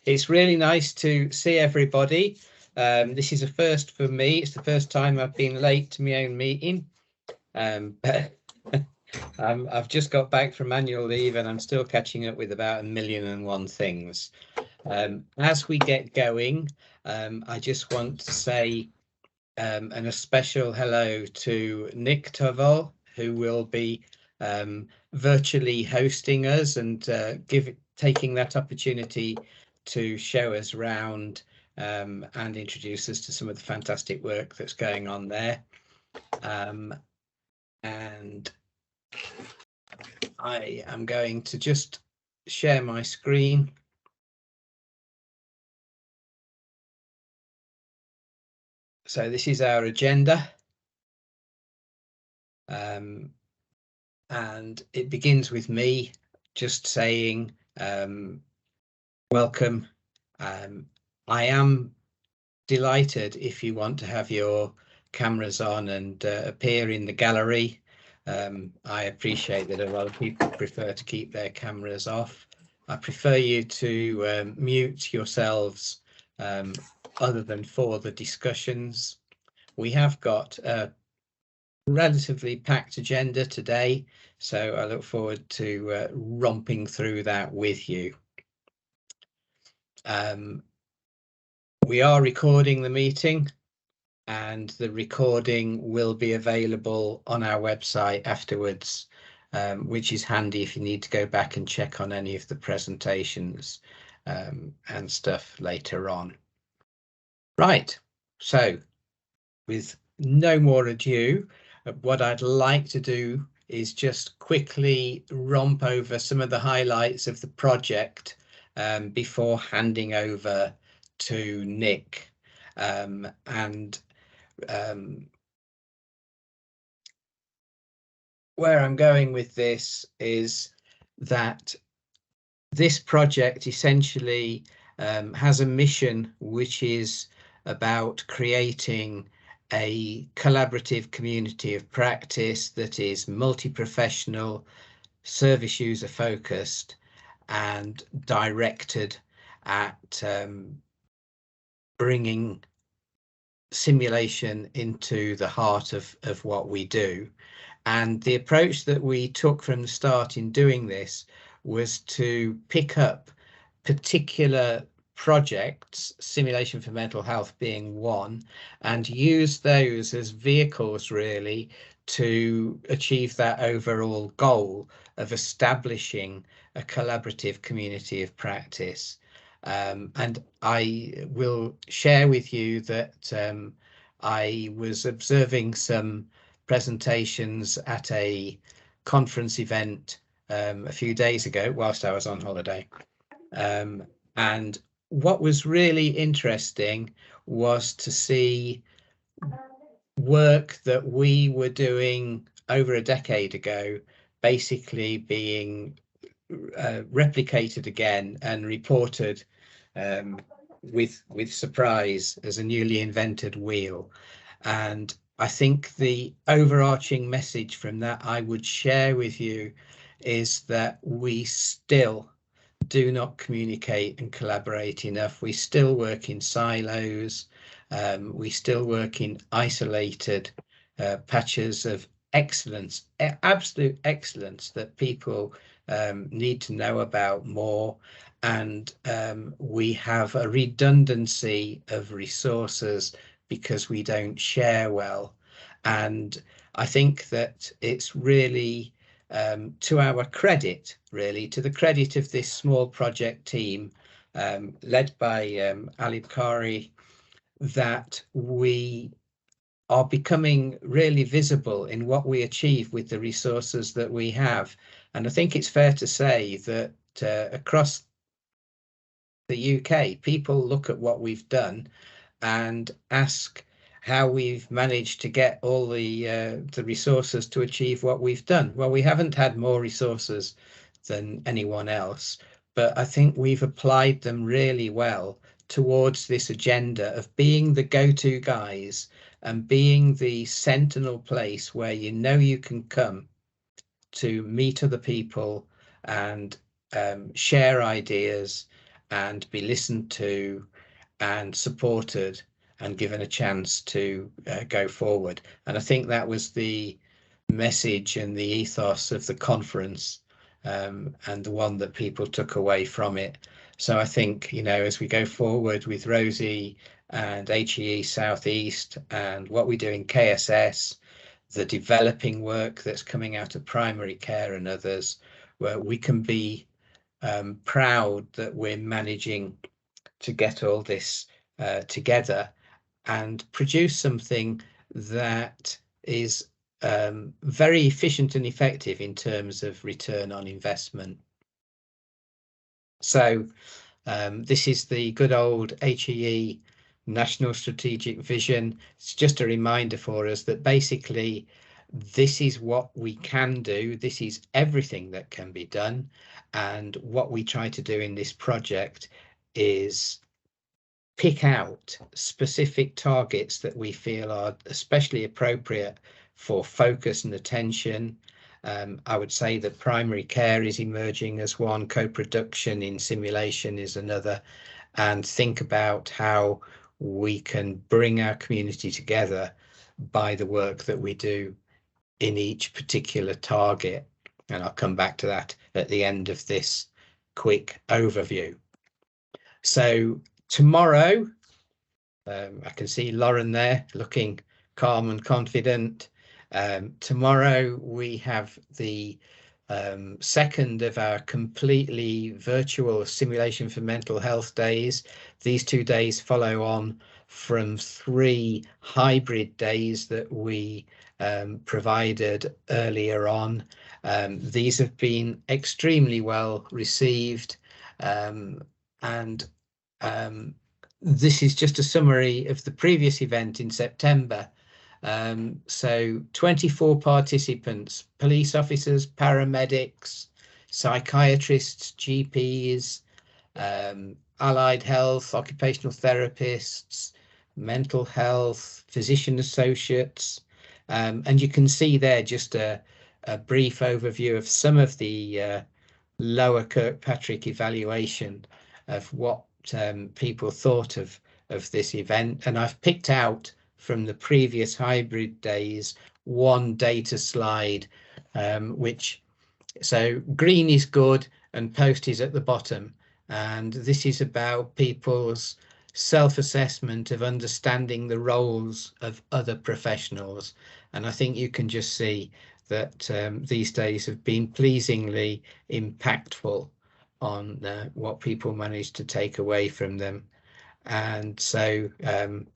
It's really nice to see everybody. This is a first for me. It's the first time I've been late to my own meeting. But I've just got back from annual leave and I'm still catching up with about 1,000,001 things. As we get going, I just want to say and a special hello to Nick Tovall, who will be virtually hosting us and taking that opportunity to show us around and introduce us to some of the fantastic work that's going on there. And I am going to just share my screen. So this is our agenda. And it begins with me just saying welcome. I am delighted if you want to have your cameras on and appear in the gallery. I appreciate that a lot of people prefer to keep their cameras off. I prefer you to mute yourselves other than for the discussions. We have got a relatively packed agenda today, so I look forward to romping through that with you. We are recording the meeting and the recording will be available on our website afterwards, which is handy if you need to go back and check on any of the presentations and stuff later on. Right, so with no more ado, what I'd like to do is just quickly romp over some of the highlights of the project before handing over to Nick. Where I'm going with this is that this project essentially has a mission which is about creating a collaborative community of practice that is multi-professional, service user focused and directed at bringing simulation into the heart of what we do. And the approach that we took from the start in doing this was to pick up particular projects, simulation for mental health being one, and use those as vehicles really to achieve that overall goal of establishing a collaborative community of practice. And I will share with you that I was observing some presentations at a conference event a few days ago whilst I was on holiday. And what was really interesting was to see work that we were doing over a decade ago basically being replicated again and reported with surprise as a newly invented wheel. And I think the overarching message from that I would share with you is that we still do not communicate and collaborate enough. We still work in silos. We still work in isolated patches of excellence, absolute excellence that people need to know about more. And we have a redundancy of resources because we don't share well. And I think that it's really to our credit, really, to the credit of this small project team led by Ali Bakari, that we are becoming really visible in what we achieve with the resources that we have. And I think it's fair to say that across the UK, people look at what we've done and ask how we've managed to get all the resources to achieve what we've done. Well, we haven't had more resources than anyone else, but I think we've applied them really well towards this agenda of being the go-to guys and being the sentinel place where you know you can come to meet other people and share ideas and be listened to and supported and given a chance to go forward. And I think that was the message and the ethos of the conference, and the one that people took away from it. So I think, as we go forward with Rosie and HEE Southeast and what we do in KSS, the developing work that's coming out of primary care and others, where we can be proud that we're managing to get all this together and produce something that is very efficient and effective in terms of return on investment. So this is the good old HEE National Strategic Vision. It's just a reminder for us that basically this is what we can do. This is everything that can be done. And what we try to do in this project is pick out specific targets that we feel are especially appropriate for focus and attention. I would say that primary care is emerging as one, co-production in simulation is another, and think about how we can bring our community together by the work that we do in each particular target. And I'll come back to that at the end of this quick overview. So tomorrow, I can see Lauren there looking calm and confident. Tomorrow we have the second of our completely virtual simulation for mental health days. These 2 days follow on from 3 hybrid days that we provided earlier on. These have been extremely well received, and this is just a summary of the previous event in September. So 24 participants, police officers, paramedics, psychiatrists, GPs, allied health, occupational therapists, mental health, physician associates. And you can see there just a brief overview of some of the lower Kirkpatrick evaluation of what people thought of this event. And I've picked out from the previous hybrid days one data slide, so green is good and post is at the bottom. And this is about people's self-assessment of understanding the roles of other professionals. And I think you can just see that these days have been pleasingly impactful on what people managed to take away from them. And so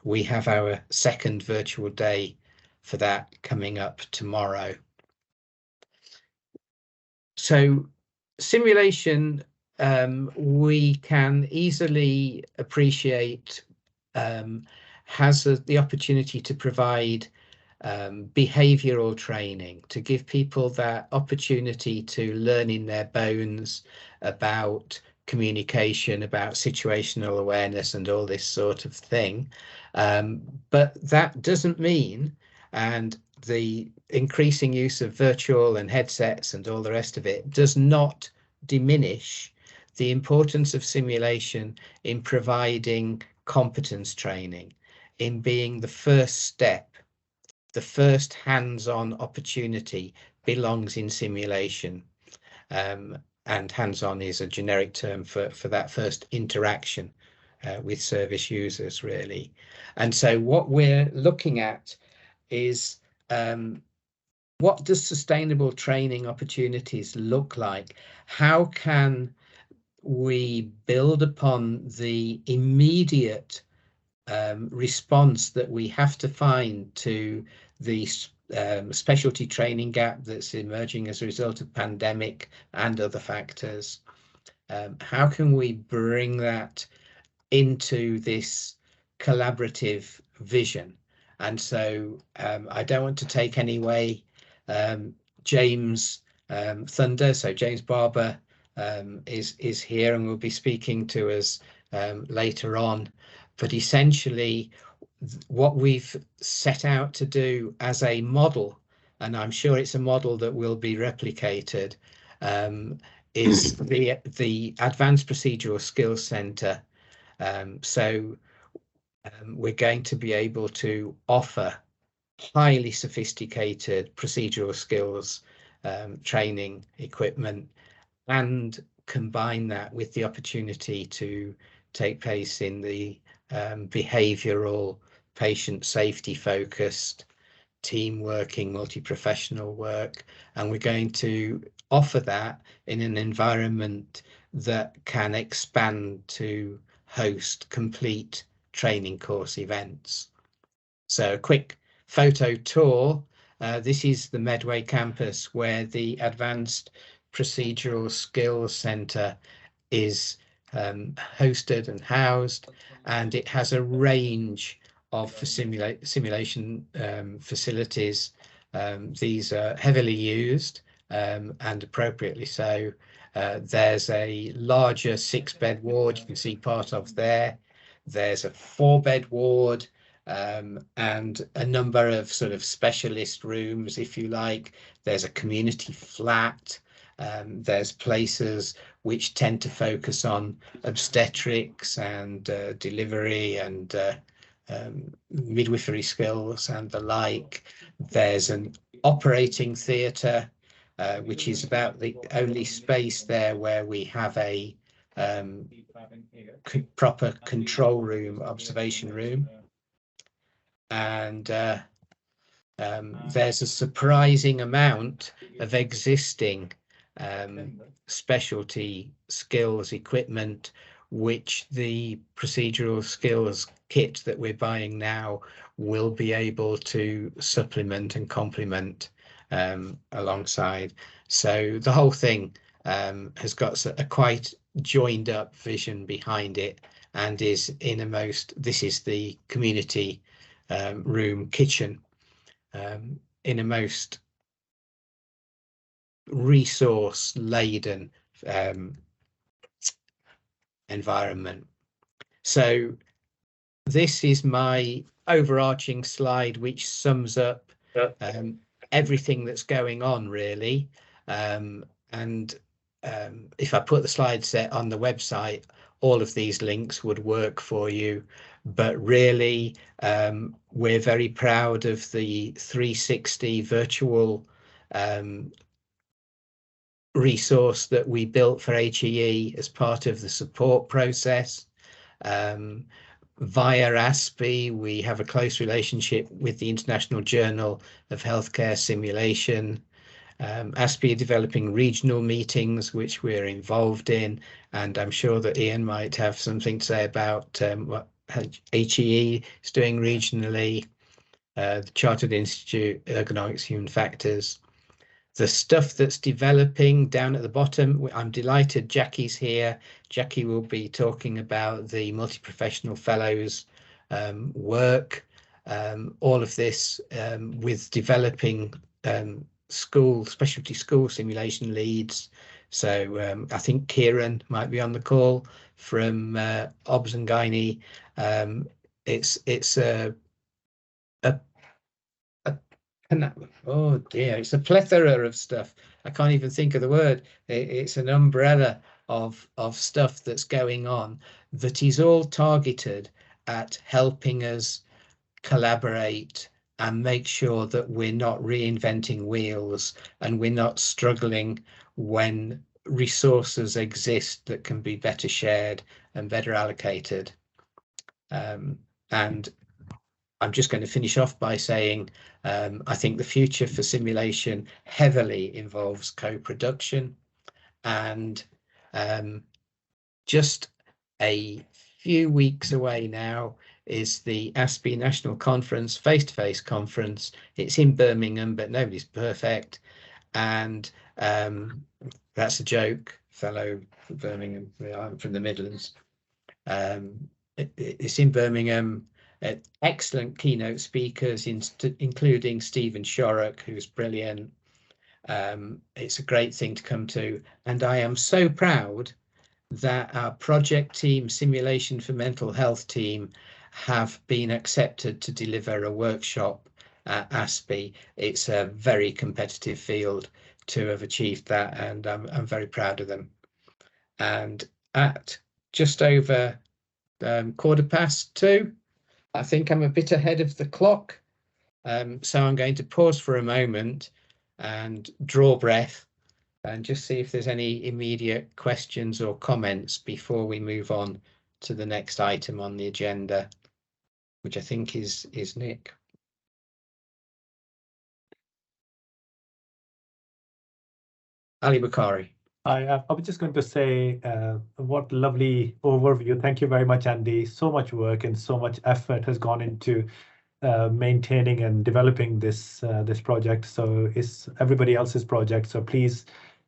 we have our second virtual day for that coming up tomorrow. So simulation, we can easily appreciate, has the opportunity to provide behavioral training, to give people that opportunity to learn in their bones about communication, about situational awareness and all this sort of thing. But that doesn't mean, and the increasing use of virtual and headsets and all the rest of it does not diminish the importance of simulation in providing competence training, in being the first step. The first hands-on opportunity belongs in simulation, and hands-on is a generic term for that first interaction with service users, really. And so what we're looking at is what does sustainable training opportunities look like? How can we build upon the immediate response that we have to find to the specialty training gap that's emerging as a result of pandemic and other factors? How can we bring that into this collaborative vision? And so I don't want to take any away James thunder. So James Barber is here and will be speaking to us later on. But essentially, what we've set out to do as a model, and I'm sure it's a model that will be replicated, is the Advanced Procedural Skills Centre. We're going to be able to offer highly sophisticated procedural skills training equipment, and combine that with the opportunity to take place in the behavioural, patient safety focused, team working, multi-professional work. And we're going to offer that in an environment that can expand to host complete training course events. So a quick photo tour. This is the Medway campus, where the Advanced Procedural Skills Centre is hosted and housed, and it has a range of simulation facilities. These are heavily used and appropriately so. There's a larger 6-bed ward, you can see part of there. There's a 4-bed ward, and a number of sort of specialist rooms, if you like. There's a community flat. There's places which tend to focus on obstetrics and delivery and midwifery skills and the like. There's an operating theatre, which is about the only space there where we have a proper control room, observation room. And there's a surprising amount of existing specialty skills equipment, which the procedural skills kit that we're buying now will be able to supplement and complement alongside. So the whole thing has got a quite joined up vision behind it, and is in a this is the community room kitchen in a most resource laden environment. So this is my overarching slide, which sums up everything that's going on, really. If I put the slide set on the website, all of these links would work for you. But really, we're very proud of the 360 virtual resource that we built for HEE as part of the support process. Via ASPE, we have a close relationship with the International Journal of Healthcare Simulation. ASPE are developing regional meetings, which we're involved in, and I'm sure that Ian might have something to say about what HEE is doing regionally, the Chartered Institute, Ergonomics, Human Factors. The stuff that's developing down at the bottom, I'm delighted Jackie's here. Jackie will be talking about the multi-professional fellows work, all of this with developing specialty school simulation leads. So I think Kieran might be on the call from Obs and Gynae. It's a oh dear, it's a plethora of stuff. I can't even think of the word. It's an umbrella of stuff that's going on that is all targeted at helping us collaborate and make sure that we're not reinventing wheels, and we're not struggling when resources exist that can be better shared and better allocated. And I'm just going to finish off by saying I think the future for simulation heavily involves co-production, and just a few weeks away now is the ASPE National Conference, face-to-face conference. It's in Birmingham, but nobody's perfect. And that's a joke, fellow Birmingham. I'm from the Midlands. It's in Birmingham. Excellent keynote speakers, including Stephen Shorrock, who's brilliant. It's a great thing to come to. And I am so proud that our project team, Simulation for Mental Health team, have been accepted to deliver a workshop at ASPE. It's a very competitive field. to have achieved that, and I'm very proud of them. And at just over 2:15, I think I'm a bit ahead of the clock. So I'm going to pause for a moment and draw breath and just see if there's any immediate questions or comments before we move on to the next item on the agenda, which I think is Nick. Ali Bukhari. I was just going to say, what lovely overview. Thank you very much, Andy. So much work and so much effort has gone into maintaining and developing this project. So it's everybody else's project. So please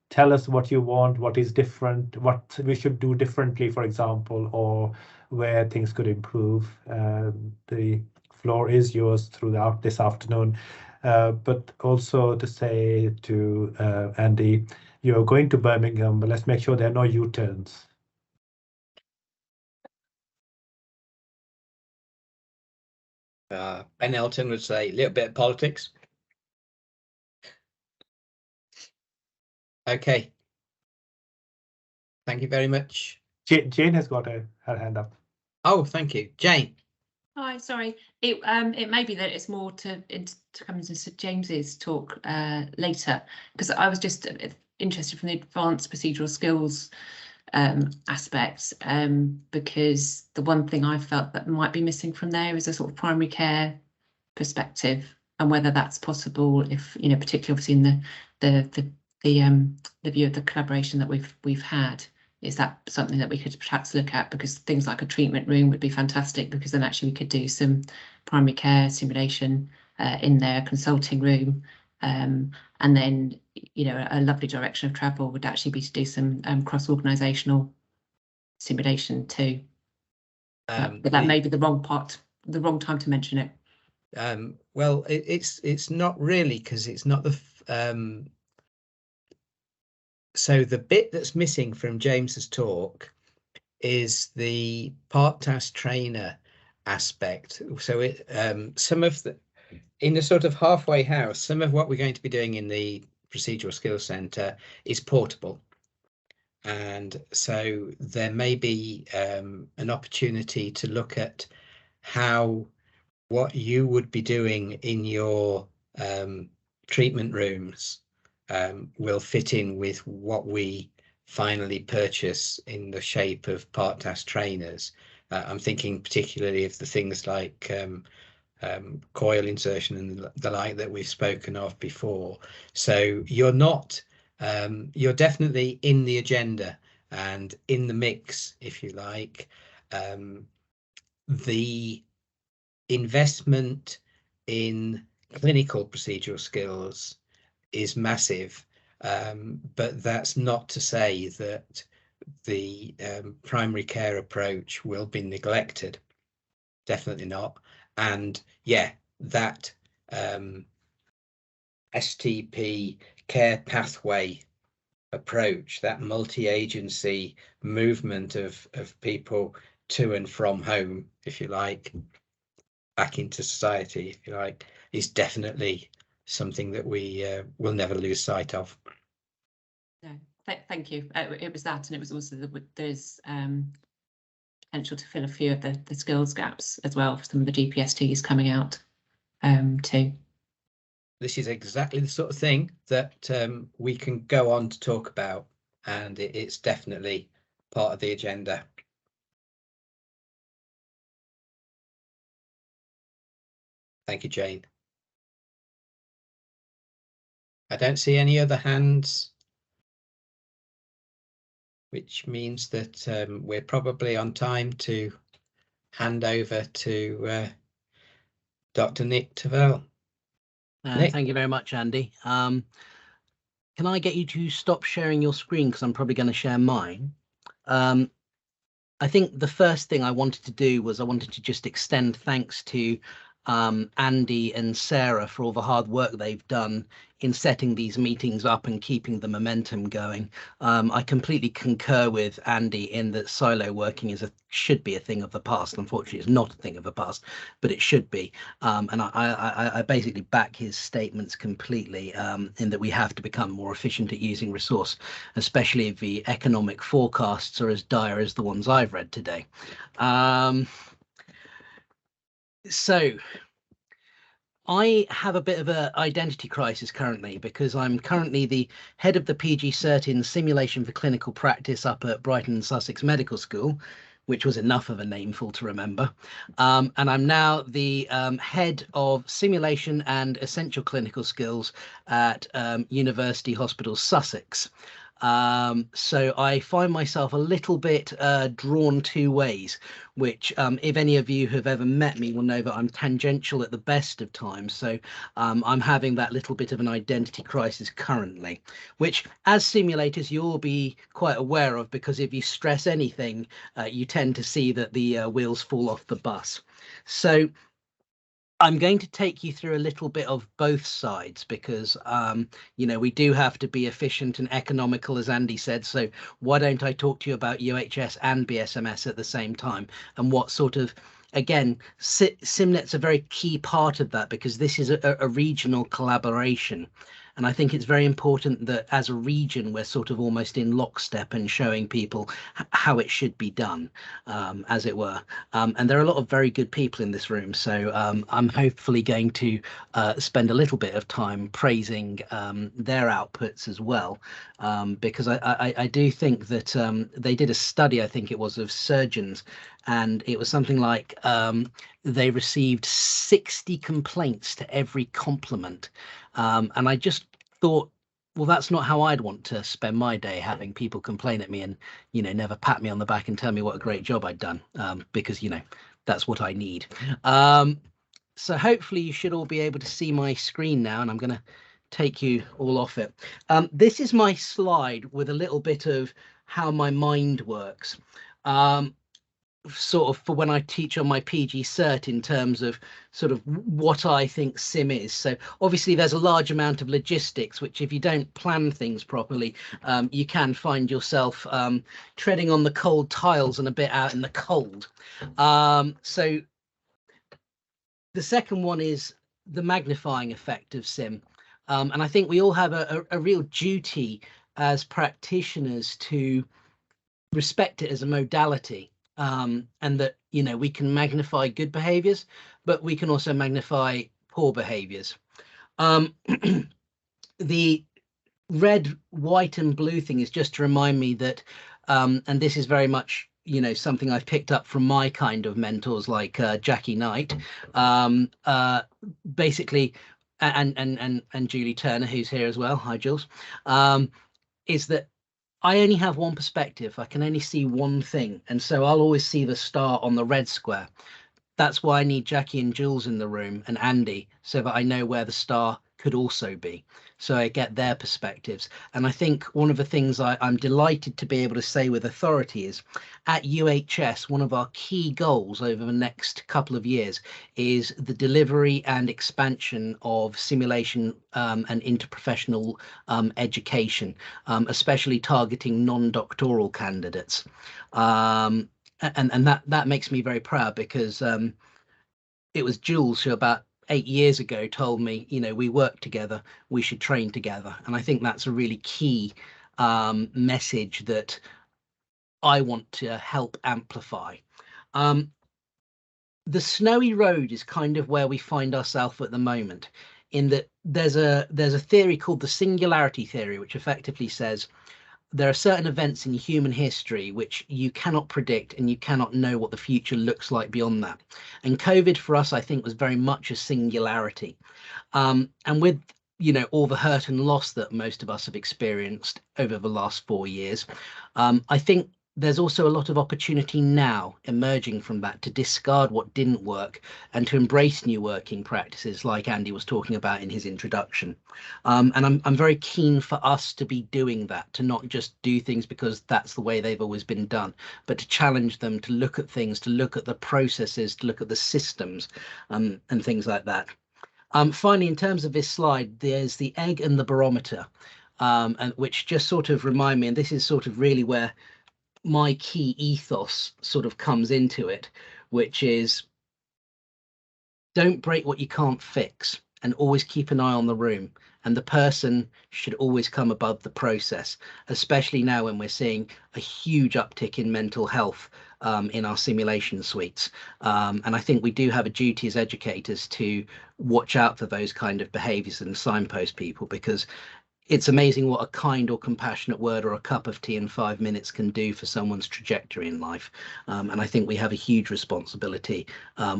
tell us what you want, what is different, what we should do differently, for example, or where things could improve. The floor is yours throughout this afternoon. But also to say to Andy, you're going to Birmingham, but let's make sure there are no U-turns. Ben Elton would say a little bit of politics. Okay. Thank you very much. Jane has got her hand up. Oh, thank you. Jane. Hi, sorry. It may be that it's more to come into Sir James's talk later, because I was just interested from the advanced procedural skills aspect, because the one thing I felt that might be missing from there is a sort of primary care perspective, and whether that's possible, if particularly obviously in the view of the collaboration that we've had. Is that something that we could perhaps look at? Because things like a treatment room would be fantastic, because then actually we could do some primary care simulation in their consulting room. And then, a lovely direction of travel would actually be to do some cross-organisational simulation too. But that may be the wrong time to mention it. Well, it's not really, because it's not the so the bit that's missing from James's talk is the part task trainer aspect. So it some of the, in a sort of halfway house, some of what we're going to be doing in the procedural skills centre is portable, and so there may be an opportunity to look at how what you would be doing in your treatment rooms will fit in with what we finally purchase in the shape of part task trainers. I'm thinking particularly of the things like coil insertion and the like that we've spoken of before. So you're definitely in the agenda and in the mix, if you like. The investment in clinical procedural skills is massive, but that's not to say that the primary care approach will be neglected. Definitely not. And yeah, that STP care pathway approach, that multi-agency movement of people to and from home, if you like, back into society, if you like, is definitely something that we will never lose sight of. No, thank you. It was that, and it was also there's potential to fill a few of the skills gaps as well for some of the GPSTs coming out too. This is exactly the sort of thing that we can go on to talk about, and it's definitely part of the agenda. Thank you, Jane. I don't see any other hands, which means that we're probably on time to hand over to Dr. Nick Tavel. Thank you very much, Andy. Can I get you to stop sharing your screen, because I'm probably going to share mine. I think the first thing I wanted to do was I wanted to just extend thanks to Andy and Sarah for all the hard work they've done in setting these meetings up and keeping the momentum going. I completely concur with Andy in that silo working should be a thing of the past. Unfortunately, it's not a thing of the past, but it should be. And I basically back his statements completely, in that we have to become more efficient at using resource, especially if the economic forecasts are as dire as the ones I've read today. So I have a bit of an identity crisis currently, because I'm currently the head of the PG Cert in Simulation for Clinical Practice up at Brighton and Sussex Medical School, which was enough of a nameful to remember. And I'm now the head of Simulation and Essential Clinical Skills at University Hospital Sussex. So I find myself a little bit drawn two ways, which if any of you have ever met me will know that I'm tangential at the best of times. So I'm having that little bit of an identity crisis currently, which as simulators you'll be quite aware of, because if you stress anything, you tend to see that the wheels fall off the bus. So I'm going to take you through a little bit of both sides, because, you know, we do have to be efficient and economical, as Andy said. So why don't I talk to you about UHS and BSMS at the same time, and what sort of, again, Simnet's a very key part of that, because this is a regional collaboration. And I think it's very important that as a region, we're sort of almost in lockstep and showing people how it should be done, as it were. And there are a lot of very good people in this room. So I'm hopefully going to spend a little bit of time praising their outputs as well, because I do think that they did a study, I think it was, of surgeons, and it was something like they received 60 complaints to every compliment. And I just thought, well, that's not how I'd want to spend my day, having people complain at me and, you know, never pat me on the back and tell me what a great job I'd done, because, you know, that's what I need. So hopefully you should all be able to see my screen now, and I'm going to take you all off it. This is my slide with a little bit of how my mind works. Sort of for when I teach on my PG cert, in terms of sort of what I think sim is. So obviously there's a large amount of logistics, which if you don't plan things properly, you can find yourself treading on the cold tiles and a bit out in the cold. So the second one is the magnifying effect of sim. And I think we all have a real duty as practitioners to respect it as a modality. And that, you know, we can magnify good behaviors, but we can also magnify poor behaviors. The red, white and blue thing is just to remind me that, and this is very much, you know, something I've picked up from my kind of mentors like Jackie Knight, basically, and Julie Turner, who's here as well. Hi, Jules. Is that I only have one perspective. I can only see one thing. And so I'll always see the star on the red square. That's why I need Jackie and Jules in the room, and Andy, so that I know where the star could also be. So I get their perspectives. And I think one of the things I'm delighted to be able to say with authority is, at UHS, one of our key goals over the next couple of years is the delivery and expansion of simulation and interprofessional education, especially targeting non-doctoral candidates. And that makes me very proud, because it was Jules who about 8 years ago told me, you know, we work together, we should train together. And I think that's a really key message that I want to help amplify. The snowy road is kind of where we find ourselves at the moment, in that there's a theory called the singularity theory, which effectively says there are certain events in human history which you cannot predict, and you cannot know what the future looks like beyond that. And COVID for us, I think, was very much a singularity. And with, you know, all the hurt and loss that most of us have experienced over the last 4 years, I think there's also a lot of opportunity now emerging from that to discard what didn't work and to embrace new working practices like Andy was talking about in his introduction. And I'm very keen for us to be doing that, to not just do things because that's the way they've always been done, but to challenge them, to look at things, to look at the processes, to look at the systems, and things like that. Finally, in terms of this slide, there's the egg and the barometer, and which just sort of remind me, and this is sort of really where my key ethos sort of comes into it, which is don't break what you can't fix and always keep an eye on the room. And the person should always come above the process, especially now when we're seeing a huge uptick in mental health in our simulation suites. And I think we do have a duty as educators to watch out for those kind of behaviors and signpost people, because it's amazing what a kind or compassionate word or a cup of tea in 5 minutes can do for someone's trajectory in life. And I think we have a huge responsibility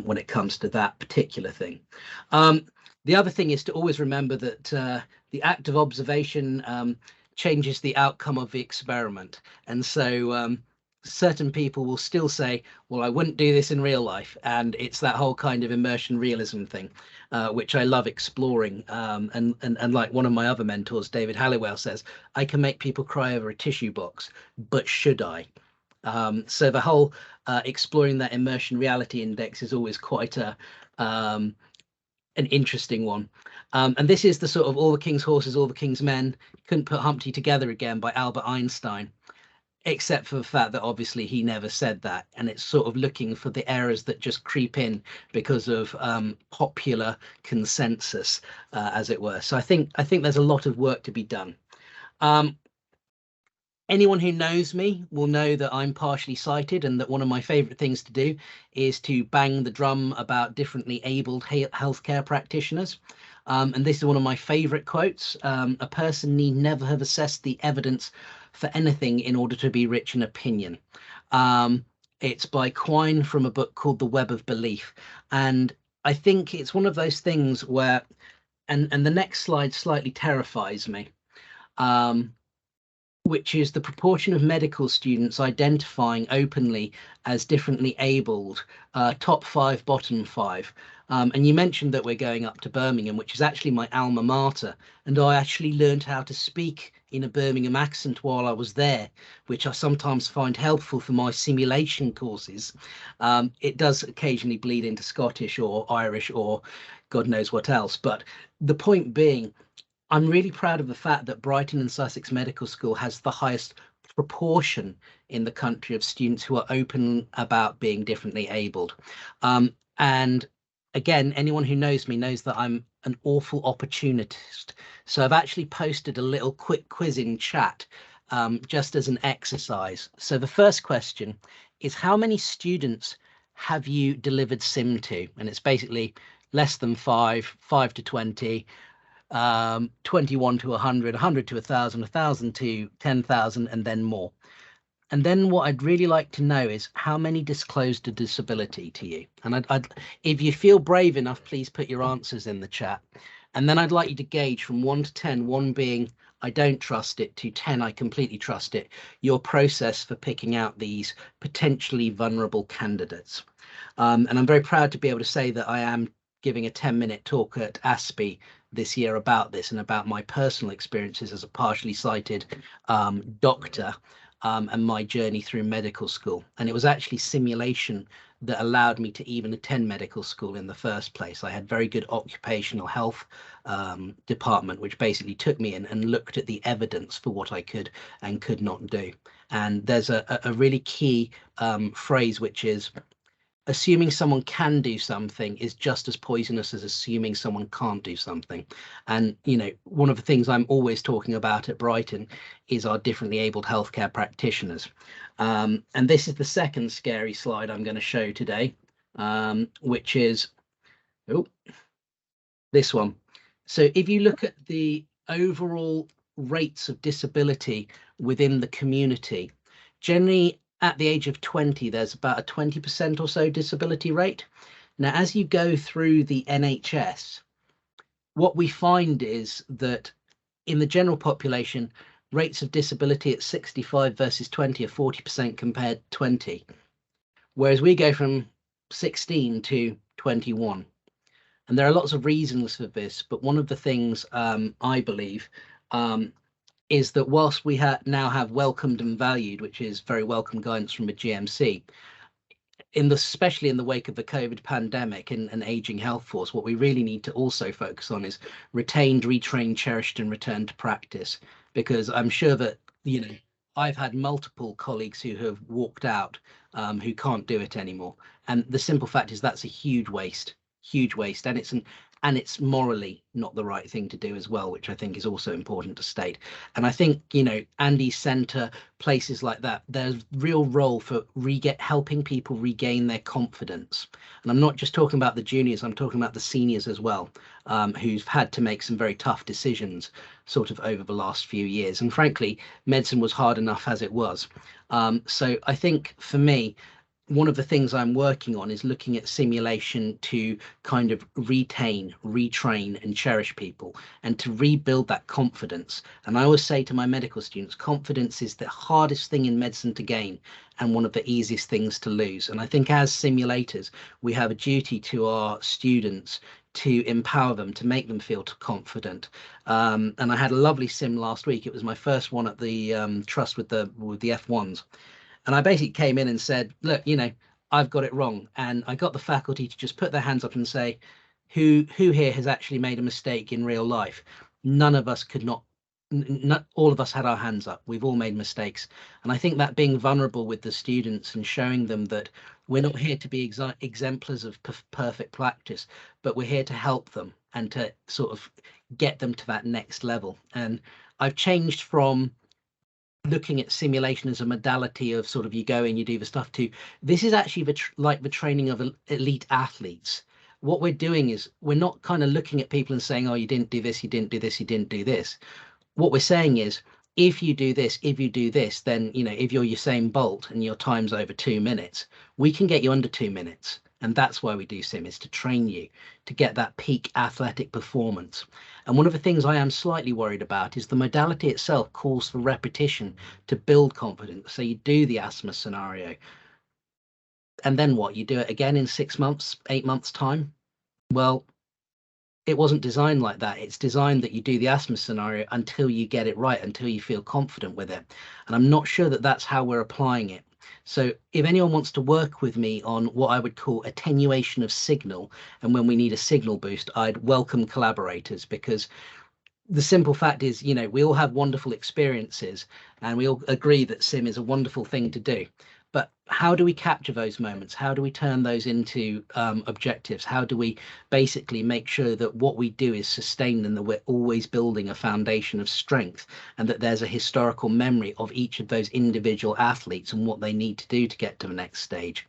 when it comes to that particular thing. The other thing is to always remember that the act of observation changes the outcome of the experiment. And so certain people will still say, well, I wouldn't do this in real life. And it's that whole kind of immersion realism thing, which I love exploring. And like one of my other mentors, David Halliwell, says, I can make people cry over a tissue box, but should I? So the whole exploring that immersion reality index is always quite an interesting one. And this is the sort of all the king's horses, all the king's men couldn't put Humpty together again by Albert Einstein, except for the fact that obviously he never said that. And it's sort of looking for the errors that just creep in because of popular consensus, as it were. So I think there's a lot of work to be done. Anyone who knows me will know that I'm partially sighted, and that one of my favorite things to do is to bang the drum about differently abled healthcare practitioners. And this is one of my favorite quotes. A person need never have assessed the evidence for anything in order to be rich in opinion. It's by Quine from a book called The Web of Belief. And I think it's one of those things where, and the next slide slightly terrifies me, which is the proportion of medical students identifying openly as differently abled, top 5, bottom 5. And you mentioned that we're going up to Birmingham, which is actually my alma mater. And I actually learned how to speak in a Birmingham accent while I was there, which I sometimes find helpful for my simulation courses. It does occasionally bleed into Scottish or Irish or God knows what else. But the point being, I'm really proud of the fact that Brighton and Sussex Medical School has the highest proportion in the country of students who are open about being differently abled. And again, anyone who knows me knows that I'm an awful opportunist. So I've actually posted a little quick quiz in chat just as an exercise. So the first question is, how many students have you delivered sim to? And it's basically less than 5, 5 to 20, 21 to 100, 100 to 1,000, 1,000 to 10,000, and then more. And then what I'd really like to know is how many disclosed a disability to you. And if you feel brave enough, please put your answers in the chat. And then I'd like you to gauge from 1 to 10, 1 being I don't trust it, to 10 I completely trust it, your process for picking out these potentially vulnerable candidates. And I'm very proud to be able to say that I am giving a 10-minute talk at ASPE this year about this and about my personal experiences as a partially sighted doctor and my journey through medical school. And it was actually simulation that allowed me to even attend medical school in the first place. I had very good occupational health department, which basically took me in and looked at the evidence for what I could and could not do. And there's a really key phrase, which is, assuming someone can do something is just as poisonous as assuming someone can't do something. And, you know, one of the things I'm always talking about at Brighton is our differently abled healthcare practitioners. And this is the second scary slide I'm going to show today, which is this one. So if you look at the overall rates of disability within the community, generally at the age of 20, there's about a 20% or so disability rate. Now, as you go through the NHS, what we find is that in the general population, rates of disability at 65 versus 20 are 40% compared to 20, whereas we go from 16 to 21. And there are lots of reasons for this, but one of the things I believe is that whilst we now have welcomed and valued, which is very welcome guidance from a GMC, especially in the wake of the COVID pandemic and an aging health force, what we really need to also focus on is retained, retrained, cherished, and returned to practice. Because I'm sure that, you know, I've had multiple colleagues who have walked out who can't do it anymore. And the simple fact is that's a huge waste, and it's morally not the right thing to do as well, which I think is also important to state. And I think, you know, Andy's Centre, places like that, there's real role for helping people regain their confidence. And I'm not just talking about the juniors, I'm talking about the seniors as well, who've had to make some very tough decisions sort of over the last few years. And frankly, medicine was hard enough as it was. So I think for me, one of the things I'm working on is looking at simulation to kind of retain, retrain and cherish people and to rebuild that confidence. And I always say to my medical students, confidence is the hardest thing in medicine to gain and one of the easiest things to lose. And I think as simulators, we have a duty to our students to empower them, to make them feel confident. And I had a lovely sim last week. It was my first one at the trust with the F1s. And I basically came in and said, look, you know, I've got it wrong. And I got the faculty to just put their hands up and say, who here has actually made a mistake in real life? None of us could not, all of us had our hands up. We've all made mistakes. And I think that being vulnerable with the students and showing them that we're not here to be exemplars of perfect practice, but we're here to help them and to sort of get them to that next level. And I've changed from looking at simulation as a modality of sort of you go and you do the stuff to this is actually like the training of elite athletes. What we're doing is we're not kind of looking at people and saying, oh, you didn't do this, you didn't do this, you didn't do this. What we're saying is, if you do this, then, you know, if you're Usain Bolt and your time's over 2 minutes, we can get you under 2 minutes. And that's why we do sim, is to train you to get that peak athletic performance. And one of the things I am slightly worried about is the modality itself calls for repetition to build confidence. So you do the asthma scenario. And then what? You do it again in 6 months, 8 months time? Well, it wasn't designed like that. It's designed that you do the asthma scenario until you get it right, until you feel confident with it. And I'm not sure that that's how we're applying it. So if anyone wants to work with me on what I would call attenuation of signal, and when we need a signal boost, I'd welcome collaborators, because the simple fact is, you know, we all have wonderful experiences and we all agree that sim is a wonderful thing to do. But how do we capture those moments? How do we turn those into objectives? How do we basically make sure that what we do is sustained and that we're always building a foundation of strength, and that there's a historical memory of each of those individual athletes and what they need to do to get to the next stage?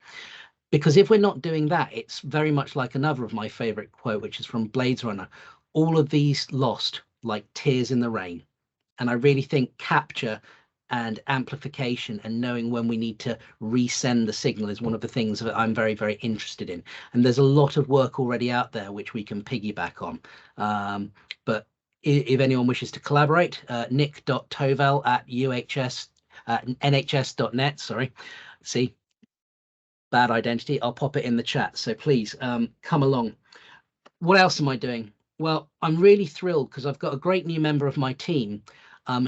Because if we're not doing that, it's very much like another of my favorite quote, which is from Blade Runner: all of these lost like tears in the rain. And I really think capture and amplification and knowing when we need to resend the signal is one of the things that I'm very, very interested in. And there's a lot of work already out there which we can piggyback on. But if anyone wishes to collaborate, nick.toval@nhs.net, sorry, see, bad identity, I'll pop it in the chat. So please come along. What else am I doing? Well, I'm really thrilled because I've got a great new member of my team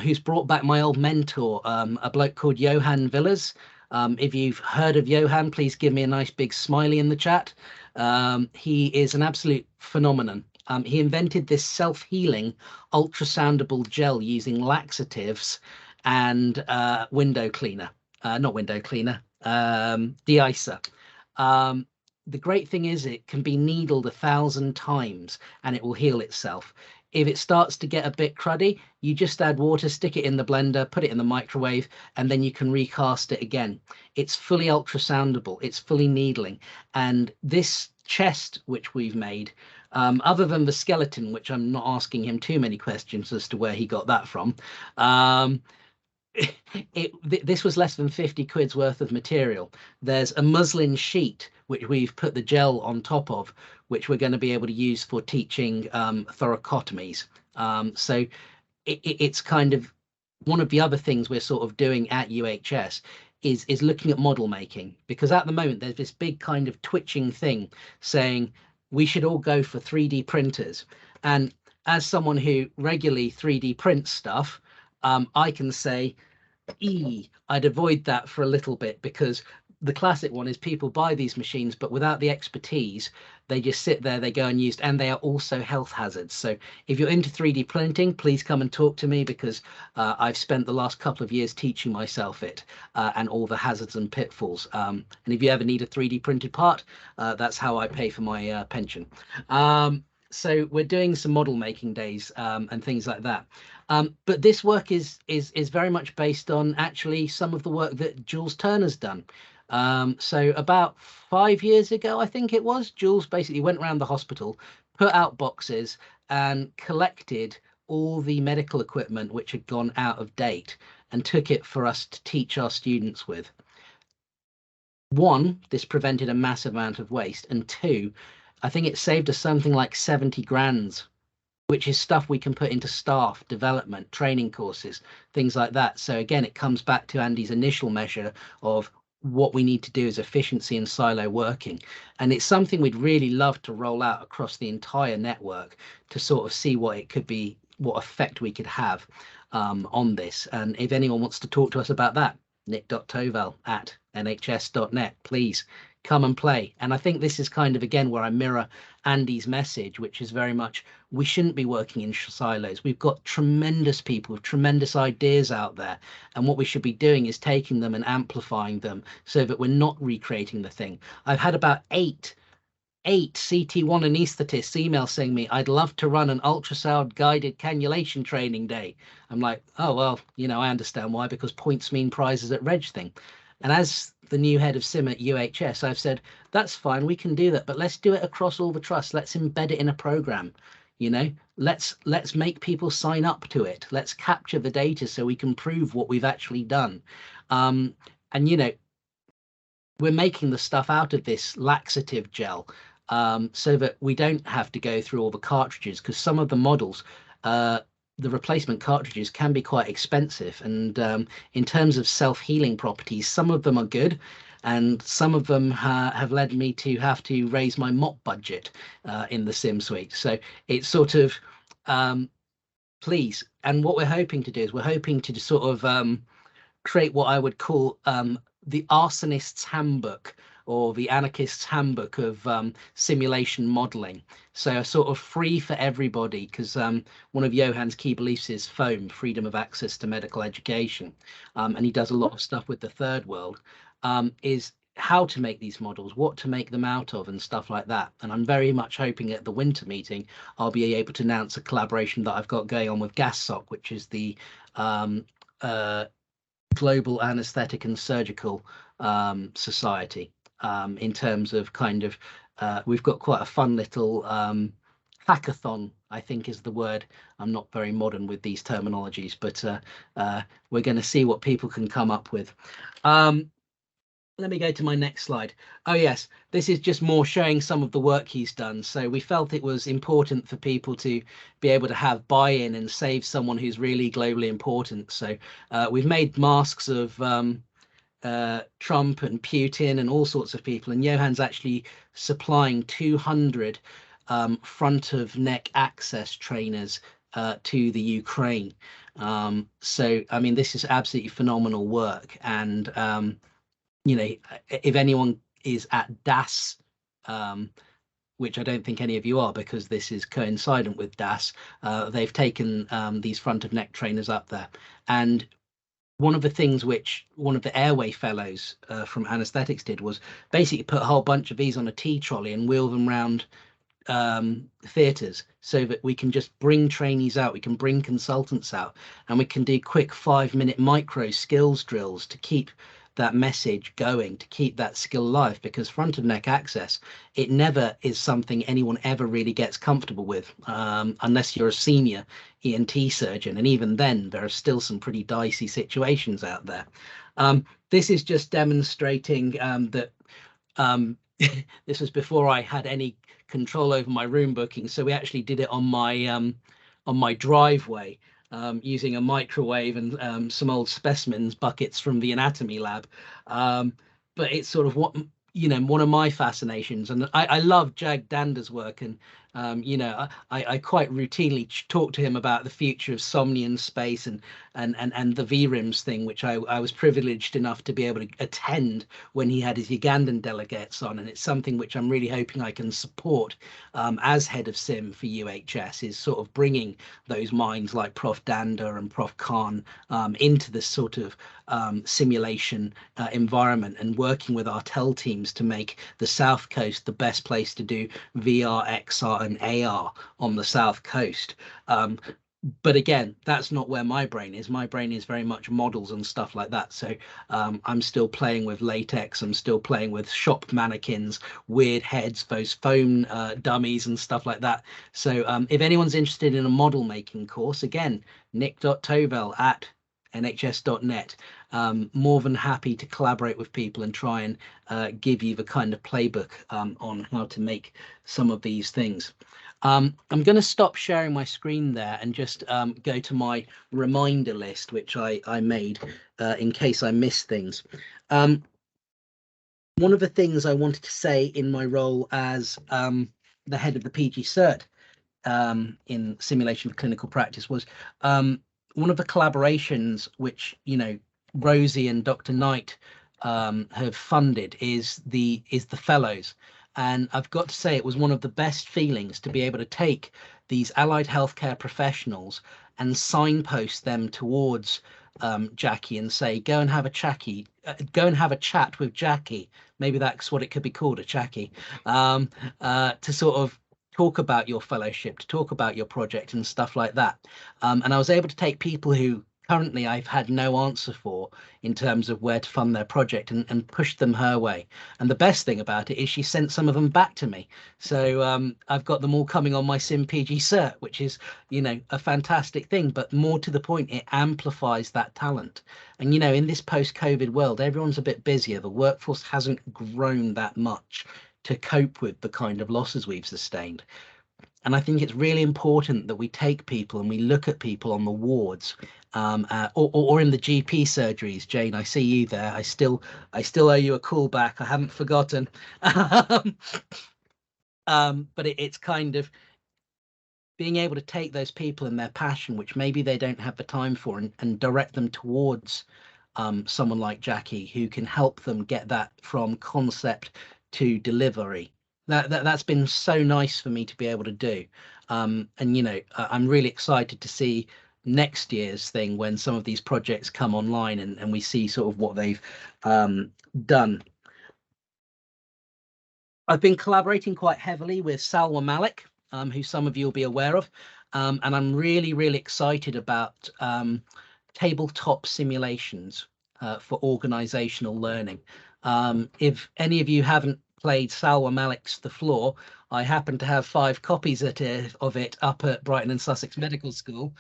who's brought back my old mentor, a bloke called Johan Villas. If you've heard of Johan, please give me a nice big smiley in the chat. He is an absolute phenomenon. He invented this self-healing ultrasoundable gel using laxatives and window cleaner, not window cleaner, de-icer. The great thing is it can be needled 1,000 times and it will heal itself. If it starts to get a bit cruddy, you just add water, stick it in the blender, put it in the microwave, and then you can recast it again. It's fully ultrasoundable, it's fully needling. And this chest which we've made, other than the skeleton, which I'm not asking him too many questions as to where he got that from, this was less than 50 quid's worth of material. There's a muslin sheet which we've put the gel on top of, which we're going to be able to use for teaching thoracotomies. So it's kind of one of the other things we're sort of doing at UHS is looking at model making, because at the moment there's this big kind of twitching thing saying we should all go for 3D printers. And as someone who regularly 3D prints stuff, I can say, I'd avoid that for a little bit, because the classic one is people buy these machines, but without the expertise, they just sit there, they go unused, and they are also health hazards. So if you're into 3D printing, please come and talk to me, because I've spent the last couple of years teaching myself it and all the hazards and pitfalls. And if you ever need a 3D printed part, that's how I pay for my pension. So we're doing some model making days and things like that. But this work is very much based on actually some of the work that Jules Turner's done. So about 5 years ago, I think it was, Jules basically went around the hospital, put out boxes and collected all the medical equipment which had gone out of date and took it for us to teach our students with. One, this prevented a massive amount of waste, and two, I think it saved us something like 70 grand, which is stuff we can put into staff development, training courses, things like that. So again, it comes back to Andy's initial measure of what we need to do is efficiency and silo working. And it's something we'd really love to roll out across the entire network to sort of see what it could be, what effect we could have on this. And if anyone wants to talk to us about that, nick.tovel@nhs.net, please come and play. And I think this is kind of, again, where I mirror Andy's message, which is very much, we shouldn't be working in silos. We've got tremendous people with tremendous ideas out there. And what we should be doing is taking them and amplifying them so that we're not recreating the thing. I've had about eight CT1 anaesthetists email saying me, I'd love to run an ultrasound guided cannulation training day. I'm like, oh, well, you know, I understand why, because points mean prizes at Reg thing. And as the new head of Sim at UHS, I've said, that's fine, we can do that, but let's do it across all the trusts. Let's embed it in a program. You know, let's make people sign up to it. Let's capture the data so we can prove what we've actually done. And, you know, we're making the stuff out of this laxative gel so that we don't have to go through all the cartridges, because some of the models, the replacement cartridges can be quite expensive. And in terms of self-healing properties, some of them are good, and some of them have led me to have to raise my mop budget in the Sim suite. So it's sort of, please. And what we're hoping to do is we're hoping to sort of create what I would call the arsonist's handbook, or the anarchist's handbook of simulation modeling. So sort of free for everybody, because one of Johan's key beliefs is FOAM, freedom of access to medical education. And he does a lot of stuff with the third world, is how to make these models, what to make them out of, and stuff like that. And I'm very much hoping at the winter meeting, I'll be able to announce a collaboration that I've got going on with GASSOC, which is the Global Anesthetic and Surgical Society, in terms of kind of, we've got quite a fun little hackathon, I think is the word. I'm not very modern with these terminologies, but we're going to see what people can come up with. Let me go to my next slide. Oh yes, this is just more showing some of the work he's done. So we felt it was important for people to be able to have buy-in and save someone who's really globally important. So we've made masks of Trump and Putin and all sorts of people, and Johan's actually supplying 200 front of neck access trainers to the Ukraine. So I mean, this is absolutely phenomenal work. And you know, if anyone is at DAS, which I don't think any of you are, because this is coincident with DAS, they've taken these front of neck trainers up there. And one of the things which one of the airway fellows from anesthetics did was basically put a whole bunch of these on a tea trolley and wheel them around theatres, so that we can just bring trainees out, we can bring consultants out, and we can do quick 5-minute micro skills drills to keep that message going, to keep that skill alive. Because front of neck access, it never is something anyone ever really gets comfortable with, unless you're a senior ENT surgeon, and even then there are still some pretty dicey situations out there. This is just demonstrating that this was before I had any control over my room booking, so we actually did it on my driveway. using a microwave and some old specimens buckets from the anatomy lab. But it's sort of what, you know, one of my fascinations, and I love Jag Dander's work, and you know, I quite routinely talk to him about the future of Somnian space and the VRIMS thing, which I was privileged enough to be able to attend when he had his Ugandan delegates on, and it's something which I'm really hoping I can support as head of SIM for UHS, is sort of bringing those minds like Prof Dander and Prof Khan into this sort of simulation environment, and working with our TEL teams to make the South Coast the best place to do VR, XR and AR on the South Coast. But again, that's not where my brain is. My brain is very much models and stuff like that. So I'm still playing with latex. I'm still playing with shop mannequins, weird heads, those foam dummies and stuff like that. So if anyone's interested in a model making course, again, nick.tovel@nhs.net. More than happy to collaborate with people and try and give you the kind of playbook on how to make some of these things. I'm going to stop sharing my screen there and just go to my reminder list, which I made in case I miss things. One of the things I wanted to say in my role as the head of the PG Cert in simulation for clinical practice was one of the collaborations which, you know, Rosie and Dr. Knight have funded is the fellows. And I've got to say, it was one of the best feelings to be able to take these allied healthcare professionals and signpost them towards Jackie and say, go and have a chat with Jackie. Maybe that's what it could be called, a Jackie, to sort of talk about your fellowship, to talk about your project and stuff like that. And I was able to take people who currently I've had no answer for in terms of where to fund their project and push them her way. And the best thing about it is she sent some of them back to me. So I've got them all coming on my SimPG cert, which is, you know, a fantastic thing. But more to the point, it amplifies that talent. And, you know, in this post-COVID world, everyone's a bit busier. The workforce hasn't grown that much to cope with the kind of losses we've sustained. And I think it's really important that we take people and we look at people on the wards or in the GP surgeries. Jane, I see you there. I still owe you a call back. I haven't forgotten. But it's kind of being able to take those people and their passion, which maybe they don't have the time for, and direct them towards someone like Jackie, who can help them get that from concept to delivery. That's been so nice for me to be able to do. And, you know, I'm really excited to see next year's thing when some of these projects come online and we see sort of what they've done. I've been collaborating quite heavily with Salwa Malik, who some of you will be aware of. And I'm really, really excited about tabletop simulations for organizational learning. If any of you haven't played Salwa Malik's The Floor, I happen to have 5 copies of it up at Brighton and Sussex Medical School,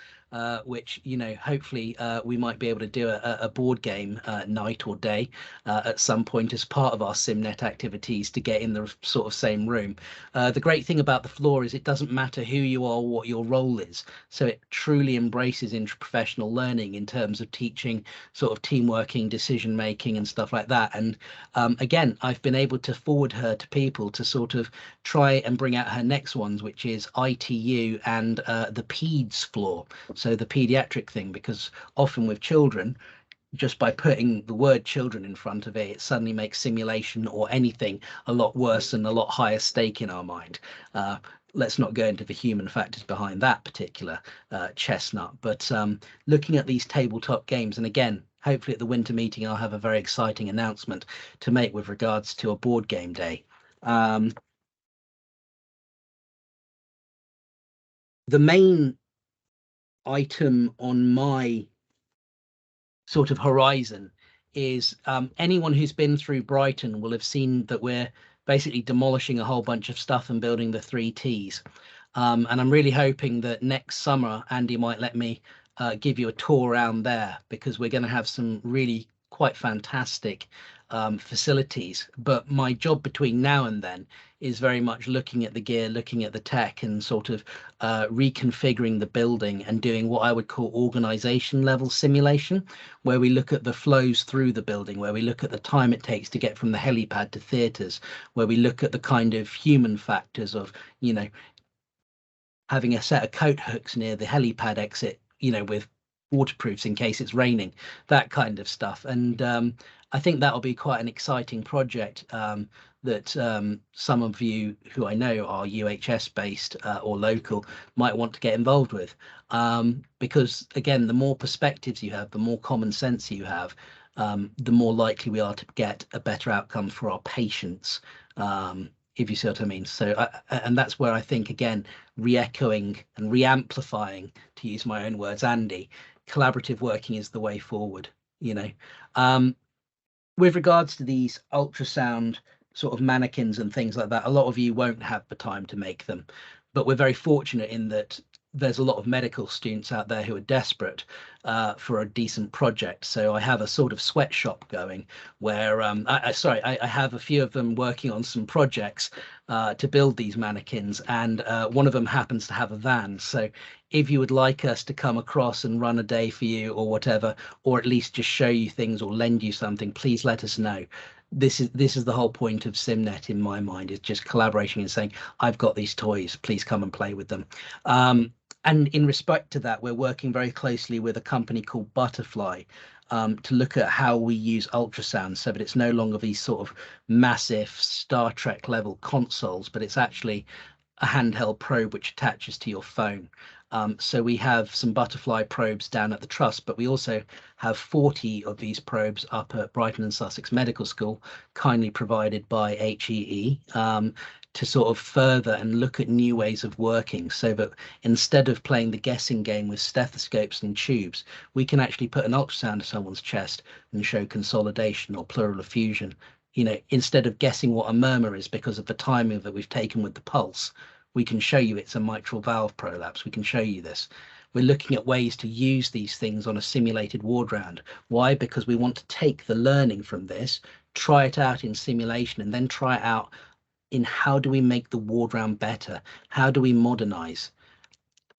which, you know, hopefully we might be able to do a board game night or day at some point as part of our Simnet activities to get in the sort of same room. The great thing about The Floor is it doesn't matter who you are or what your role is. So it truly embraces interprofessional learning in terms of teaching sort of team working, decision making and stuff like that. And again, I've been able to forward her to people to sort of try and bring out her next ones, which is ITU and the PEDS floor. So the pediatric thing, because often with children, just by putting the word children in front of it, it suddenly makes simulation or anything a lot worse and a lot higher stake in our mind. Let's not go into the human factors behind that particular chestnut, but looking at these tabletop games, and again, hopefully at the winter meeting, I'll have a very exciting announcement to make with regards to a board game day. The main item on my sort of horizon is anyone who's been through Brighton will have seen that we're basically demolishing a whole bunch of stuff and building the 3 Ts. And I'm really hoping that next summer, Andy might let me give you a tour around there, because we're going to have some really quite fantastic facilities. But my job between now and then is very much looking at the gear, looking at the tech, and sort of reconfiguring the building and doing what I would call organization level simulation, where we look at the flows through the building, where we look at the time it takes to get from the helipad to theatres, where we look at the kind of human factors of, you know, having a set of coat hooks near the helipad exit, you know, with waterproofs in case it's raining, that kind of stuff. And I think that'll be quite an exciting project that some of you who I know are UHS based or local might want to get involved with, because again, the more perspectives you have, the more common sense you have, the more likely we are to get a better outcome for our patients, if you see what I mean. So and that's where I think, again, re-echoing and re-amplifying, to use my own words, Andy, collaborative working is the way forward, you know. With regards to these ultrasound sort of mannequins and things like that, a lot of you won't have the time to make them, but we're very fortunate in that there's a lot of medical students out there who are desperate for a decent project. So I have a sort of sweatshop going where I have a few of them working on some projects to build these mannequins, and one of them happens to have a van. So if you would like us to come across and run a day for you or whatever, or at least just show you things or lend you something, please let us know. This is the whole point of Simnet in my mind, is just collaborating and saying, I've got these toys, please come and play with them. And in respect to that, we're working very closely with a company called Butterfly to look at how we use ultrasound, so that it's no longer these sort of massive Star Trek level consoles, but it's actually a handheld probe which attaches to your phone. So we have some Butterfly probes down at the Trust, but we also have 40 of these probes up at Brighton and Sussex Medical School, kindly provided by HEE, to sort of further and look at new ways of working, so that instead of playing the guessing game with stethoscopes and tubes, we can actually put an ultrasound to someone's chest and show consolidation or pleural effusion. You know, instead of guessing what a murmur is because of the timing that we've taken with the pulse, we can show you it's a mitral valve prolapse. We can show you this. We're looking at ways to use these things on a simulated ward round. Why? Because we want to take the learning from this, try it out in simulation, and then try it out in how do we make the ward round better? How do we modernize?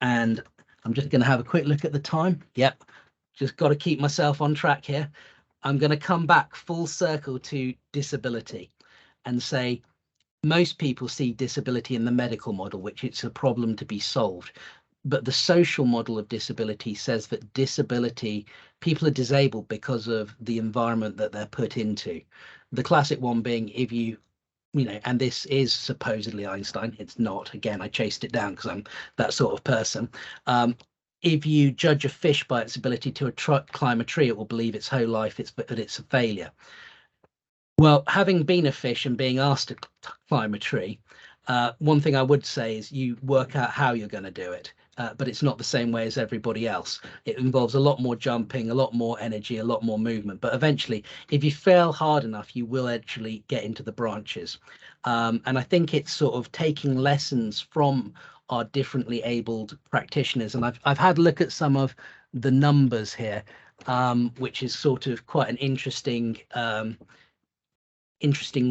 And I'm just going to have a quick look at the time. Yep, just got to keep myself on track here. I'm going to come back full circle to disability and say, most people see disability in the medical model, which it's a problem to be solved. But the social model of disability says that disability, people are disabled because of the environment that they're put into. The classic one being, if you know, and this is supposedly Einstein, it's not. Again, I chased it down because I'm that sort of person. If you judge a fish by its ability to climb a tree, it will believe its whole life that it's a failure. Well, having been a fish and being asked to climb a tree, one thing I would say is you work out how you're going to do it, but it's not the same way as everybody else. It involves a lot more jumping, a lot more energy, a lot more movement. But eventually, if you fail hard enough, you will actually get into the branches. And I think it's sort of taking lessons from our differently abled practitioners. And I've had a look at some of the numbers here, which is sort of quite an interesting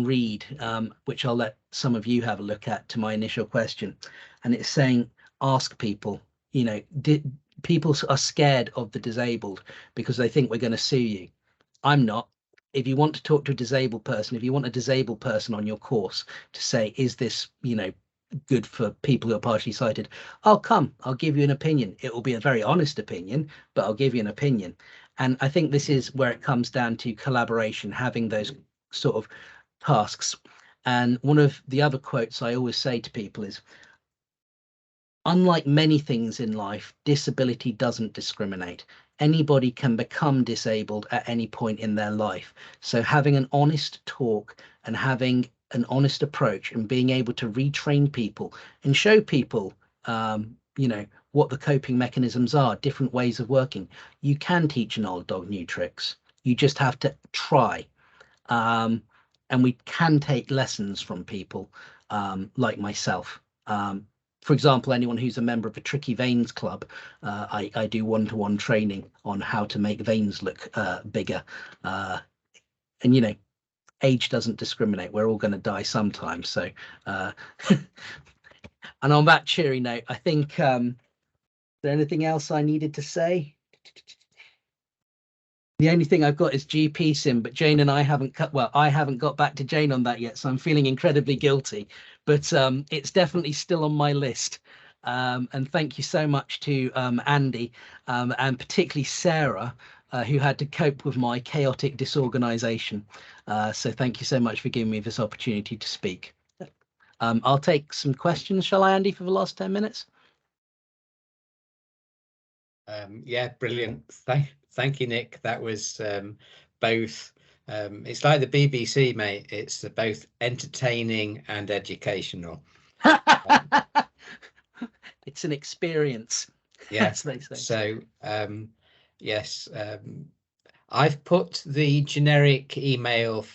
read, which I'll let some of you have a look at, to my initial question. And it's saying, ask people, you know, people are scared of the disabled because they think we're going to sue you. I'm not. If you want to talk to a disabled person, if you want a disabled person on your course to say, is this, you know, good for people who are partially sighted, I'll come, I'll give you an opinion. It will be a very honest opinion, but I'll give you an opinion. And I think this is where it comes down to collaboration, having those sort of tasks. And one of the other quotes I always say to people is, unlike many things in life, disability doesn't discriminate. Anybody can become disabled at any point in their life. So having an honest talk and having an honest approach and being able to retrain people and show people, you know, what the coping mechanisms are, different ways of working. You can teach an old dog new tricks. You just have to try. And we can take lessons from people like myself. For example, anyone who's a member of a Tricky Veins Club, I do one-to-one training on how to make veins look bigger. And, you know, age doesn't discriminate. We're all going to die sometime. So, and on that cheery note, I think, is there anything else I needed to say? The only thing I've got is GP sim, but Jane and I haven't I haven't got back to Jane on that yet, so I'm feeling incredibly guilty, but it's definitely still on my list. And thank you so much to Andy, and particularly Sarah, who had to cope with my chaotic disorganization. So thank you so much for giving me this opportunity to speak. I'll take some questions, shall I, Andy, for the last 10 minutes? Yeah, brilliant. Thank you, Nick. That was both, it's like the BBC, mate. It's both entertaining and educational. It's an experience. Yeah. As they say. So yes, I've put the generic email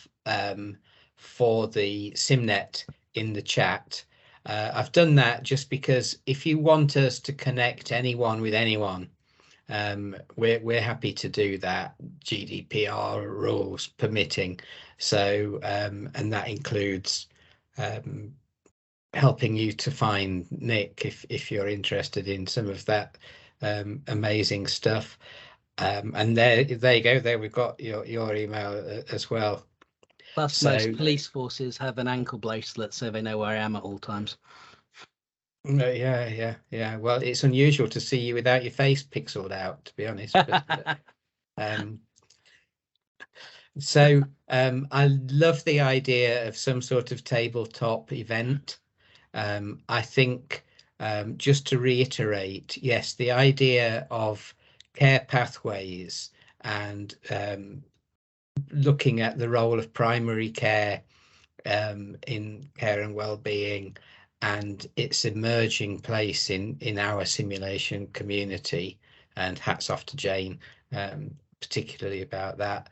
for the Simnet in the chat. I've done that just because if you want us to connect anyone with anyone, we're happy to do that, GDPR rules permitting. So and that includes helping you to find Nick if you're interested in some of that amazing stuff. And there you go. There we've got your email as well. Plus, So, most police forces have an ankle bracelet, so they know where I am at all times. Yeah. Well, it's unusual to see you without your face pixeled out, to be honest. But, so I love the idea of some sort of tabletop event. I think just to reiterate, yes, the idea of care pathways and looking at the role of primary care in care and well-being and its emerging place in our simulation community, and hats off to Jane particularly about that.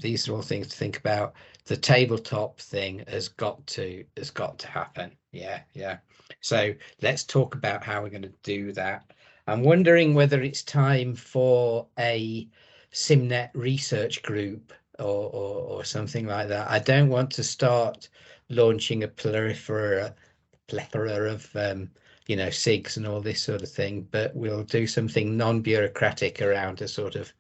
These are all things to think about. The tabletop thing has got to happen. Yeah. So let's talk about how we're going to do that. I'm wondering whether it's time for a Simnet research group or something like that. I don't want to start launching a plethora of SIGs and all this sort of thing, but we'll do something non-bureaucratic around a sort of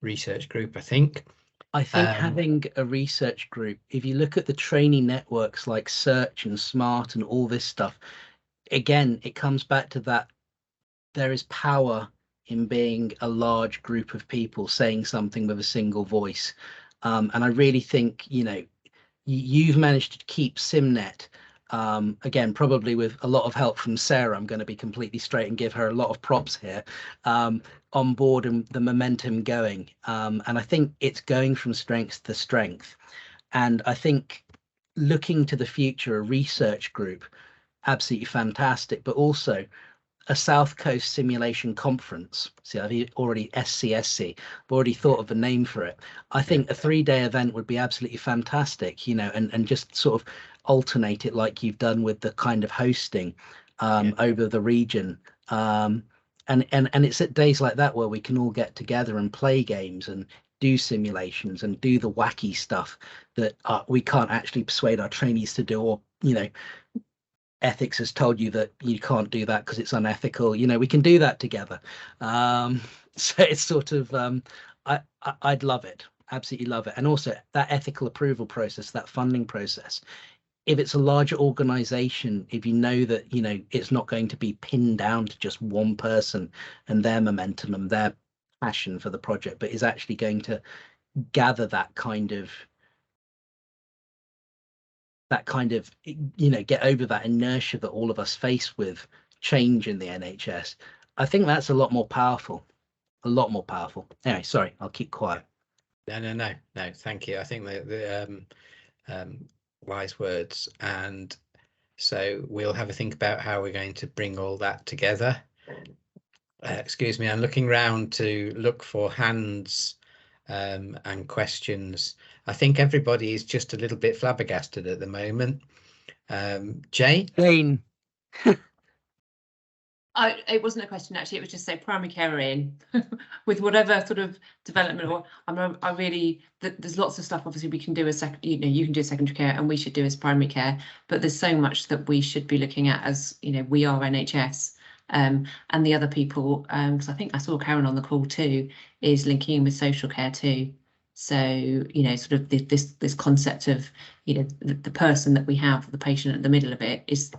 research group, I think. I think having a research group, if you look at the training networks like Search and Smart and all this stuff, again, it comes back to that there is power in being a large group of people saying something with a single voice. And I really think, you've managed to keep Simnet, again, probably with a lot of help from Sarah, I'm going to be completely straight and give her a lot of props here, on board and the momentum going. And I think it's going from strength to strength. And I think looking to the future, a research group, absolutely fantastic, but also a South Coast Simulation Conference. See, I've already SCSC, I've already thought of a name for it. I think a 3-day event would be absolutely fantastic, and just sort of alternate it like you've done with the kind of hosting over the region. And it's at days like that where we can all get together and play games and do simulations and do the wacky stuff that we can't actually persuade our trainees to do, or ethics has told you that you can't do that because it's unethical. We can do that together. So it's sort of I'd love it, absolutely love it. And also that ethical approval process, that funding process, if it's a larger organization, if you know that it's not going to be pinned down to just one person and their momentum and their passion for the project, but is actually going to gather that kind of get over that inertia that all of us face with change in the NHS. I think that's a lot more powerful. Anyway, sorry, I'll keep quiet. No, thank you. I think the wise words. And so we'll have a think about how we're going to bring all that together. Excuse me, I'm looking round to look for hands and questions. I think everybody is just a little bit flabbergasted at the moment. Jane? It wasn't a question actually. It was just say primary care in with whatever sort of development. Or I really there's lots of stuff obviously we can do as you can do secondary care and we should do as primary care. But there's so much that we should be looking at as we are NHS. And the other people, because I think I saw Karen on the call too, is linking in with social care too. So sort of this concept of the person that we have, the patient at the middle of it, is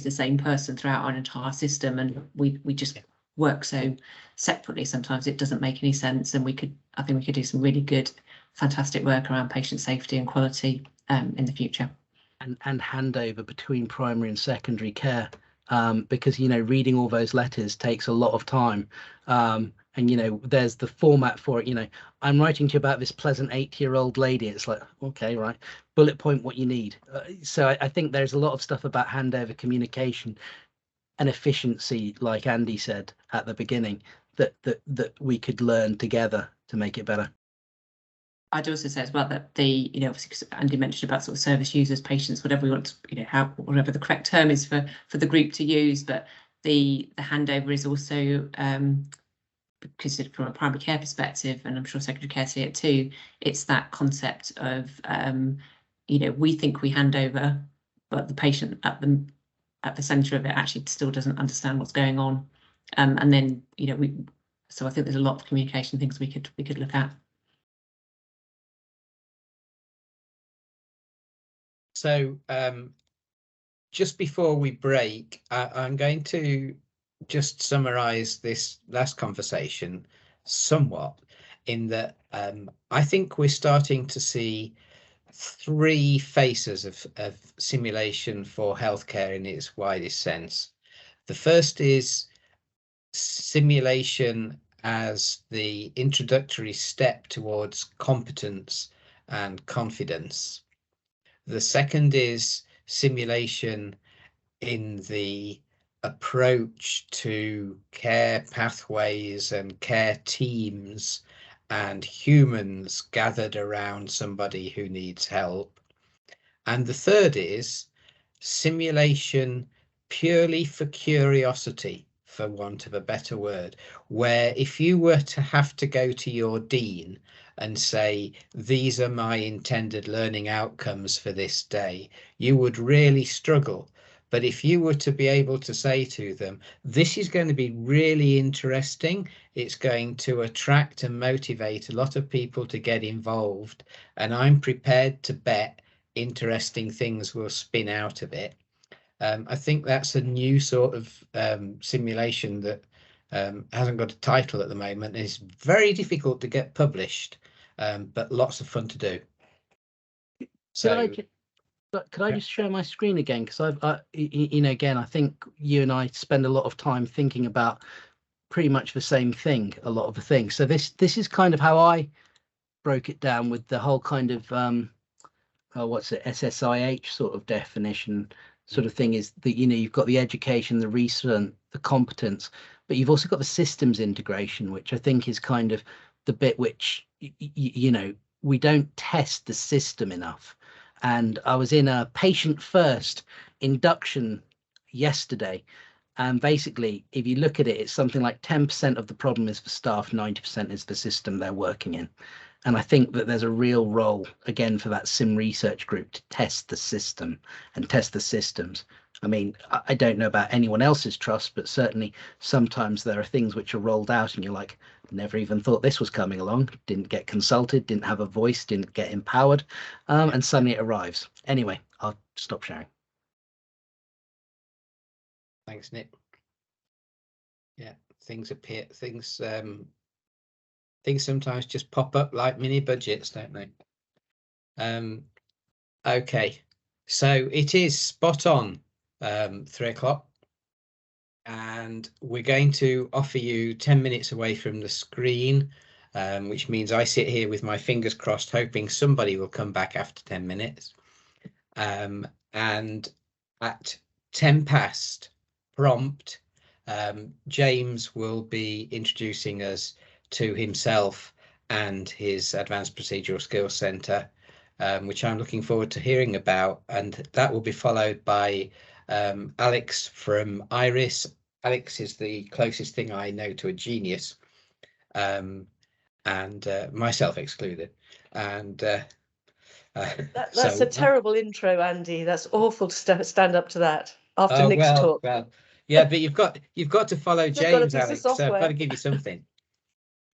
the same person throughout our entire system, and we just work so separately sometimes it doesn't make any sense. And I think we could do some really good, fantastic work around patient safety and quality in the future. And handover between primary and secondary care, because reading all those letters takes a lot of time. And there's the format for it. I'm writing to you about this pleasant 8-year-old lady. It's like, okay, right, bullet point what you need. So I think there's a lot of stuff about handover communication and efficiency, like Andy said at the beginning, that we could learn together to make it better. I'd also say as well that obviously, because Andy mentioned about sort of service users, patients, whatever we want to, whatever the correct term is for the group to use, but the handover is also considered from a primary care perspective, and I'm sure secondary care see it too. It's that concept of we think we hand over, but the patient at the centre of it actually still doesn't understand what's going on, and then so I think there's a lot of communication things we could look at. So just before we break, I'm going to just summarize this last conversation somewhat, in that I think we're starting to see 3 faces of simulation for healthcare in its widest sense. The first is simulation as the introductory step towards competence and confidence. The second is simulation in the approach to care pathways and care teams and humans gathered around somebody who needs help. And the third is simulation purely for curiosity, for want of a better word, where if you were to have to go to your dean and say, these are my intended learning outcomes for this day, you would really struggle. But if you were to be able to say to them, this is going to be really interesting, it's going to attract and motivate a lot of people to get involved, and I'm prepared to bet interesting things will spin out of it. I think that's a new sort of simulation that hasn't got a title at the moment. It's very difficult to get published, but lots of fun to do. So could I just share my screen again? Because again, I think you and I spend a lot of time thinking about pretty much the same thing, a lot of the things. So this is kind of how I broke it down with the whole kind of what's it, SSIH sort of definition sort of thing, is that you've got the education, the research, the competence, but you've also got the systems integration, which I think is kind of the bit which we don't test the system enough. And I was in a patient first induction yesterday, and basically if you look at it, it's something like 10% of the problem is the staff, 90% is the system they're working in. And I think that there's a real role, again, for that sim research group to test the system and test the systems. I mean, I don't know about anyone else's trust, but certainly sometimes there are things which are rolled out and you're like, never even thought this was coming along, didn't get consulted, didn't have a voice, didn't get empowered, and suddenly it arrives. Anyway, I'll stop sharing. Thanks, Nick. Yeah, things appear, things sometimes just pop up like mini budgets, don't they? Okay, so it is spot on 3 o'clock, and we're going to offer you 10 minutes away from the screen, which means I sit here with my fingers crossed, hoping somebody will come back after 10 minutes. And at 10 past prompt, James will be introducing us to himself and his Advanced Procedural Skills Centre, which I'm looking forward to hearing about. And that will be followed by Alex from IRIS Alex is the closest thing I know to a genius, and myself excluded. And That's so, a terrible intro, Andy. That's awful to stand up to that after Nick's talk. Well, yeah, but you've got to follow James, Alex. So I've got to give you something.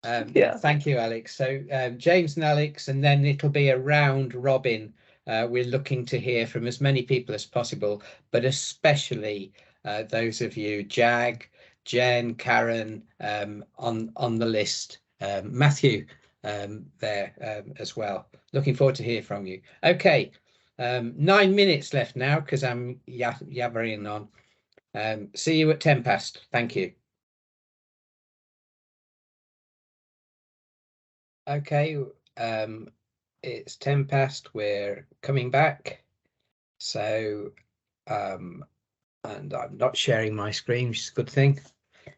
Yeah. Thank you, Alex. So James and Alex, and then it'll be a round robin. We're looking to hear from as many people as possible, but especially those of you, Jag, Jen, Karen, on the list, Matthew there as well. Looking forward to hear from you. Okay, 9 minutes left now because I'm yabbering on. See you at 10 past. Thank you. Okay, it's 10 past. We're coming back. So, and I'm not sharing my screen, which is a good thing.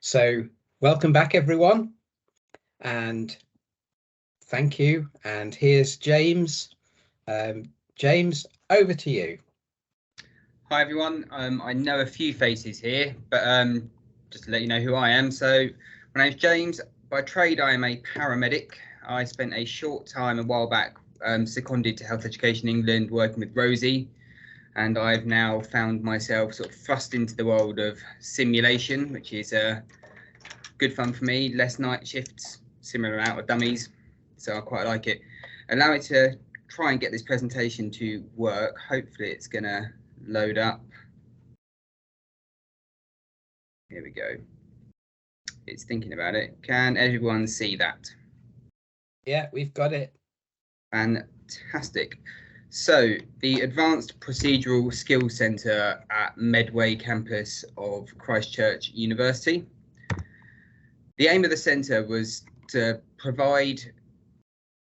So, welcome back, everyone, and thank you. And here's James. James, over to you. Hi, everyone. I know a few faces here, but just to let you know who I am. So, my name's James. By trade, I am a paramedic. I spent a short time a while back seconded to Health Education England working with Rosie, and I've now found myself sort of thrust into the world of simulation, which is good fun for me. Less night shifts, similar amount of dummies, so I quite like it. Allow me to try and get this presentation to work. Hopefully it's gonna load up. Here we go. It's thinking about it. Can everyone see that? Yeah, we've got it. Fantastic. So the Advanced Procedural Skills Centre at Medway campus of Christchurch University. The aim of the centre was to provide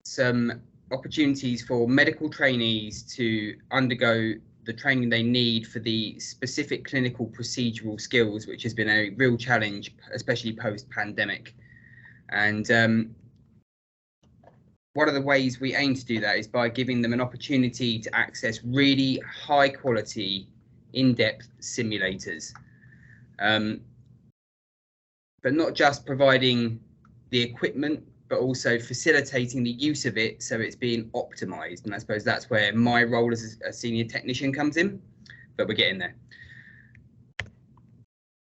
some opportunities for medical trainees to undergo the training they need for the specific clinical procedural skills, which has been a real challenge, especially post-pandemic. And one of the ways we aim to do that is by giving them an opportunity to access really high quality, in-depth simulators. But not just providing the equipment, but also facilitating the use of it so it's being optimized. And I suppose that's where my role as a senior technician comes in, but we're getting there.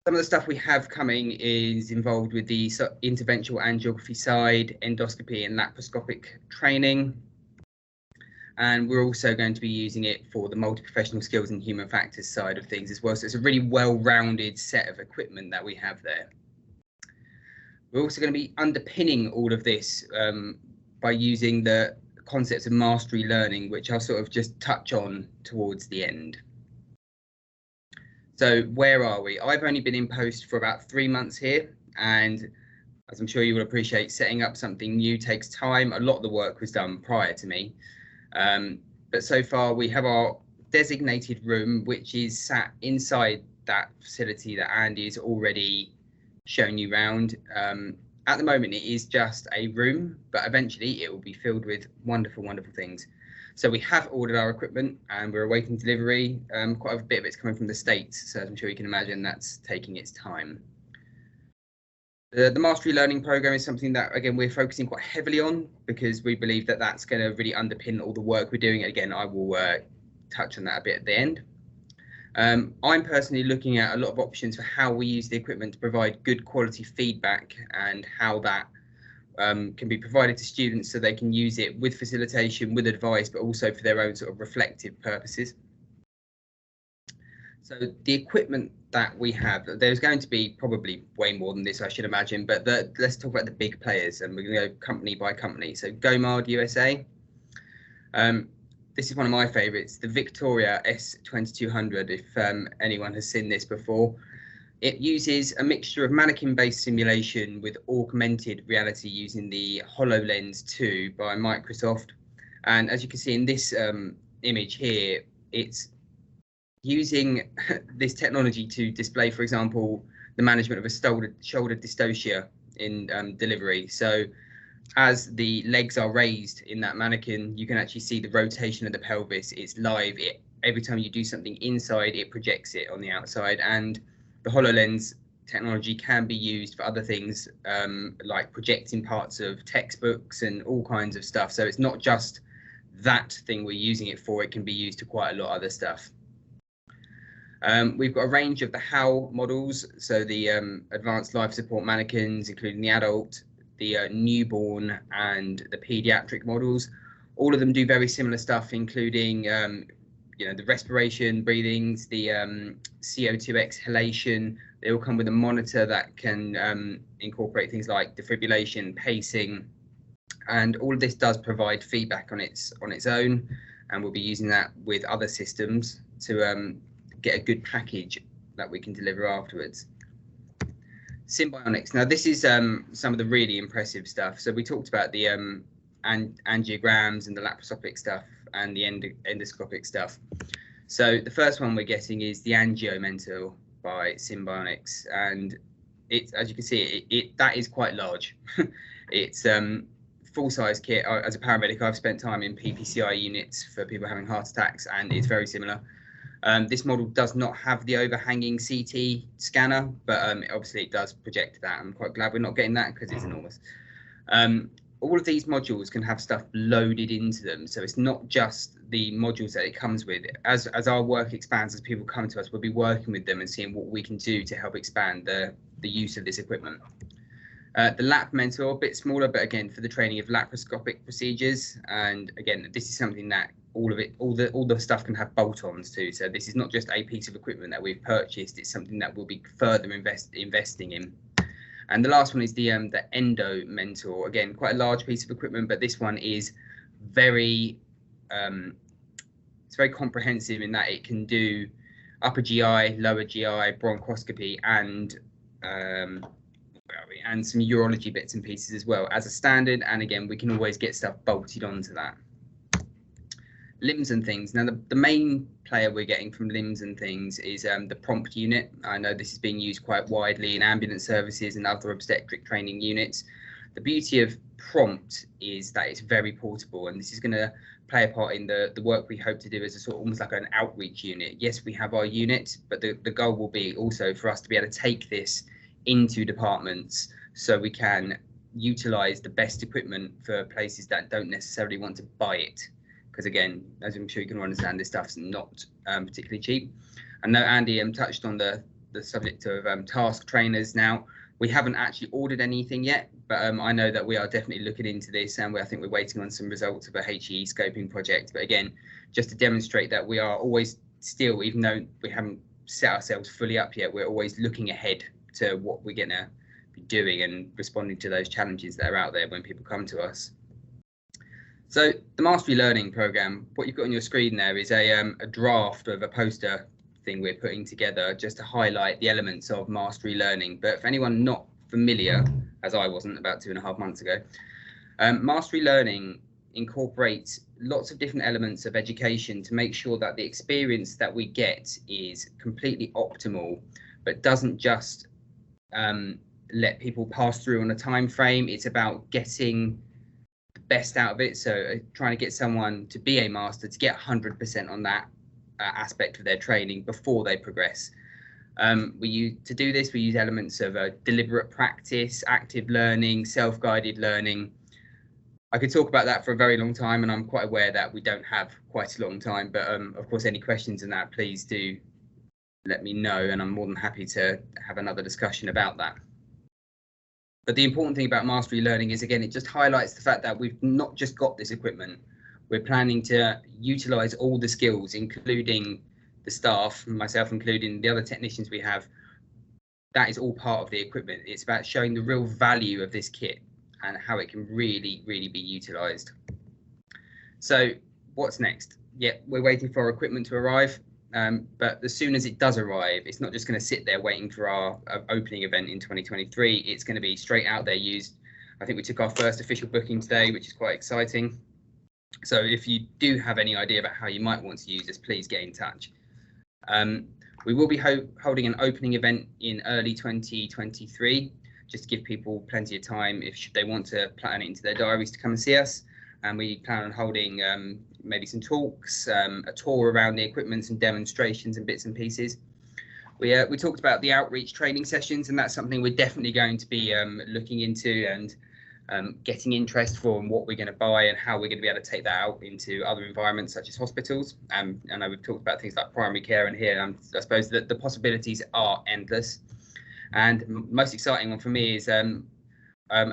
Some of the stuff we have coming is involved with the interventional angiography side, endoscopy and laparoscopic training. And we're also going to be using it for the multi-professional skills and human factors side of things as well. So it's a really well-rounded set of equipment that we have there. We're also going to be underpinning all of this by using the concepts of mastery learning, which I'll sort of just touch on towards the end. So where are we? I've only been in post for about 3 months here, and as I'm sure you will appreciate, setting up something new takes time. A lot of the work was done prior to me, but so far we have our designated room, which is sat inside that facility that Andy has already shown you around. At the moment it is just a room, but eventually it will be filled with wonderful, wonderful things. So we have ordered our equipment and we're awaiting delivery. Quite a bit of it's coming from the States, so as I'm sure you can imagine, that's taking its time. The Mastery Learning Programme is something that, again, we're focusing quite heavily on because we believe that that's going to really underpin all the work we're doing. Again, I will touch on that a bit at the end. I'm personally looking at a lot of options for how we use the equipment to provide good quality feedback and how that can be provided to students so they can use it with facilitation, with advice, but also for their own sort of reflective purposes. So the equipment that we have, there's going to be probably way more than this, I should imagine, but let's talk about the big players, and we're going to go company by company. So GOMARD USA. This is one of my favorites, the Victoria S2200, if anyone has seen this before. It uses a mixture of mannequin-based simulation with augmented reality using the HoloLens 2 by Microsoft. And as you can see in this image here, it's using this technology to display, for example, the management of a shoulder dystocia in delivery. So as the legs are raised in that mannequin, you can actually see the rotation of the pelvis. It's live. Every time you do something inside, it projects it on the outside. And the HoloLens technology can be used for other things, like projecting parts of textbooks and all kinds of stuff. So it's not just that thing we're using it for, it can be used to quite a lot of other stuff. We've got a range of the HAL models, so the advanced life support mannequins, including the adult, the newborn and the pediatric models. All of them do very similar stuff, including the respiration, breathings, the CO2 exhalation. They all come with a monitor that can incorporate things like defibrillation, pacing, and all of this does provide feedback on its own, and we'll be using that with other systems to get a good package that we can deliver afterwards. Symbionics. Now this is some of the really impressive stuff. So we talked about the angiograms and the laparoscopic stuff and the endoscopic stuff. So the first one we're getting is the Angiomental by Symbionics, and it's, as you can see, that is quite large. It's full-size kit. As a paramedic, I've spent time in PPCI units for people having heart attacks, and it's very similar. This model does not have the overhanging CT scanner, but obviously it does project that. I'm quite glad we're not getting that because it's enormous. All of these modules can have stuff loaded into them, so it's not just the modules that it comes with. As our work expands, as people come to us, we'll be working with them and seeing what we can do to help expand the use of this equipment. The lap mentor, a bit smaller, but again for the training of laparoscopic procedures. And again, this is something that all the stuff can have bolt-ons to. So this is not just a piece of equipment that we've purchased; it's something that we'll be further investing in. And the last one is the Endo Mentor. Again, quite a large piece of equipment, but this one is very it's very comprehensive in that it can do upper GI, lower GI, bronchoscopy, and some urology bits and pieces as well as a standard. And again, we can always get stuff bolted onto that. Limbs and things. Now, the main player we're getting from limbs and things is the prompt unit. I know this is being used quite widely in ambulance services and other obstetric training units. The beauty of prompt is that it's very portable, and this is going to play a part in the work we hope to do as a sort of almost like an outreach unit. Yes, we have our unit, but the goal will be also for us to be able to take this into departments so we can utilize the best equipment for places that don't necessarily want to buy it. Because again, as I'm sure you can understand, this stuff's not particularly cheap. I know Andy touched on the subject of task trainers. Now, we haven't actually ordered anything yet, but I know that we are definitely looking into this, and I think we're waiting on some results of a HE scoping project. But again, just to demonstrate that we are always still, even though we haven't set ourselves fully up yet, we're always looking ahead to what we're going to be doing and responding to those challenges that are out there when people come to us. So the Mastery Learning Programme, what you've got on your screen there is a draft of a poster thing we're putting together just to highlight the elements of Mastery Learning. But for anyone not familiar, as I wasn't about 2.5 months ago, Mastery Learning incorporates lots of different elements of education to make sure that the experience that we get is completely optimal, but doesn't just let people pass through on a time frame. It's about getting best out of it. So trying to get someone to be a master to get 100% on that aspect of their training before they progress. To do this, we use elements of deliberate practice, active learning, self-guided learning. I could talk about that for a very long time, and I'm quite aware that we don't have quite a long time, but of course, any questions on that, please do let me know, and I'm more than happy to have another discussion about that. But the important thing about Mastery Learning is, again, it just highlights the fact that we've not just got this equipment. We're planning to utilize all the skills, including the staff, myself including the other technicians we have. That is all part of the equipment. It's about showing the real value of this kit and how it can really, really be utilized. So what's next? Yeah, we're waiting for our equipment to arrive. But as soon as it does arrive, it's not just going to sit there waiting for our opening event in 2023. It's going to be straight out there used. I think we took our first official booking today, which is quite exciting. So if you do have any idea about how you might want to use this, please get in touch. We will be holding an opening event in early 2023, just to give people plenty of time if they want to plan it into their diaries to come and see us. And we plan on holding maybe some talks, a tour around the equipment, some demonstrations and bits and pieces. We talked about the outreach training sessions, and that's something we're definitely going to be looking into and getting interest for, and what we're going to buy and how we're going to be able to take that out into other environments such as hospitals. I know we've talked about things like primary care, and here I suppose that the possibilities are endless. And most exciting one for me is a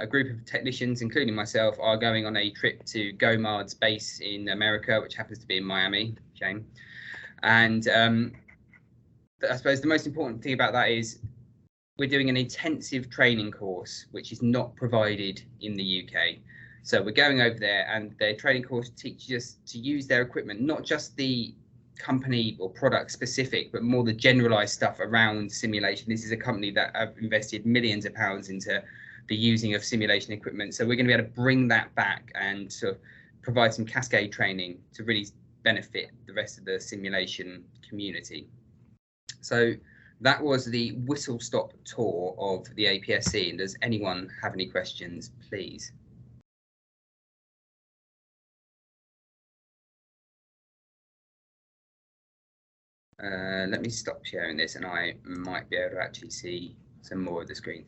group of technicians, including myself, are going on a trip to GOMARD's base in America, which happens to be in Miami. Shame. And I suppose the most important thing about that is we're doing an intensive training course, which is not provided in the UK. So we're going over there, and their training course teaches us to use their equipment, not just the company or product specific, but more the generalized stuff around simulation. This is a company that have invested millions of pounds into the using of simulation equipment. So we're going to be able to bring that back and sort of provide some cascade training to really benefit the rest of the simulation community. So that was the whistle-stop tour of the APSC. And does anyone have any questions, please? Let me stop sharing this, and I might be able to actually see some more of the screen.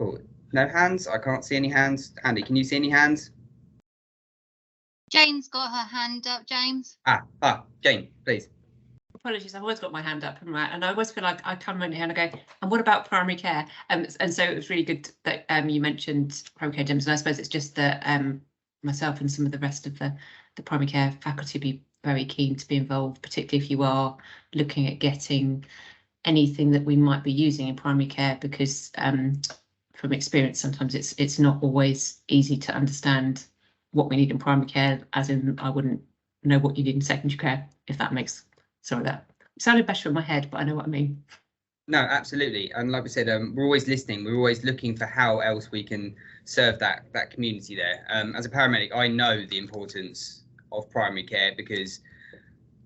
Oh, no hands? I can't see any hands. Andy, can you see any hands? Jane's got her hand up, James. Jane, please. Apologies, I've always got my hand up, and I always feel like I come in here and I go, and what about primary care? And so it was really good that you mentioned primary care gyms, and I suppose it's just that myself and some of the rest of the primary care faculty be very keen to be involved, particularly if you are looking at getting anything that we might be using in primary care, because from experience, sometimes it's not always easy to understand what we need in primary care, as in I wouldn't know what you need in secondary care, if that makes, sorry, that sounded better in my head, but I know what I mean. No, absolutely. And like we said, we're always listening. We're always looking for how else we can serve that community there. As a paramedic, I know the importance of primary care because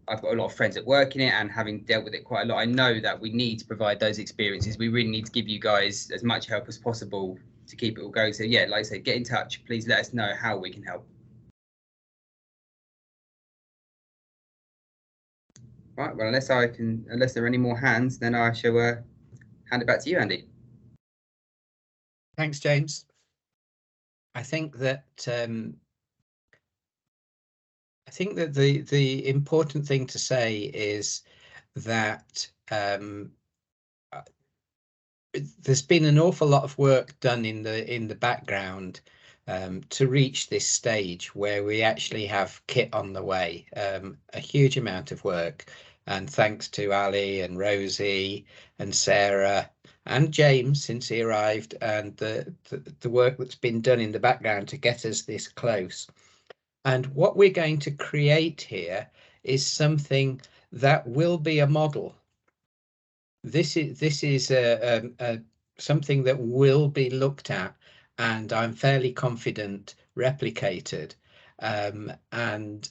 I've got a lot of friends that work in it, and having dealt with it quite a lot, I know that we need to provide those experiences. We really need to give you guys as much help as possible to keep it all going. So yeah, like I said, get in touch. Please let us know how we can help. Right, well, unless there are any more hands, then I shall hand it back to you, Andy. Thanks, James. I think that the important thing to say is that there's been an awful lot of work done in the background to reach this stage where we actually have kit on the way. A huge amount of work, and thanks to Ali and Rosie and Sarah and James since he arrived, and the work that's been done in the background to get us this close. And what we're going to create here is something that will be a model. This is something that will be looked at, and I'm fairly confident replicated. And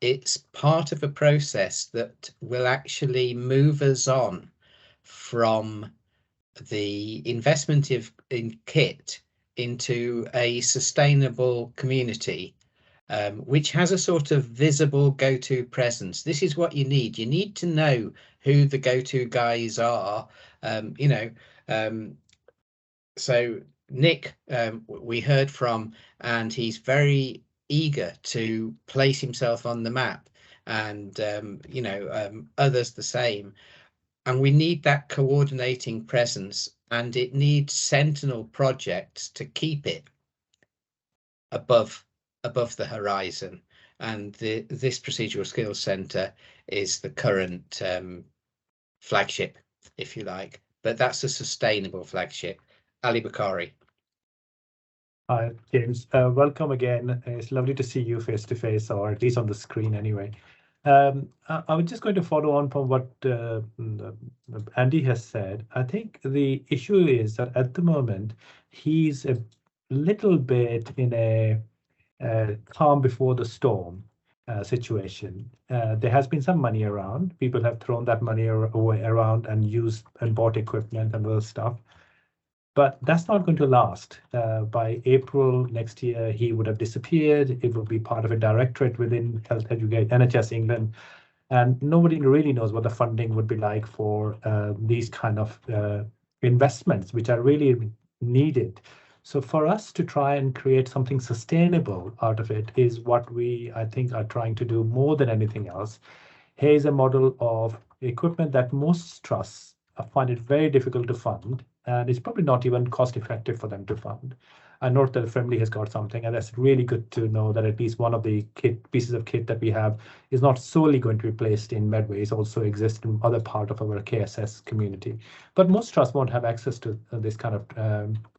it's part of a process that will actually move us on from the investment in kit into a sustainable community, which has a sort of visible go-to presence. This is what you need. You need to know who the go-to guys are, so Nick, we heard from, and he's very eager to place himself on the map, and others the same. And we need that coordinating presence, and it needs sentinel projects to keep it above the horizon. And this procedural skills centre is the current flagship, if you like, but that's a sustainable flagship. Ali Bukhari. Hi, James. Welcome again. It's lovely to see you face to face, or at least on the screen anyway. I was just going to follow on from what Andy has said. I think the issue is that at the moment, he's a little bit in a calm before the storm situation. There has been some money around. People have thrown that money around and used and bought equipment and other stuff. But that's not going to last. By April next year, he would have disappeared. It will be part of a directorate within Health Education, NHS England. And nobody really knows what the funding would be like for these kind of investments, which are really needed. So for us to try and create something sustainable out of it is what we, I think, are trying to do more than anything else. Here's a model of equipment that most trusts find it very difficult to fund, and it's probably not even cost effective for them to fund. I note that Friendly has got something, and that's really good to know that at least one of the pieces of kit that we have is not solely going to be placed in Medway, it also exists in other part of our KSS community. But most trusts won't have access to this kind of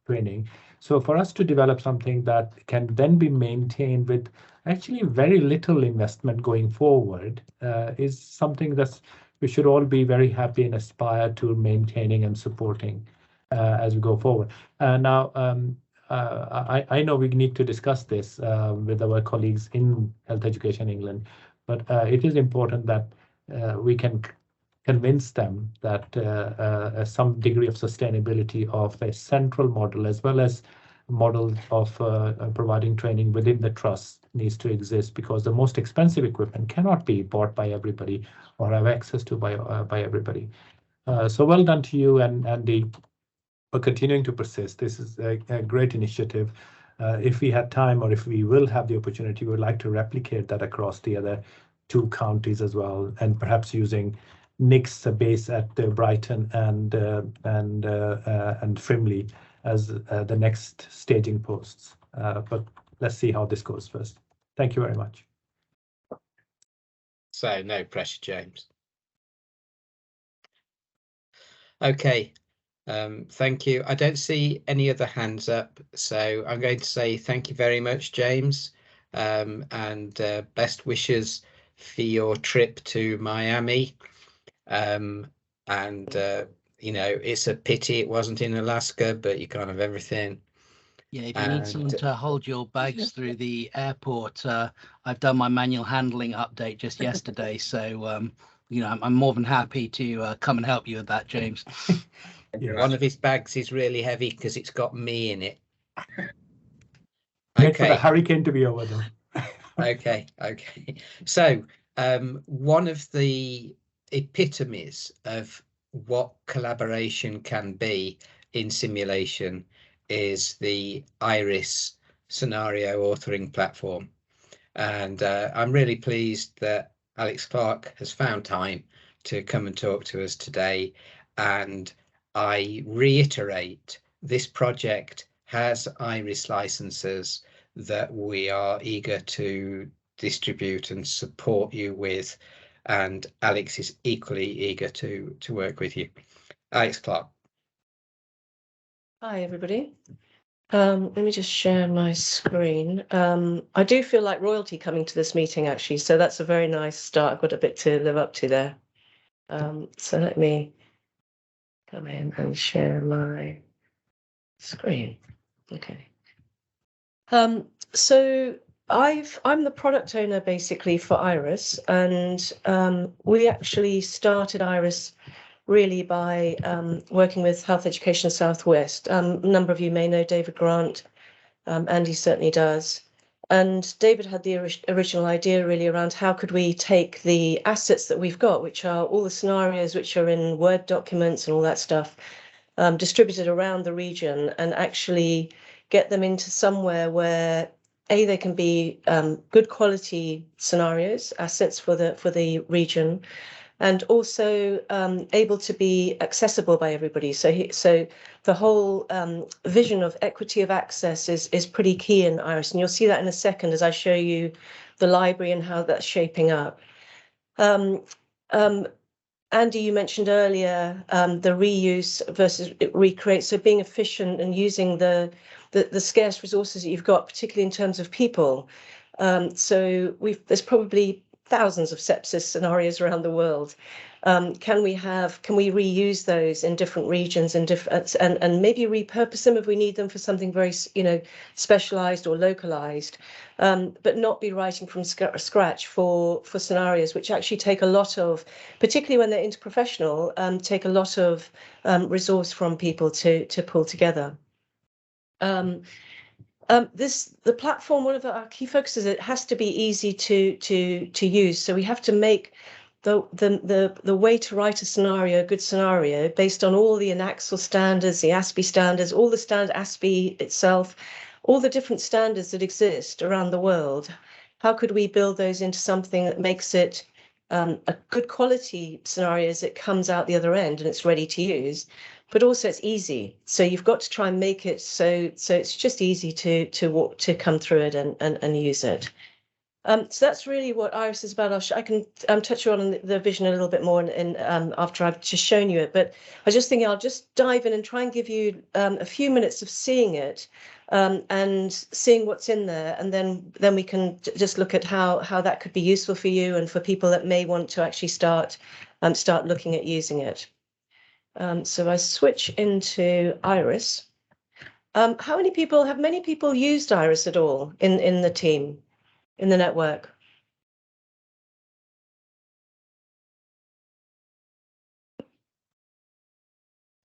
training. So for us to develop something that can then be maintained with actually very little investment going forward is something that we should all be very happy and aspire to maintaining and supporting as we go forward. Now, I know we need to discuss this with our colleagues in Health Education England, but it is important that we can convince them that some degree of sustainability of a central model as well as model of providing training within the trust needs to exist, because the most expensive equipment cannot be bought by everybody or have access to by everybody. So well done to you and Andy for continuing to persist. This is a great initiative. If we had time, or if we will have the opportunity, we would like to replicate that across the other 2 counties as well, and perhaps using Nick's base at Brighton and Frimley as the next staging posts. But let's see how this goes first. Thank you very much. So no pressure, James. Okay, thank you. I don't see any other hands up, so I'm going to say thank you very much, James, and best wishes for your trip to Miami. You know, it's a pity it wasn't in Alaska, but you can't have everything. Yeah, if you need someone to hold your bags through the airport, I've done my manual handling update just yesterday, so you know, I'm more than happy to come and help you with that, James. One of his bags is really heavy because it's got me in it. Wait for the hurricane to be over, though. Okay. So one of the epitomes of what collaboration can be in simulation is the IRIS scenario authoring platform. And I'm really pleased that Alex Clark has found time to come and talk to us today. And I reiterate, this project has IRIS licenses that we are eager to distribute and support you with. And Alex is equally eager to work with you. Alex Clark. Hi, everybody. Let me just share my screen. I do feel like royalty coming to this meeting, actually, so that's a very nice start. I've got a bit to live up to there. So let me come in and share my screen. Okay. So I'm the product owner basically for IRIS, and we actually started IRIS really by working with Health Education Southwest. A number of you may know David Grant, Andy certainly does. And David had the original idea really around how could we take the assets that we've got, which are all the scenarios which are in Word documents and all that stuff, distributed around the region, and actually get them into somewhere where they can be good quality scenarios, assets for the region, and also able to be accessible by everybody. So the whole vision of equity of access is pretty key in IRIS, and you'll see that in a second as I show you the library and how that's shaping up. Andy, you mentioned earlier the reuse versus recreate, so being efficient and using the scarce resources that you've got, particularly in terms of people. So there's probably thousands of sepsis scenarios around the world. Can we reuse those in different regions and maybe repurpose them if we need them for something very, you know, specialized or localized, but not be writing from scratch for scenarios which actually take a lot of, particularly when they're interprofessional, take a lot of resource from people to pull together. The platform, one of our key focuses, it has to be easy to use. So we have to make the way to write a scenario, a good scenario, based on all the Anaxel standards, the ASPE standards, all the standard ASPE itself, all the different standards that exist around the world. How could we build those into something that makes it a good quality scenario as it comes out the other end and it's ready to use, but also it's easy. So you've got to try and make it so it's just easy to come through it and use it. So that's really what Iris is about. I can touch on the vision a little bit more after I've just shown you it. But I was just thinking I'll just dive in and try and give you a few minutes of seeing it and seeing what's in there, and then we can just look at how that could be useful for you and for people that may want to actually start looking at using it. So I switch into Iris. Have many people used Iris at all in the team? In the network?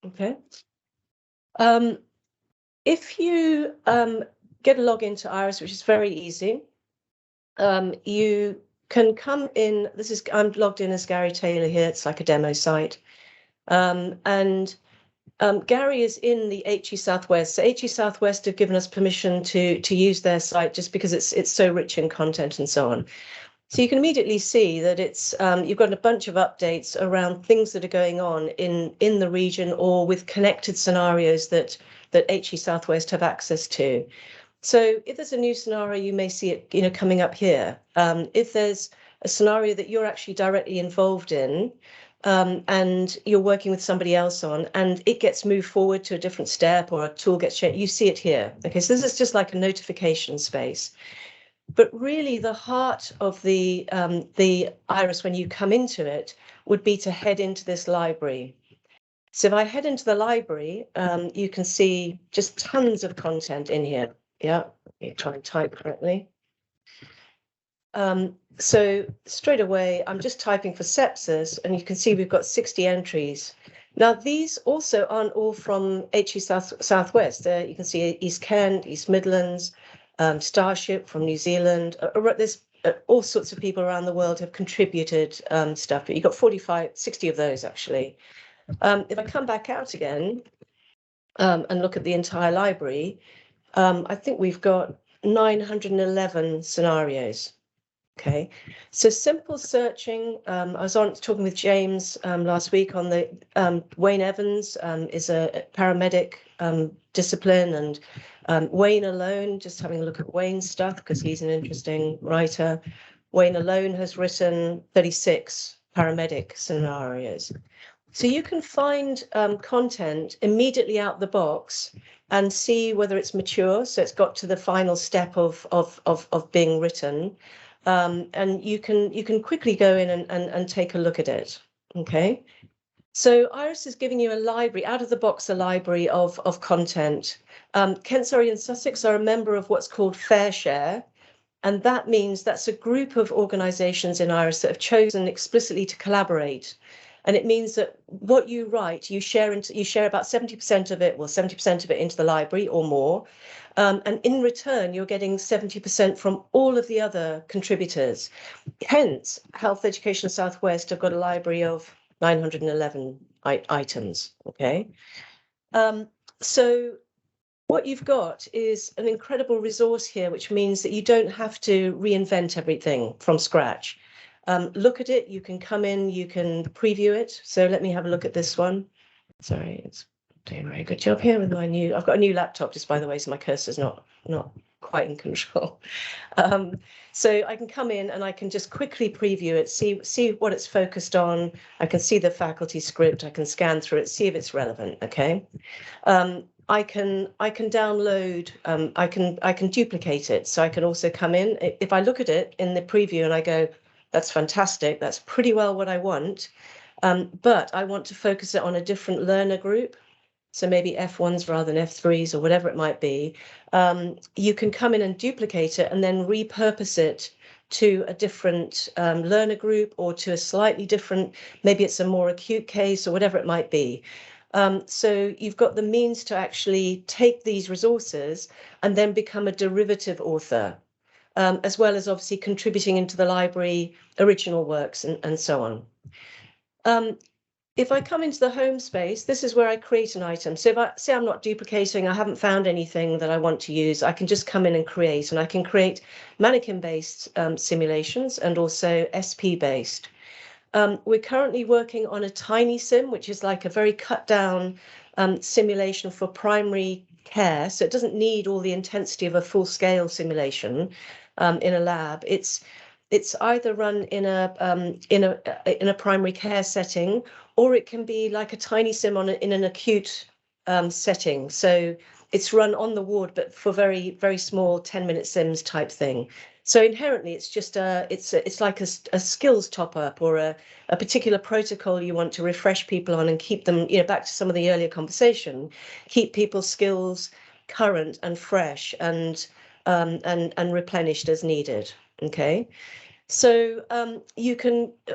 Okay. If you get a login to Iris, which is very easy, you can come in. I'm logged in as Gary Taylor here. It's like a demo site. Gary is in the HE Southwest. So HE Southwest have given us permission to use their site just because it's so rich in content and so on. So you can immediately see that it's you've got a bunch of updates around things that are going on in the region or with connected scenarios that HE Southwest have access to. So if there's a new scenario, you may see it coming up here. If there's a scenario that you're actually directly involved in, and you're working with somebody else on, and it gets moved forward to a different step or a tool gets changed, you see it here. Okay, so this is just like a notification space. But really the heart of the Iris when you come into it would be to head into this library. So if I head into the library, you can see just tons of content in here. Yeah, let me try and type correctly. So straight away, I'm just typing for sepsis, and you can see we've got 60 entries. Now, these also aren't all from HE Southwest. You can see East Kent, East Midlands, Starship from New Zealand. There's all sorts of people around the world have contributed stuff, but you've got 60 of those, actually. If I come back out again and look at the entire library, I think we've got 911 scenarios. Okay, so simple searching. I was talking with James last week on the Wayne Evans is a paramedic discipline, and Wayne alone, just having a look at Wayne's stuff because he's an interesting writer. Wayne alone has written 36 paramedic scenarios. So you can find content immediately out the box and see whether it's mature. So it's got to the final step of being written. And you can quickly go in and take a look at it. Okay, so Iris is giving you a library, out of the box, a library of content. Kent, Surrey and Sussex are a member of what's called Fair Share, and that means that's a group of organisations in Iris that have chosen explicitly to collaborate. And it means that what you write, you share about 70% of it, well, 70% of it into the library or more. And in return, you're getting 70% from all of the other contributors. Hence, Health Education Southwest have got a library of 911 items, okay? So what you've got is an incredible resource here, which means that you don't have to reinvent everything from scratch. Look at it, you can come in, you can preview it. So let me have a look at this one. Sorry, it's doing a very good job here with my I've got a new laptop, just by the way, so my cursor's not quite in control. So I can come in and I can just quickly preview it, see what it's focused on. I can see the faculty script, I can scan through it, see if it's relevant, okay? I can download, I can duplicate it. So I can also come in, if I look at it in the preview and I go, that's fantastic, that's pretty well what I want, but I want to focus it on a different learner group. So maybe F1s rather than F3s or whatever it might be. You can come in and duplicate it and then repurpose it to a different learner group or to a slightly different, maybe it's a more acute case or whatever it might be. So you've got the means to actually take these resources and then become a derivative author. as well as obviously contributing into the library original works and so on. If I come into the home space, this is where I create an item. So if I say I'm not duplicating, I haven't found anything that I want to use, I can just come in and create, and I can create mannequin-based simulations and also SP-based. We're currently working on a tiny sim, which is like a very cut down simulation for primary care. So it doesn't need all the intensity of a full scale simulation in a lab. It's either run in a primary care setting, or it can be like a tiny sim in an acute setting. So it's run on the ward, but for very, very small 10-minute sims type thing. So inherently, it's just it's like a skills top up, or a particular protocol you want to refresh people on and keep them, back to some of the earlier conversation, keep people's skills current and fresh and replenished as needed. Okay. So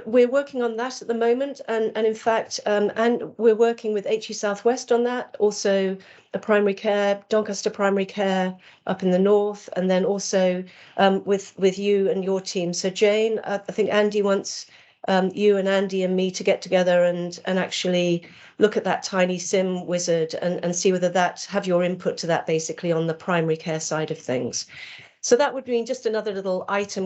we're working on that at the moment, and in fact, and we're working with HE Southwest on that, also the primary care, Doncaster Primary Care up in the north, and then also with you and your team. So Jane, I think Andy wants you and Andy and me to get together and actually look at that tiny sim wizard and see whether have your input to that basically on the primary care side of things. So that would mean just another item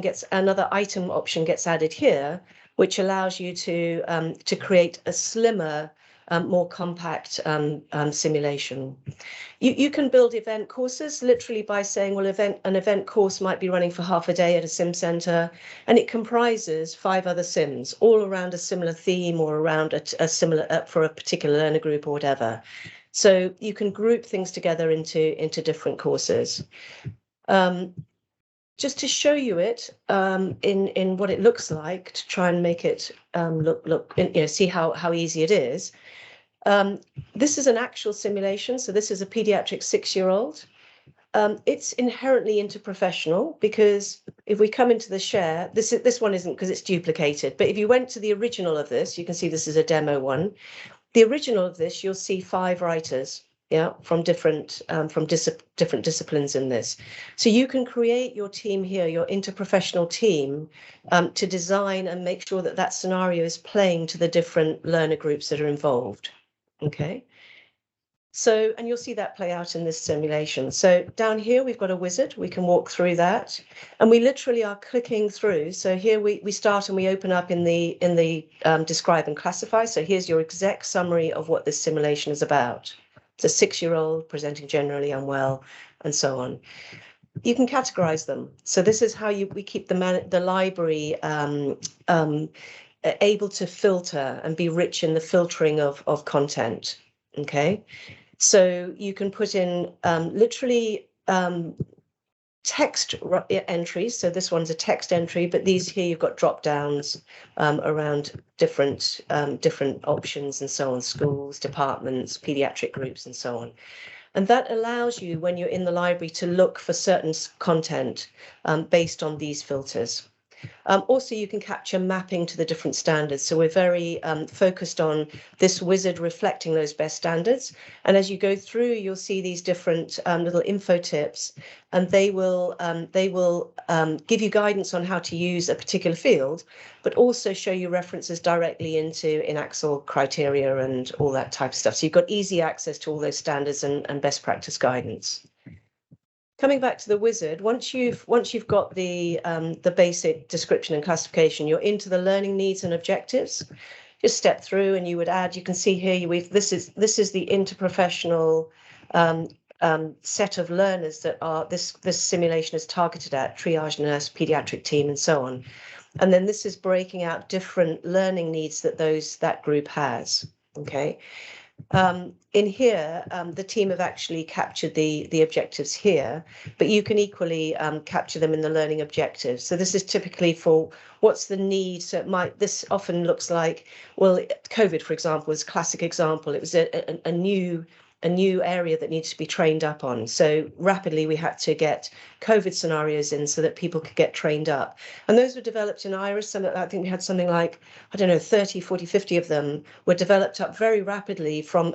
option gets added here, which allows you to create a slimmer, more compact simulation. You can build event courses literally by saying, well, an event course might be running for half a day at a sim center, and it comprises 5 other sims, all around a similar theme or around a similar for a particular learner group or whatever. So you can group things together into different courses. Just to show you it in what it looks like, to try and make it see how easy it is. This is an actual simulation. So this is a pediatric 6-year-old. It's inherently interprofessional, because if we come into the share, this one isn't, because it's duplicated. But if you went to the original of this, you can see this is a demo one. The original of this, you'll see 5 writers. From different disciplines in this. So you can create your team here, your interprofessional team, to design and make sure that scenario is playing to the different learner groups that are involved. Okay. So, and you'll see that play out in this simulation. So down here, we've got a wizard. We can walk through that, and we literally are clicking through. So here we start and we open up in the describe and classify. So here's your exact summary of what this simulation is about. It's a 6-year-old presenting generally unwell, and so on. You can categorize them. So this is how we keep the library able to filter and be rich in the filtering of content. Okay, so you can put in literally text entries. So this one's a text entry, but these here you've got drop downs around different options and so on, schools, departments, pediatric groups, and so on. And that allows you, when you're in the library, to look for certain content based on these filters. Also, you can capture mapping to the different standards. So we're very focused on this wizard reflecting those best standards. And as you go through, you'll see these different little info tips, and they will give you guidance on how to use a particular field, but also show you references directly into INACSL criteria and all that type of stuff. So you've got easy access to all those standards and best practice guidance. Coming back to the wizard, once you've got the basic description and classification, you're into the learning needs and objectives. Just step through, and you would add. You can see here this is the interprofessional set of learners that are this simulation is targeted at: triage nurse, pediatric team, and so on. And then this is breaking out different learning needs that group has. Okay. In here, the team have actually captured the objectives here, but you can equally capture them in the learning objectives. So this is typically for what's the need. So this often looks like, well, COVID, for example, is a classic example. It was a new a new area that needed to be trained up on. So rapidly we had to get COVID scenarios in so that people could get trained up. And those were developed in IRIS. And I think we had something like, I don't know, 30, 40, 50 of them were developed up very rapidly from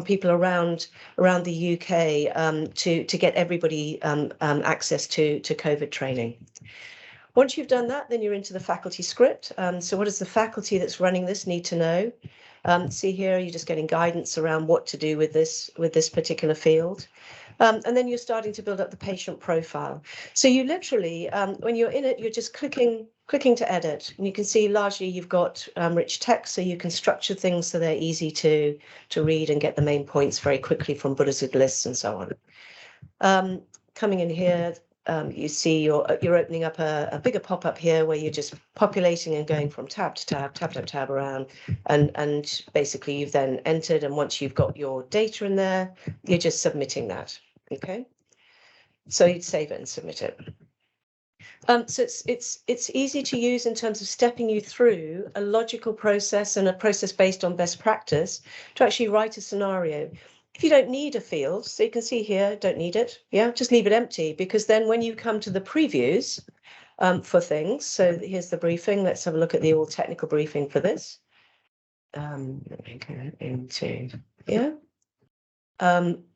people around the UK to get everybody access to COVID training. Once you've done that, then you're into the faculty script. So what does the faculty that's running this need to know? See here, you're just getting guidance around what to do with this particular field. And then you're starting to build up the patient profile. So you literally, when you're in it, you're just clicking to edit. And you can see largely you've got rich text, so you can structure things so they're easy to read and get the main points very quickly from bulleted lists and so on. Coming in here, you see you're opening up a bigger pop-up here where you're just populating and going from tab to tab around, and basically you've then entered, and once you've got your data in there, you're just submitting that. Okay, so you'd save it and submit it. So it's easy to use in terms of stepping you through a logical process and a process based on best practice to actually write a scenario. If you don't need a field, so you can see here, don't need it. Yeah, just leave it empty, because then when you come to the previews for things, so here's the briefing. Let's have a look at the all technical briefing for this. Let me go into, yeah.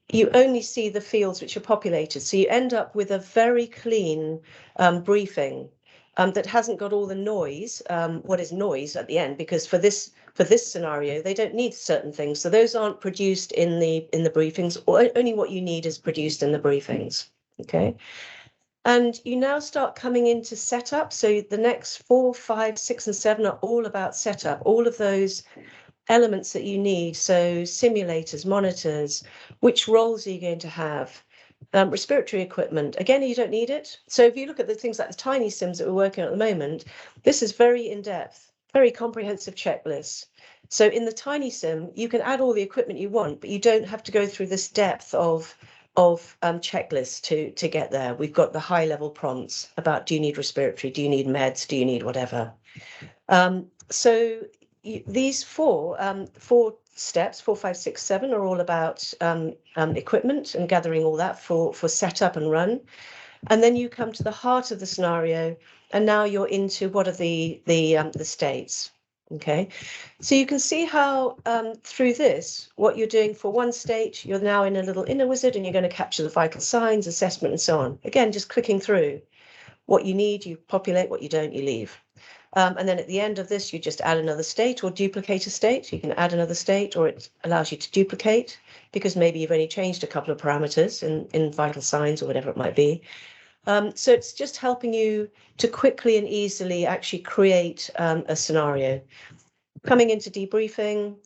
You only see the fields which are populated. So you end up with a very clean briefing that hasn't got all the noise. What is noise at the end? Because for this scenario, they don't need certain things. So those aren't produced in the briefings, or only what you need is produced in the briefings. Okay. And you now start coming into setup. So the next 4, 5, 6, and 7 are all about setup. All of those elements that you need. So simulators, monitors, which roles are you going to have? Respiratory equipment, again, you don't need it. So if you look at the things like the tiny sims that we're working on at the moment, this is very in-depth, very comprehensive checklists. So in the tiny sim, you can add all the equipment you want, but you don't have to go through this depth of checklists to get there. We've got the high-level prompts about, do you need respiratory, do you need meds, do you need whatever? So these four steps, 4, 5, 6, 7, are all about equipment and gathering all that for setup and run. And then you come to the heart of the scenario, and now you're into what are the states. Okay, so you can see how through this, what you're doing for one state, you're now in a little inner wizard, and you're going to capture the vital signs, assessment, and so on. Again, just clicking through what you need, you populate, what you don't, you leave. And then at the end of this, you just add another state or duplicate a state. You can add another state, or it allows you to duplicate because maybe you've only changed a couple of parameters in vital signs or whatever it might be. So it's just helping you to quickly and easily actually create a scenario. Coming into debriefing,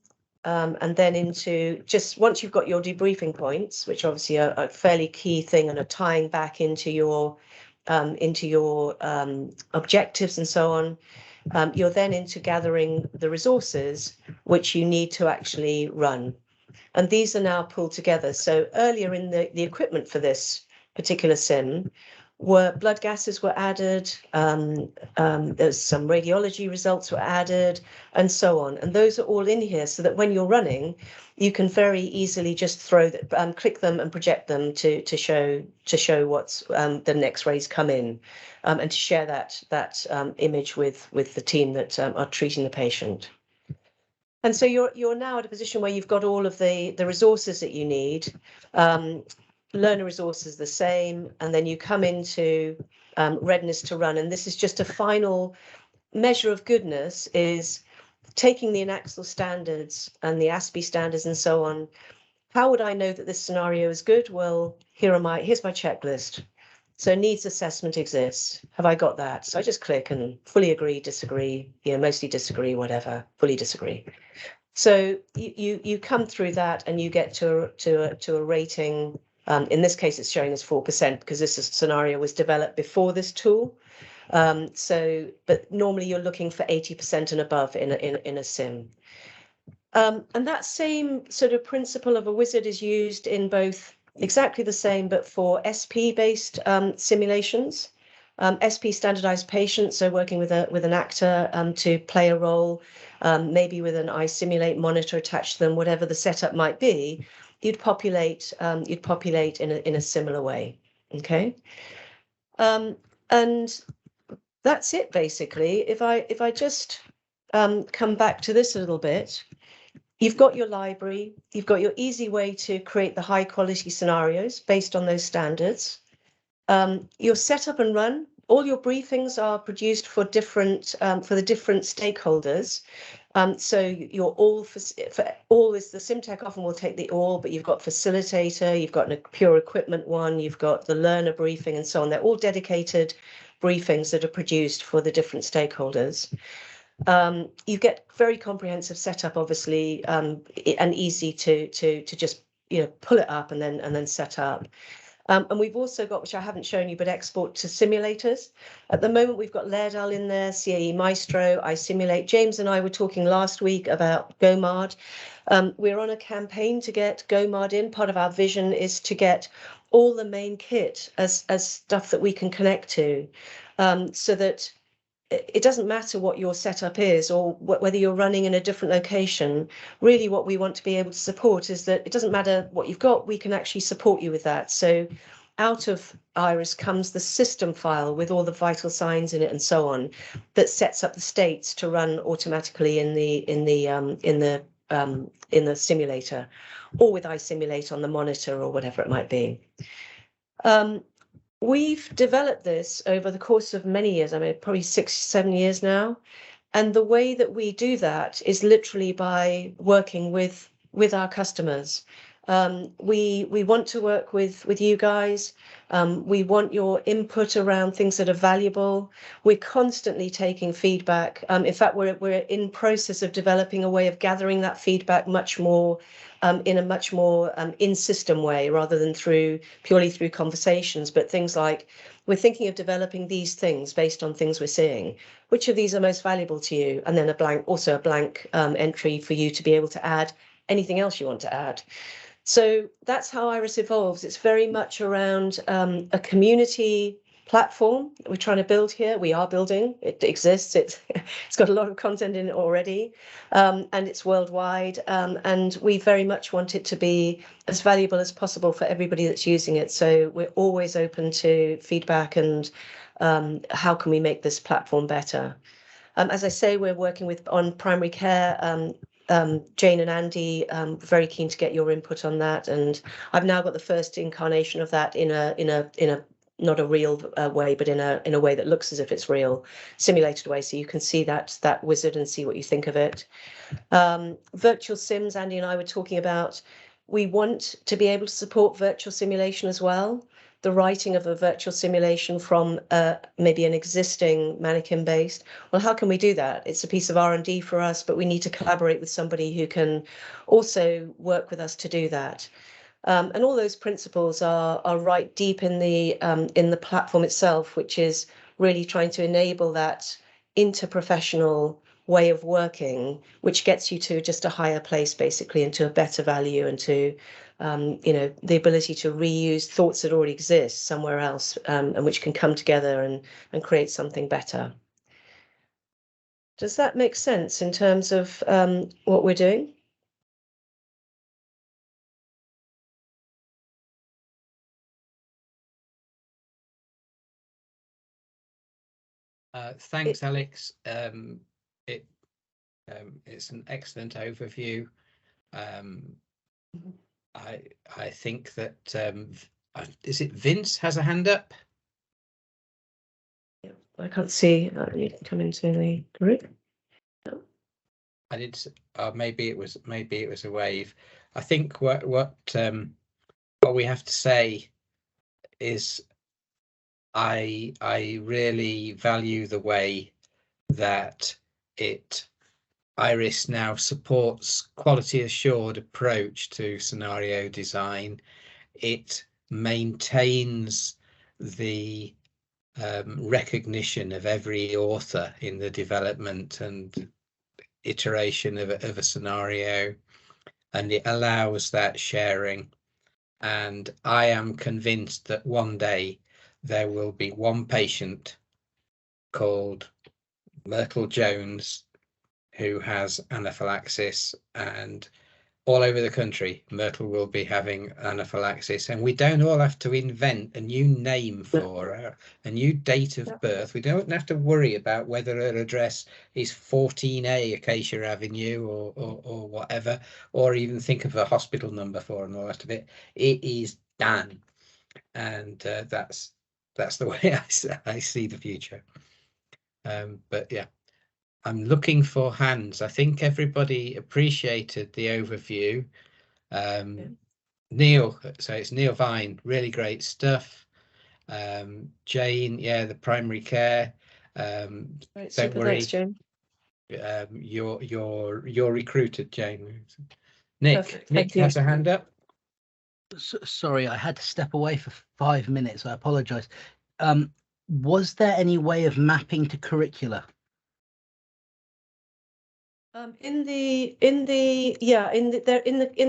and then into just once you've got your debriefing points, which obviously are a fairly key thing and are tying back into your objectives and so on, you're then into gathering the resources which you need to actually run. And these are now pulled together. So earlier in the equipment for this particular sim, blood gases were added, there's some radiology results were added, and so on. And those are all in here so that when you're running, you can very easily just click them and project them to show what's the next rays come in, and to share that image with the team that are treating the patient. And so you're now at a position where you've got all of the resources that you need. Learner resources the same, and then you come into readiness to run. And this is just a final measure of goodness, is taking the INACSL standards and the ASPE standards and so on. How would I know that this scenario is good? Well, here's my checklist. So needs assessment exists. Have I got that? So I just click and fully agree, disagree, mostly disagree, whatever, fully disagree. So you come through that and you get to a rating. In this case, it's showing us 4% because this scenario was developed before this tool. But normally you're looking for 80% and above in a sim. And that same sort of principle of a wizard is used in both, exactly the same, but for SP-based simulations. SP standardized patients, so working with an actor to play a role, maybe with an iSimulate monitor attached to them, whatever the setup might be. you'd populate in a similar way. Okay. And that's it basically. If I just come back to this a little bit, you've got your library, you've got your easy way to create the high quality scenarios based on those standards. Your setup and run, all your briefings are produced for the different stakeholders. So your all for all is the SimTech often will take the all, but you've got facilitator, you've got a pure equipment one, you've got the learner briefing and so on. They're all dedicated briefings that are produced for the different stakeholders. You get very comprehensive setup, obviously, and easy to just pull it up and then set up. And we've also got, which I haven't shown you, but export to simulators. At the moment, we've got Lairdal in there, CAE Maestro, iSimulate. James and I were talking last week about GoMard. We're on a campaign to get GoMard in. Part of our vision is to get all the main kit as stuff that we can connect to, so that it doesn't matter what your setup is or whether you're running in a different location. Really, what we want to be able to support is that it doesn't matter what you've got, we can actually support you with that. So out of Iris comes the system file with all the vital signs in it and so on, that sets up the states to run automatically in the simulator, or with iSimulate on the monitor or whatever it might be. We've developed this over the course of many years, I mean, probably 6-7 years now. And the way that we do that is literally by working with our customers. We want to work with you guys. We want your input around things that are valuable. We're constantly taking feedback. In fact, we're in process of developing a way of gathering that feedback much more in a much more in-system way, rather than purely through conversations. But things like, we're thinking of developing these things based on things we're seeing. Which of these are most valuable to you? And then a blank entry for you to be able to add anything else you want to add. So that's how Iris evolves. It's very much around a community platform that we're trying to build here. We are building. It exists. It's got a lot of content in it already, and it's worldwide. And we very much want it to be as valuable as possible for everybody that's using it. So we're always open to feedback and how can we make this platform better. As I say, we're working on primary care. Jane and Andy, very keen to get your input on that, and I've now got the first incarnation of that in a not a real way, but in a way that looks as if it's real, simulated way, so you can see that wizard and see what you think of it. Virtual sims, Andy and I were talking about. We want to be able to support virtual simulation as well. The writing of a virtual simulation from maybe an existing mannequin based. Well, how can we do that? It's a piece of R&D for us, but we need to collaborate with somebody who can also work with us to do that. And all those principles are right deep in the platform itself, which is really trying to enable that interprofessional way of working, which gets you to just a higher place, basically, and to a better value, and to the ability to reuse thoughts that already exist somewhere else, and which can come together and create something better. Does that make sense in terms of what we're doing? Thanks, Alex. It's an excellent overview. I think that is it Vince has a hand up? Yeah, I can't see. You come into the group. No. I did. Maybe it was a wave. I think what we have to say is I really value the way that Iris now supports quality assured approach to scenario design. It maintains the recognition of every author in the development and iteration of a scenario, and it allows that sharing. And I am convinced that one day there will be one patient called Myrtle Jones who has anaphylaxis, and all over the country, Myrtle will be having anaphylaxis, and we don't all have to invent a new name for her, a new date of birth. We don't have to worry about whether her address is 14A Acacia Avenue or whatever, or even think of a hospital number for her and all the rest of it. It is done, and that's the way I see the future. But yeah, I'm looking for hands. I think everybody appreciated the overview. Neil, so it's Neil Vine, really great stuff. Jane, yeah, the primary care. Right, Don't worry, thanks, Jane. you're recruited, Jane. Nick, Perfect, Nick thank you. has a hand up. Sorry, I had to step away for 5 minutes. I apologize. Was there any way of mapping to curricula? In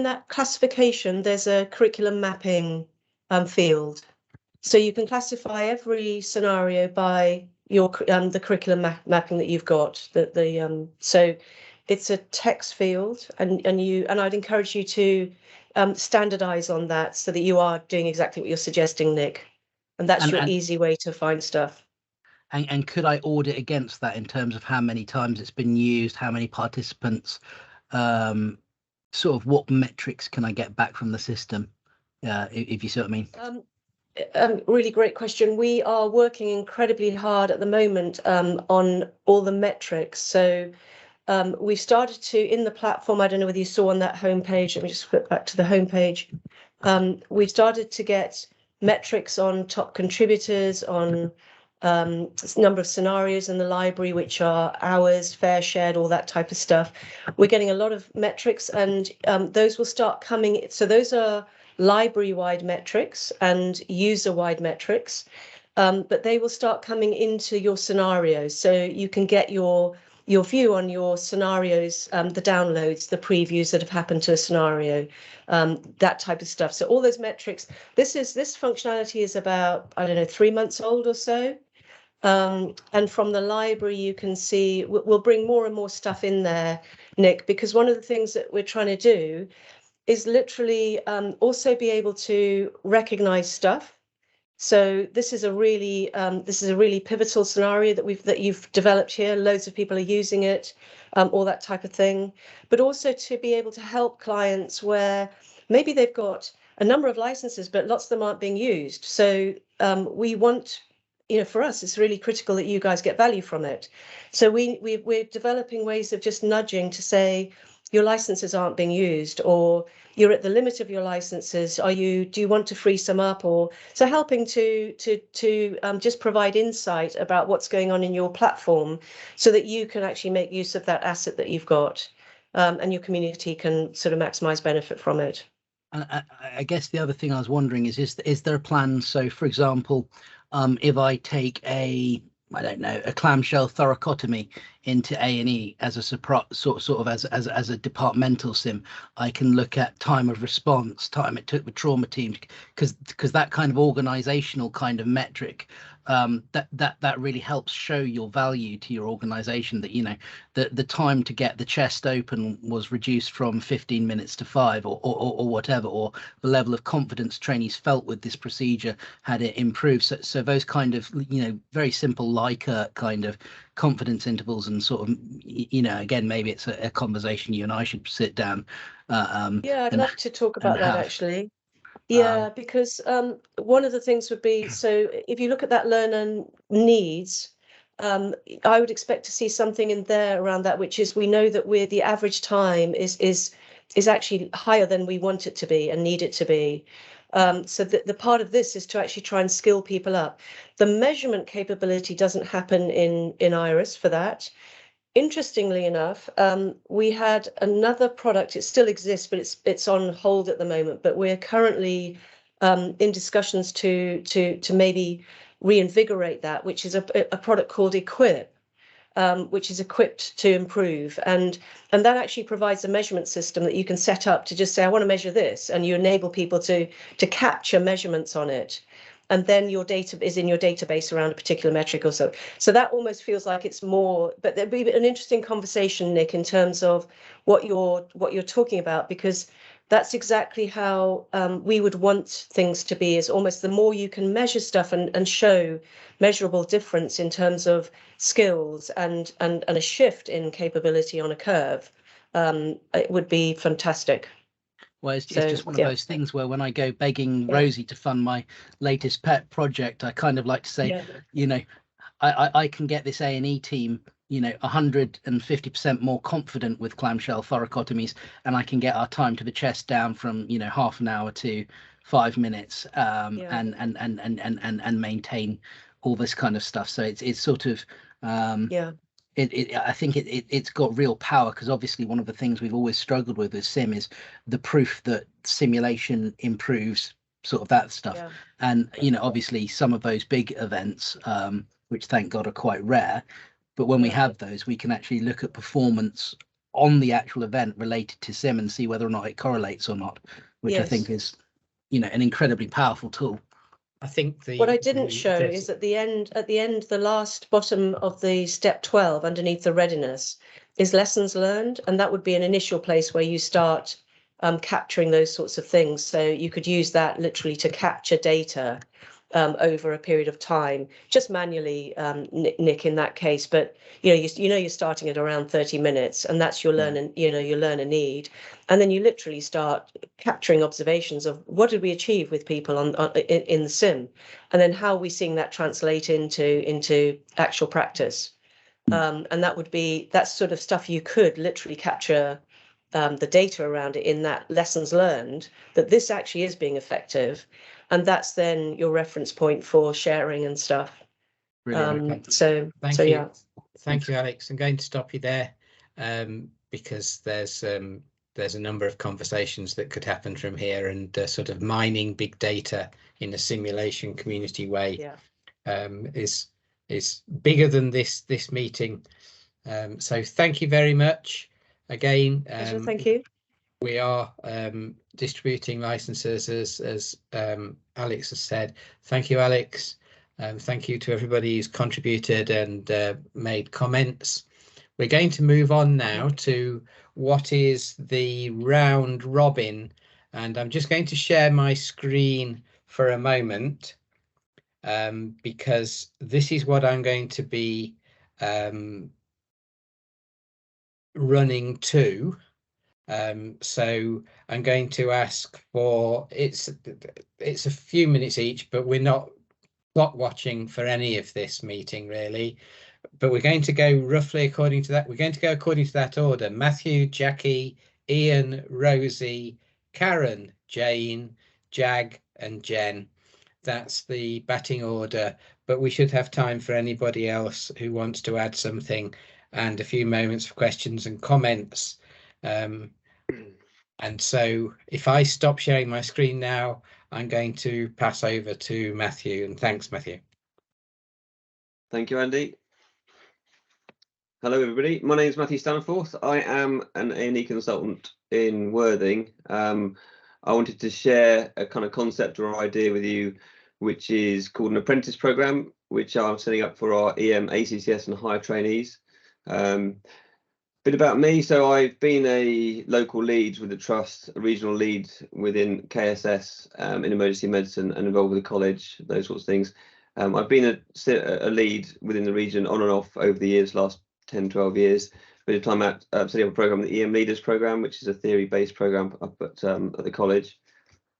that classification, there's a curriculum mapping field, so you can classify every scenario by your the curriculum mapping that you've got. So it's a text field, and I'd encourage you to standardize on that so that you are doing exactly what you're suggesting, Nick, and that's your easy way to find stuff. And could I audit against that in terms of how many times it's been used, how many participants, sort of what metrics can I get back from the system, if you see what I mean? Really great question. We are working incredibly hard at the moment on all the metrics. So we've started to, in the platform, I don't know whether you saw on that homepage, let me just flip back to the homepage. We've started to get metrics on top contributors, on number of scenarios in the library, which are hours, fair shared, all that type of stuff. We're getting a lot of metrics, and those will start coming. So those are library-wide metrics and user-wide metrics, but they will start coming into your scenarios. So you can get your view on your scenarios, the downloads, the previews that have happened to a scenario, that type of stuff. So all those metrics, this functionality is about, I don't know, 3 months old or so. And from the library, you can see we'll bring more and more stuff in there, Nick, because one of the things that we're trying to do is literally also be able to recognize stuff. So this is a really pivotal scenario that you've developed here. Loads of people are using it, all that type of thing. But also to be able to help clients where maybe they've got a number of licenses, but lots of them aren't being used. So we want, for us, it's really critical that you guys get value from it. So we're developing ways of just nudging to say, your licenses aren't being used, or you're at the limit of your licenses. Do you want to free some up? Or so helping to just provide insight about what's going on in your platform so that you can actually make use of that asset that you've got, and your community can sort of maximize benefit from it. And I guess the other thing I was wondering is there a plan? So, for example, if I take a clamshell thoracotomy into A&E as a sort of as a departmental sim, I can look at time of response, time it took the trauma team, because that kind of organizational kind of metric, that really helps show your value to your organization, that the time to get the chest open was reduced from 15 minutes to 5 or whatever, or the level of confidence trainees felt with this procedure had it improved. So those kind of very simple kind of confidence intervals, and sort of again, maybe it's a conversation you and I should sit down. Yeah, I'd love to talk about that actually. Yeah, because one of the things would be, so if you look at that learner needs, I would expect to see something in there around that, which is, we know that the average time is actually higher than we want it to be and need it to be. So the part of this is to actually try and skill people up. The measurement capability doesn't happen in Iris for that. Interestingly enough, we had another product. It still exists, but it's on hold at the moment. But we're currently in discussions to maybe reinvigorate that, which is a product called Equip, which is equipped to improve, and that actually provides a measurement system that you can set up to just say, I want to measure this, and you enable people to capture measurements on it. and then your data is in your database around a particular metric or so. So that almost feels like it's more, but there'd be an interesting conversation, Nick, in terms of what you're talking about, because that's exactly how we would want things to be, is almost the more you can measure stuff and show measurable difference in terms of skills and a shift in capability on a curve, it would be fantastic. Well, it's just one of those things where when I go begging Rosie to fund my latest pet project, I kind of like to say, you know, I can get this A&E team, you know, 150% more confident with clamshell thoracotomies, and I can get our time to the chest down from, you know, half an hour to 5 minutes, and maintain all this kind of stuff. So it's sort of I think it's got real power, because obviously one of the things we've always struggled with sim is the proof that simulation improves sort of that stuff. And you know, obviously some of those big events, which thank God are quite rare, but when we have those, we can actually look at performance on the actual event related to sim and see whether or not it correlates or not, which I think is, you know, an incredibly powerful tool. I think what I didn't show is at the end, the last bottom of the step 12 underneath the readiness is lessons learned, and that would be an initial place where you start capturing those sorts of things. So you could use that literally to capture data over a period of time, just manually, Nick, in that case. But you know you're starting at around 30 minutes, and that's your learn, your learner need, and then you literally start capturing observations of what did we achieve with people in the sim, and then how are we seeing that translate into actual practice. And that's sort of stuff you could literally capture the data around it in that lessons learned, that this actually is being effective. And that's then your reference point for sharing and stuff. Brilliant. Thank you. Thank you, Alex. I'm going to stop you there because there's a number of conversations that could happen from here, and sort of mining big data in a simulation community way is bigger than this meeting. So thank you very much again. Thank you. We are distributing licenses as Alex has said. Thank you, Alex. Thank you to everybody who's contributed and made comments. We're going to move on now to what is the round robin, and I'm just going to share my screen for a moment because this is what I'm going to be running to. So I'm going to ask for it's a few minutes each, but we're not clock watching for any of this meeting really, but we're going to go roughly according to that. We're going to go according to that order: Matthew, Jackie, Ian, Rosie, Karen, Jane, Jag and Jen. That's the batting order, but we should have time for anybody else who wants to add something and a few moments for questions and comments. And so if I stop sharing my screen now, I'm going to pass over to Matthew. And thanks, Matthew. Thank you, Andy. Hello, everybody. My name is Matthew Stanforth. I am an A&E consultant in Worthing. I wanted to share a kind of concept or idea with you, which is called an apprentice program, which I'm setting up for our EM, ACCS and higher trainees. Bit about me. So I've been a local lead with the trust, a regional lead within KSS in emergency medicine and involved with the college, those sorts of things. I've been a lead within the region on and off over the years, last 10, 12 years. Bit of time at setting up a program, the EM Leaders program, which is a theory-based program up at the college.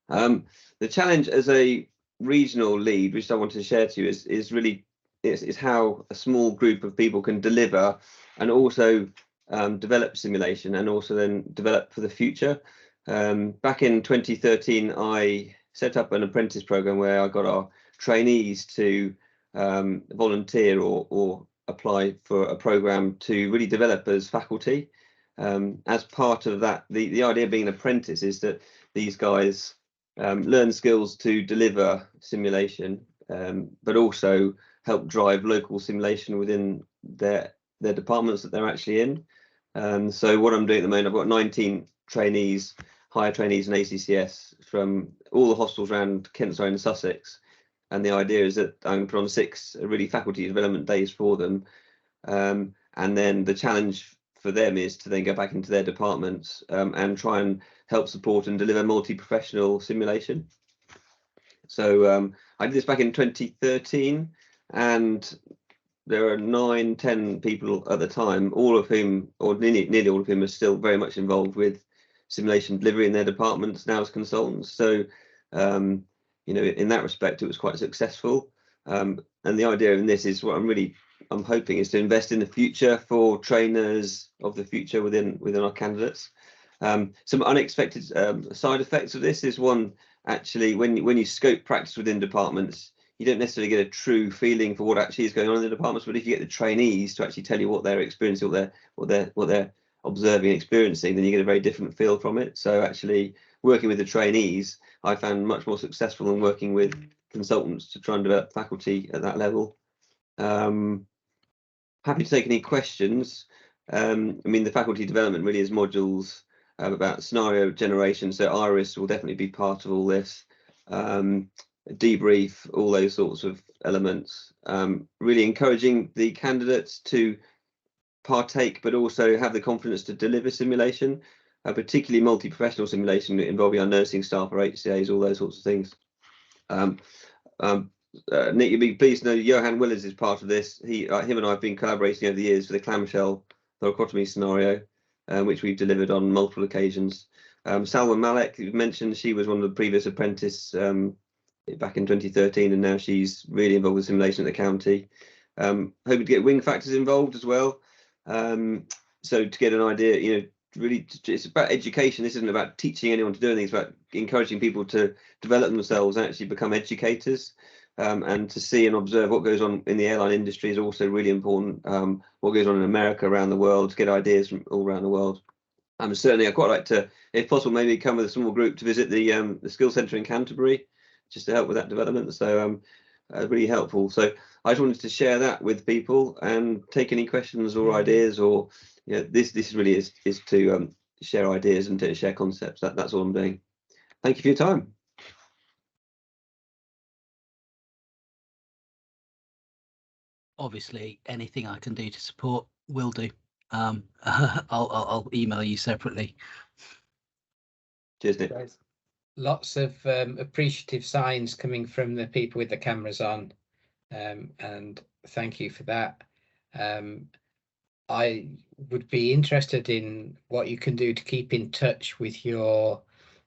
The challenge as a regional lead, which I wanted to share to you, is really how a small group of people can deliver and also develop simulation and also then develop for the future. Back in 2013, I set up an apprentice program where I got our trainees to volunteer or apply for a program to really develop as faculty. As part of that, the idea of being an apprentice is that these guys learn skills to deliver simulation, but also help drive local simulation within their departments that they're actually in. So what I'm doing at the moment, I've got 19 trainees, higher trainees in ACCS from all the hospitals around Kent, Surrey and Sussex. and the idea is that I'm going to put on 6 really faculty development days for them, and then the challenge for them is to then go back into their departments and try and help support and deliver multi-professional simulation. So I did this back in 2013, and there are 9-10 people at the time, all of whom, or nearly all of whom, are still very much involved with simulation delivery in their departments now as consultants. So you know, in that respect, it was quite successful. And the idea in this is what I'm hoping is to invest in the future for trainers of the future within our candidates. Some unexpected side effects of this is one, actually, when you scope practice within departments, you don't necessarily get a true feeling for what actually is going on in the departments. But if you get the trainees to actually tell you what they're experiencing, what they're observing and experiencing, then you get a very different feel from it. So actually, working with the trainees, I found much more successful than working with consultants to try and develop faculty at that level. Happy to take any questions. I mean, the faculty development really is modules about scenario generation. So Iris will definitely be part of all this. Debrief, all those sorts of elements. Really encouraging the candidates to partake, but also have the confidence to deliver simulation, particularly multi-professional simulation involving our nursing staff or HCAs, all those sorts of things. Nick, you'd be pleased to know Johan Willers is part of this. Him and I have been collaborating over the years for the clamshell thoracotomy scenario, which we've delivered on multiple occasions. Salwa Malek, you mentioned, she was one of the previous apprentice back in 2013, and now she's really involved with simulation at the county. Hoping to get wing factors involved as well. So to get an idea, you know, really it's about education. This isn't about teaching anyone to do anything. It's about encouraging people to develop themselves and actually become educators. And to see and observe what goes on in the airline industry is also really important. What goes on in America, around the world, to get ideas from all around the world. Certainly, I'd quite like to, if possible, maybe come with a small group to visit the Skills Centre in Canterbury, just to help with that development. So really helpful. So I just wanted to share that with people and take any questions or ideas, or you know, this really is to share ideas and to share concepts. That's all I'm doing. Thank you for your time. Obviously, anything I can do to support will do. I'll email you separately. Cheers, Nick. Lots of appreciative signs coming from the people with the cameras on, and thank you for that. I would be interested in what you can do to keep in touch with your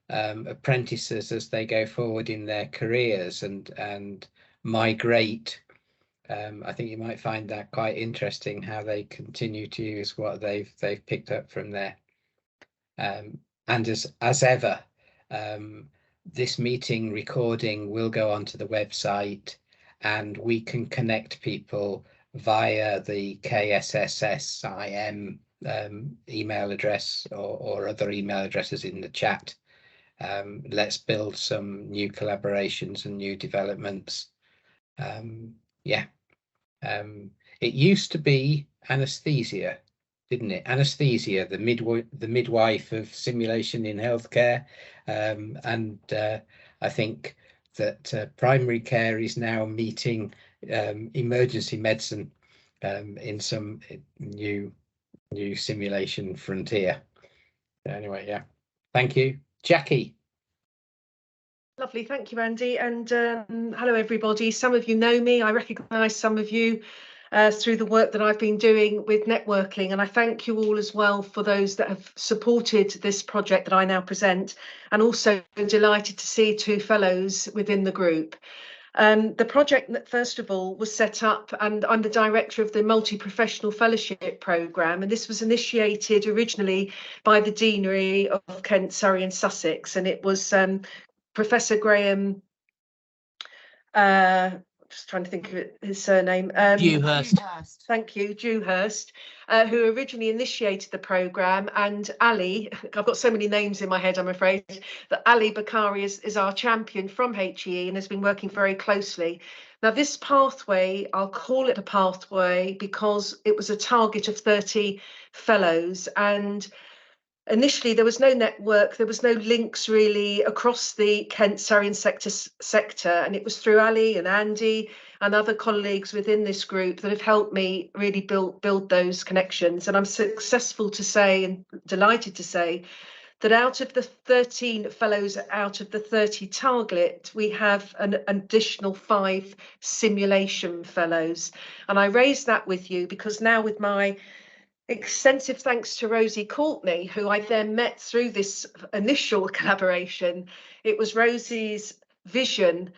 apprentices as they go forward in their careers and migrate. I think you might find that quite interesting, how they continue to use what they've picked up from there. And as ever, this meeting recording will go onto the website, and we can connect people via the KSSSIM email address or other email addresses in the chat. Let's build some new collaborations and new developments. Yeah. It used to be anesthesia, didn't it? Anesthesia, the midwife of simulation in healthcare, and I think that primary care is now meeting emergency medicine in some new simulation frontier. Anyway, yeah, thank you, Jackie. Lovely, thank you, Andy, and hello everybody. Some of you know me, I recognise some of you through the work that I've been doing with networking, and I thank you all as well for those that have supported this project that I now present, and also delighted to see 2 fellows within the group. The project, first of all, was set up, and I'm the director of the Multi-Professional Fellowship Programme, and this was initiated originally by the Deanery of Kent, Surrey and Sussex, and it was Professor Graham, just trying to think of his surname. Dewhurst. Thank you, Dewhurst, who originally initiated the programme, and Ali, I've got so many names in my head, I'm afraid, that Ali Bakari is our champion from HEE and has been working very closely. Now, this pathway, I'll call it a pathway because it was a target of 30 fellows, and initially there was no network, there was no links really across the Kent, Surrey and sector, and it was through Ali and Andy and other colleagues within this group that have helped me really build those connections. And I'm successful to say, and delighted to say, that out of the 13 fellows out of the 30 target, we have an additional 5 simulation fellows. And I raise that with you because now, with my extensive thanks to Rosie Courtney, who I then met through this initial collaboration, it was Rosie's vision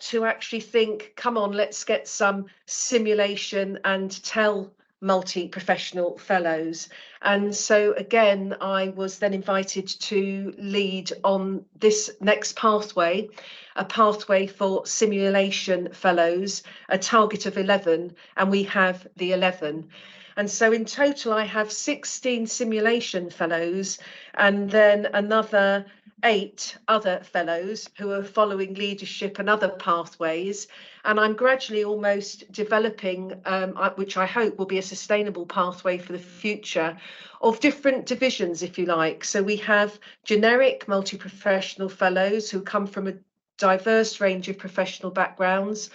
to actually think, come on, let's get some simulation and tell multi-professional fellows. And so again, I was then invited to lead on this next pathway, a pathway for simulation fellows, a target of 11, and we have the 11. And so in total, I have 16 simulation fellows and then another 8 other fellows who are following leadership and other pathways. And I'm gradually almost developing, which I hope will be a sustainable pathway for the future, of different divisions, if you like. So we have generic multi-professional fellows who come from a diverse range of professional backgrounds.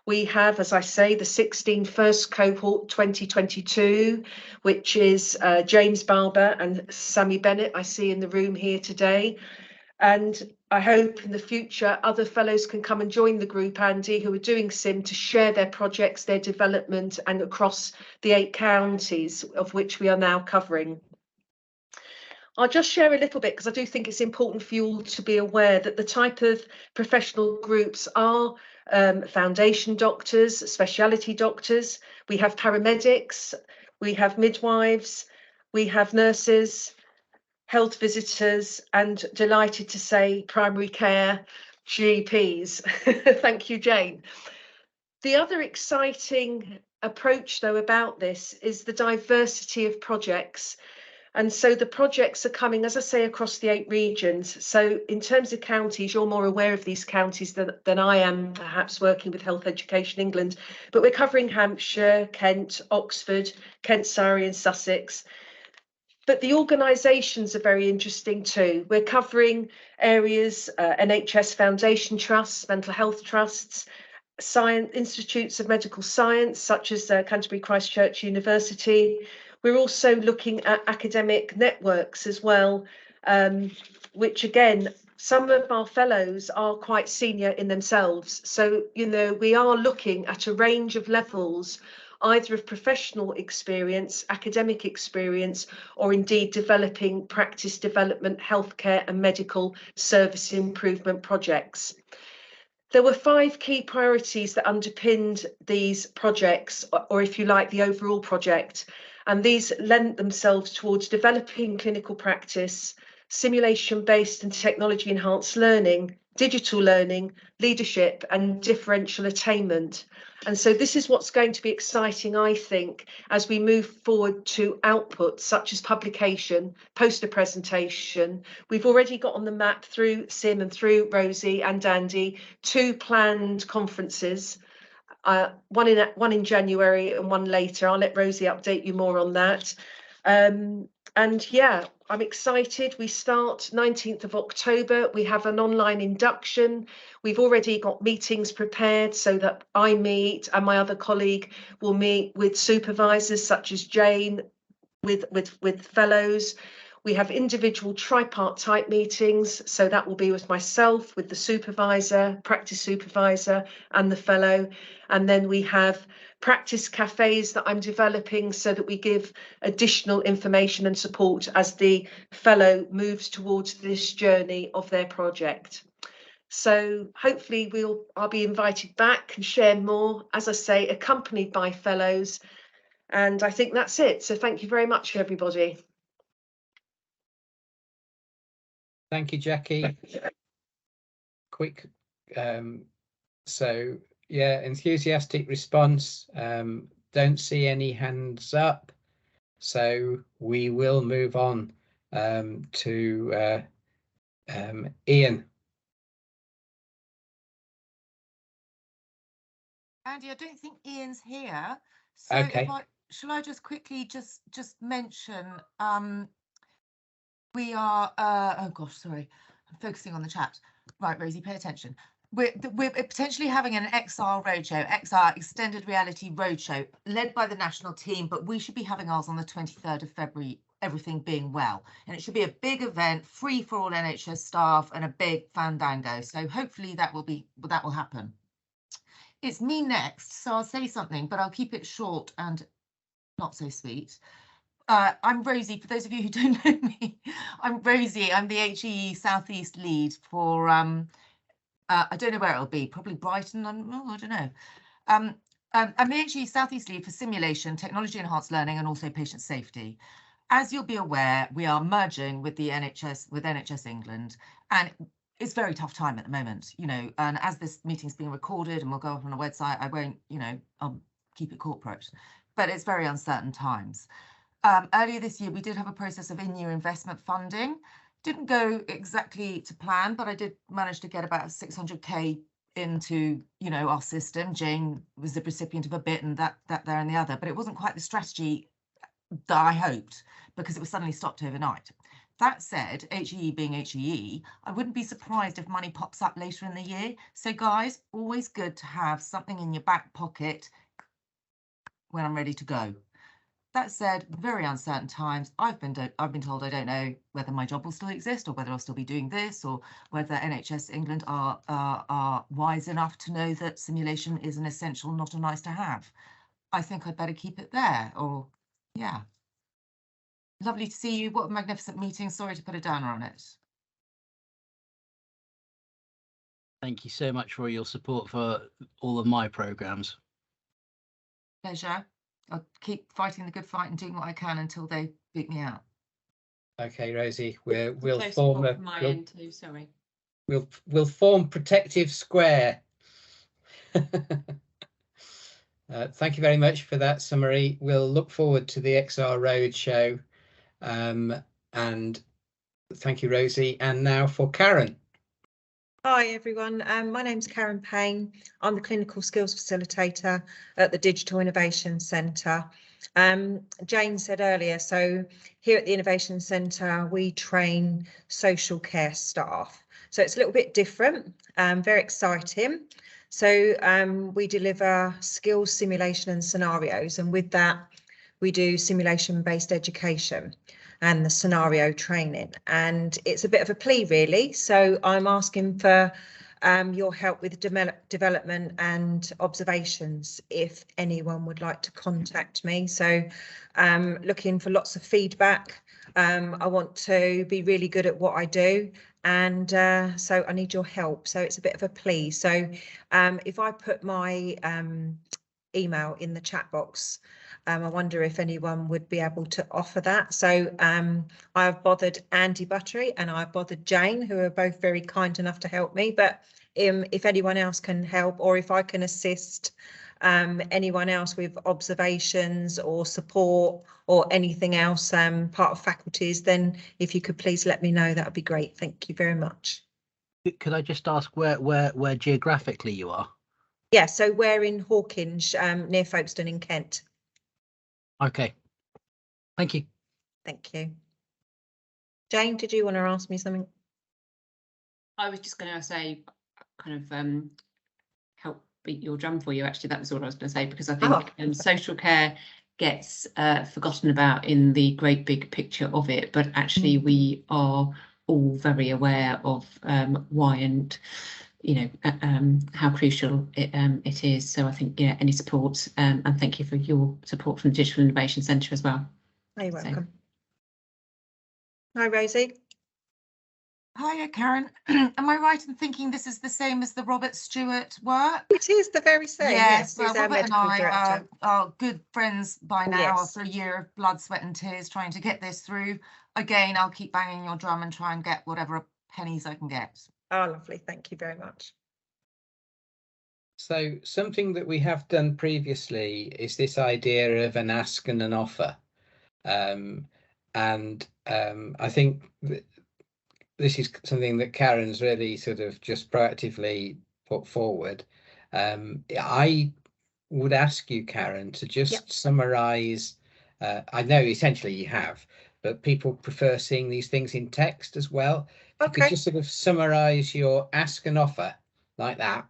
We have, as I say, the 16 first cohort 2022, which is James Barber and Sammy Bennett I see in the room here today. And I hope in the future other fellows can come and join the group, Andy, who are doing SIM, to share their projects, their development, and across the 8 counties of which we are now covering. I'll just share a little bit because I do think it's important for you all to be aware that the type of professional groups are foundation doctors, specialty doctors, we have paramedics, we have midwives, we have nurses, health visitors, and delighted to say primary care GPs. Thank you, Jane. The other exciting approach, though, about this is the diversity of projects. And so the projects are coming, as I say, across the 8 regions. So in terms of counties, you're more aware of these counties than I am, perhaps working with Health Education England. But we're covering Hampshire, Kent, Oxford, Kent, Surrey and Sussex. But the organisations are very interesting too. We're covering areas, NHS Foundation Trusts, mental health trusts, science institutes of medical science, such as Canterbury Christ Church University. We're also looking at academic networks as well, which again, some of our fellows are quite senior in themselves. So, you know, we are looking at a range of levels, either of professional experience, academic experience, or indeed developing practice development, healthcare and medical service improvement projects. There were 5 key priorities that underpinned these projects, or if you like, the overall project. And these lent themselves towards developing clinical practice, simulation-based and technology-enhanced learning, digital learning, leadership, and differential attainment. And so this is what's going to be exciting, I think, as we move forward to outputs such as publication, poster presentation. We've already got on the map through Sim and through Rosie and Andy 2 planned conferences. One in January and one later. I'll let Rosie update you more on that. And yeah, I'm excited. We start 19th of October. We have an online induction. We've already got meetings prepared so that I meet and my other colleague will meet with supervisors such as Jane, with fellows. We have individual tripartite meetings, so that will be with myself, with the supervisor, practice supervisor and the fellow. And then we have practice cafes that I'm developing so that we give additional information and support as the fellow moves towards this journey of their project. So hopefully I'll be invited back and share more, as I say, accompanied by fellows. And I think that's it. So thank you very much, everybody. Thank you, Jackie. Quick. So yeah, enthusiastic response. Don't see any hands up. So we will move on to Ian. Andy, I don't think Ian's here. So okay. shall I just quickly just mention We are, oh gosh, sorry, I'm focusing on the chat. Right, Rosie, pay attention. We're potentially having an XR roadshow, XR Extended Reality Roadshow, led by the national team, but we should be having ours on the 23rd of February, everything being well. And it should be a big event, free for all NHS staff, and a big fandango. So hopefully that will happen. It's me next, so I'll say something, but I'll keep it short and not so sweet. I'm Rosie, for those of you who don't know me. I'm Rosie, I'm the HEE Southeast lead for, I don't know where it'll be, probably Brighton, I don't know. I'm the HEE Southeast lead for simulation, technology enhanced learning, and also patient safety. As you'll be aware, we are merging with the NHS, with NHS England, and it's a very tough time at the moment, you know, and as this meeting's being recorded and will go up on a website, I won't, you know, I'll keep it corporate, but it's very uncertain times. Earlier this year, we did have a process of in-year investment funding. Didn't go exactly to plan, but I did manage to get about 600k into, you know, our system. Jane was the recipient of a bit and that there and the other, but it wasn't quite the strategy that I hoped because it was suddenly stopped overnight. That said, HEE being HEE, I wouldn't be surprised if money pops up later in the year. So guys, always good to have something in your back pocket when I'm ready to go. That said, very uncertain times. I've been told I don't know whether my job will still exist or whether I'll still be doing this, or whether NHS England are wise enough to know that simulation is an essential, not a nice to have. I think I'd better keep it there, or yeah. Lovely to see you. What a magnificent meeting. Sorry to put a downer on it. Thank you so much for your support for all of my programs. Pleasure. I'll keep fighting the good fight and doing what I can until they boot me out. Okay, Rosie, we'll Close form support a from my end too, sorry. we'll form protective square. Thank you very much for that summary. We'll look forward to the XR Roadshow. And thank you, Rosie. And now for Karen. Hi everyone, my name's Karen Payne. I'm the Clinical Skills Facilitator at the Digital Innovation Centre. Jane said earlier, so here at the Innovation Centre we train social care staff. So it's a little bit different, very exciting. So we deliver skills simulation and scenarios, and with that we do simulation-based education and the scenario training, and it's a bit of a plea really. So I'm asking for your help with development and observations if anyone would like to contact me. So looking for lots of feedback. I want to be really good at what I do, and so I need your help. So it's a bit of a plea. So if I put my email in the chat box, I wonder if anyone would be able to offer that. So I've bothered Andy Buttery and I've bothered Jane, who are both very kind enough to help me. But if anyone else can help, or if I can assist anyone else with observations or support or anything else, part of faculties, then if you could please let me know, that would be great. Thank you very much. Could I just ask where geographically you are? Yeah, so we're in Hawkinge, near Folkestone in Kent. Okay, thank you. Thank you. Jane, did you want to ask me something? I was just going to say, kind of help beat your drum for you. Actually, that was all I was going to say, because I think social care gets forgotten about in the great big picture of it, but actually we are all very aware of why and how crucial it is. So I think, yeah, any support, and thank you for your support from the Digital Innovation Centre as well. You're welcome. Hi, Rosie. Hiya, Karen. Am I right in thinking this is the same as the Robert Stewart work? It is the very same. Yes, well, he's our Robert and medical I director. are good friends by now, Yes. after a year of blood, sweat and tears trying to get this through. Again, I'll keep banging your drum and try and get whatever pennies I can get. Oh, lovely. Thank you very much. So something that we have done previously is this idea of an ask and an offer. I think this is something that Karen's really sort of just proactively put forward. I would ask you, Karen, to just summarize. I know essentially you have, but people prefer seeing these things in text as well. If you could Okay. just sort of summarize your ask and offer like that,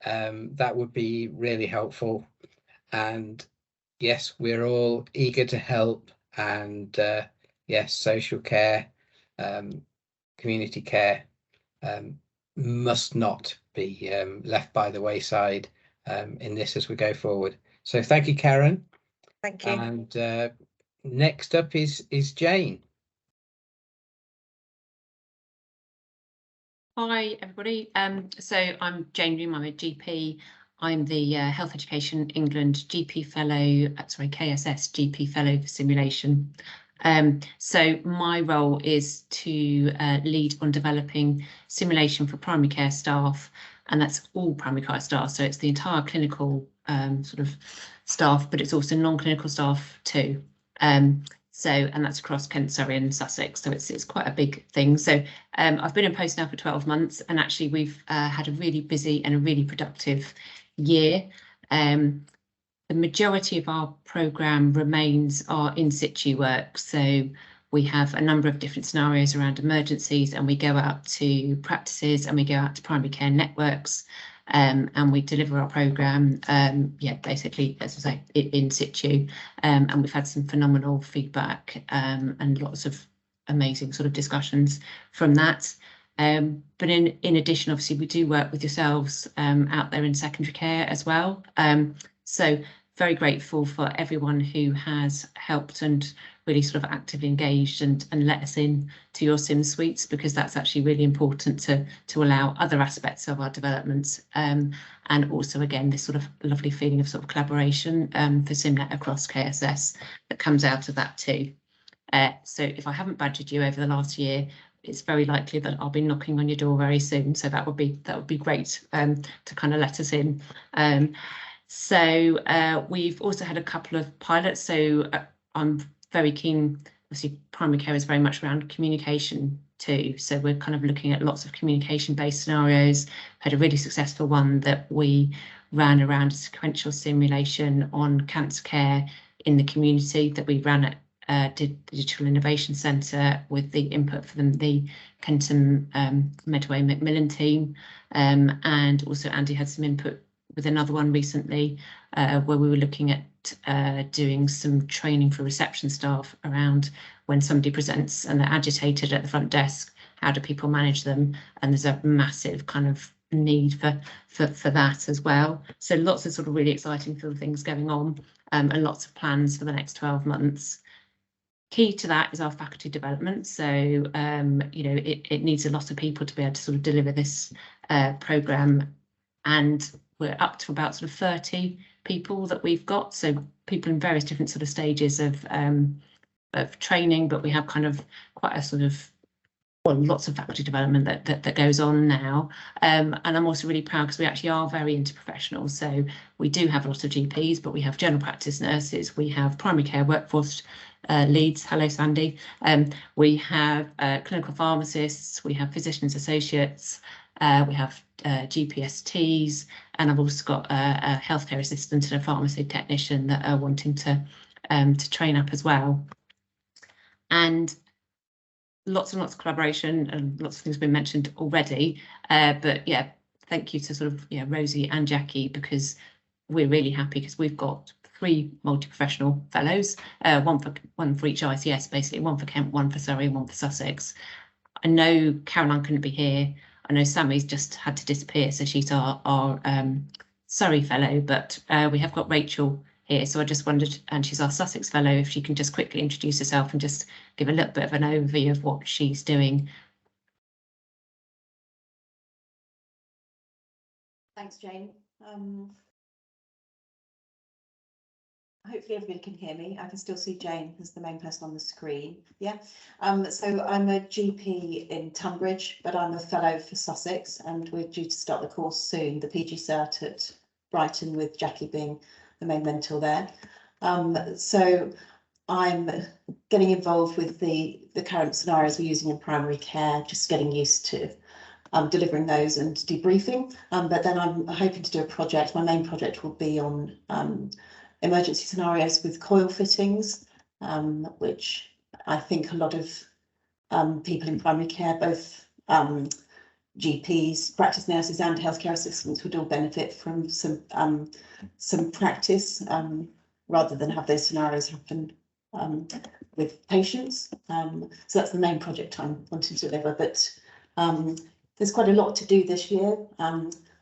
that would be really helpful. And yes, we're all eager to help. And yes, social care, community care must not be left by the wayside in this as we go forward. So thank you, Karen. Thank you. And next up is Jane. Hi, everybody. So I'm Jane Room, I'm a GP. I'm the Health Education England GP Fellow, KSS GP Fellow for Simulation. So my role is to lead on developing simulation for primary care staff, and that's all primary care staff. So it's the entire clinical sort of staff, but it's also non-clinical staff too. And that's across Kent, Surrey and Sussex. So it's quite a big thing. So I've been in post now for 12 months, and actually we've had a really busy and a really productive year. The majority of our programme remains our in situ work. So we have a number of different scenarios around emergencies, and we go out to practices and we go out to primary care networks, and we deliver our programme, basically, as I say, in situ. And we've had some phenomenal feedback and lots of amazing sort of discussions from that. But in addition, obviously, we do work with yourselves out there in secondary care as well. So very grateful for everyone who has helped and really sort of actively engaged and let us in to your sim suites, because that's actually really important to allow other aspects of our development, and also again this sort of lovely feeling of sort of collaboration for Simnet across KSS that comes out of that too. So if I haven't badgered you over the last year, it's very likely that I'll be knocking on your door very soon. So that would be great to kind of let us in. So we've also had a couple of pilots. So I'm very keen. Obviously, primary care is very much around communication too. So we're kind of looking at lots of communication-based scenarios. Had a really successful one that we ran around a sequential simulation on cancer care in the community that we ran at Digital Innovation Centre with the input from the Kenton Medway Macmillan team, and also Andy had some input with another one recently where we were looking at doing some training for reception staff around when somebody presents and they're agitated at the front desk, how do people manage them? And there's a massive kind of need for that as well. So lots of sort of really exciting sort of things going on, and lots of plans for the next 12 months. Key to that is our faculty development. So, it needs a lot of people to be able to sort of deliver this programme, and we're up to about sort of 30 people that we've got. So people in various different sort of stages of training, but we have kind of quite a sort of, well, lots of faculty development that goes on now. And I'm also really proud because we actually are very interprofessional. So we do have a lot of GPs, but we have general practice nurses, we have primary care workforce leads. Hello, Sandy. We have clinical pharmacists, we have physicians associates, we have GPSTs, and I've also got a healthcare assistant and a pharmacy technician that are wanting to train up as well. And lots and lots of collaboration, and lots of things have been mentioned already. But yeah, thank you to sort of Rosie and Jackie, because we're really happy because we've got 3 multi-professional fellows, one for each ICS, basically, one for Kent, one for Surrey, one for Sussex. I know Caroline couldn't be here. I know Sammy's just had to disappear, so she's our Surrey fellow, but we have got Rachel here. So I just wondered, and she's our Sussex fellow, if she can just quickly introduce herself and just give a little bit of an overview of what she's doing. Thanks, Jane. Hopefully everybody can hear me. I can still see Jane as the main person on the screen. Yeah. So I'm a GP in Tunbridge, but I'm a fellow for Sussex, and we're due to start the course soon, the PG Cert at Brighton, with Jackie being the main mentor there. So I'm getting involved with the current scenarios we're using in primary care, just getting used to delivering those and debriefing. But then I'm hoping to do a project. My main project will be on emergency scenarios with coil fittings, which I think a lot of people in primary care, both GPs, practice nurses and healthcare assistants would all benefit from some practice rather than have those scenarios happen with patients. So that's the main project I'm wanting to deliver, but there's quite a lot to do this year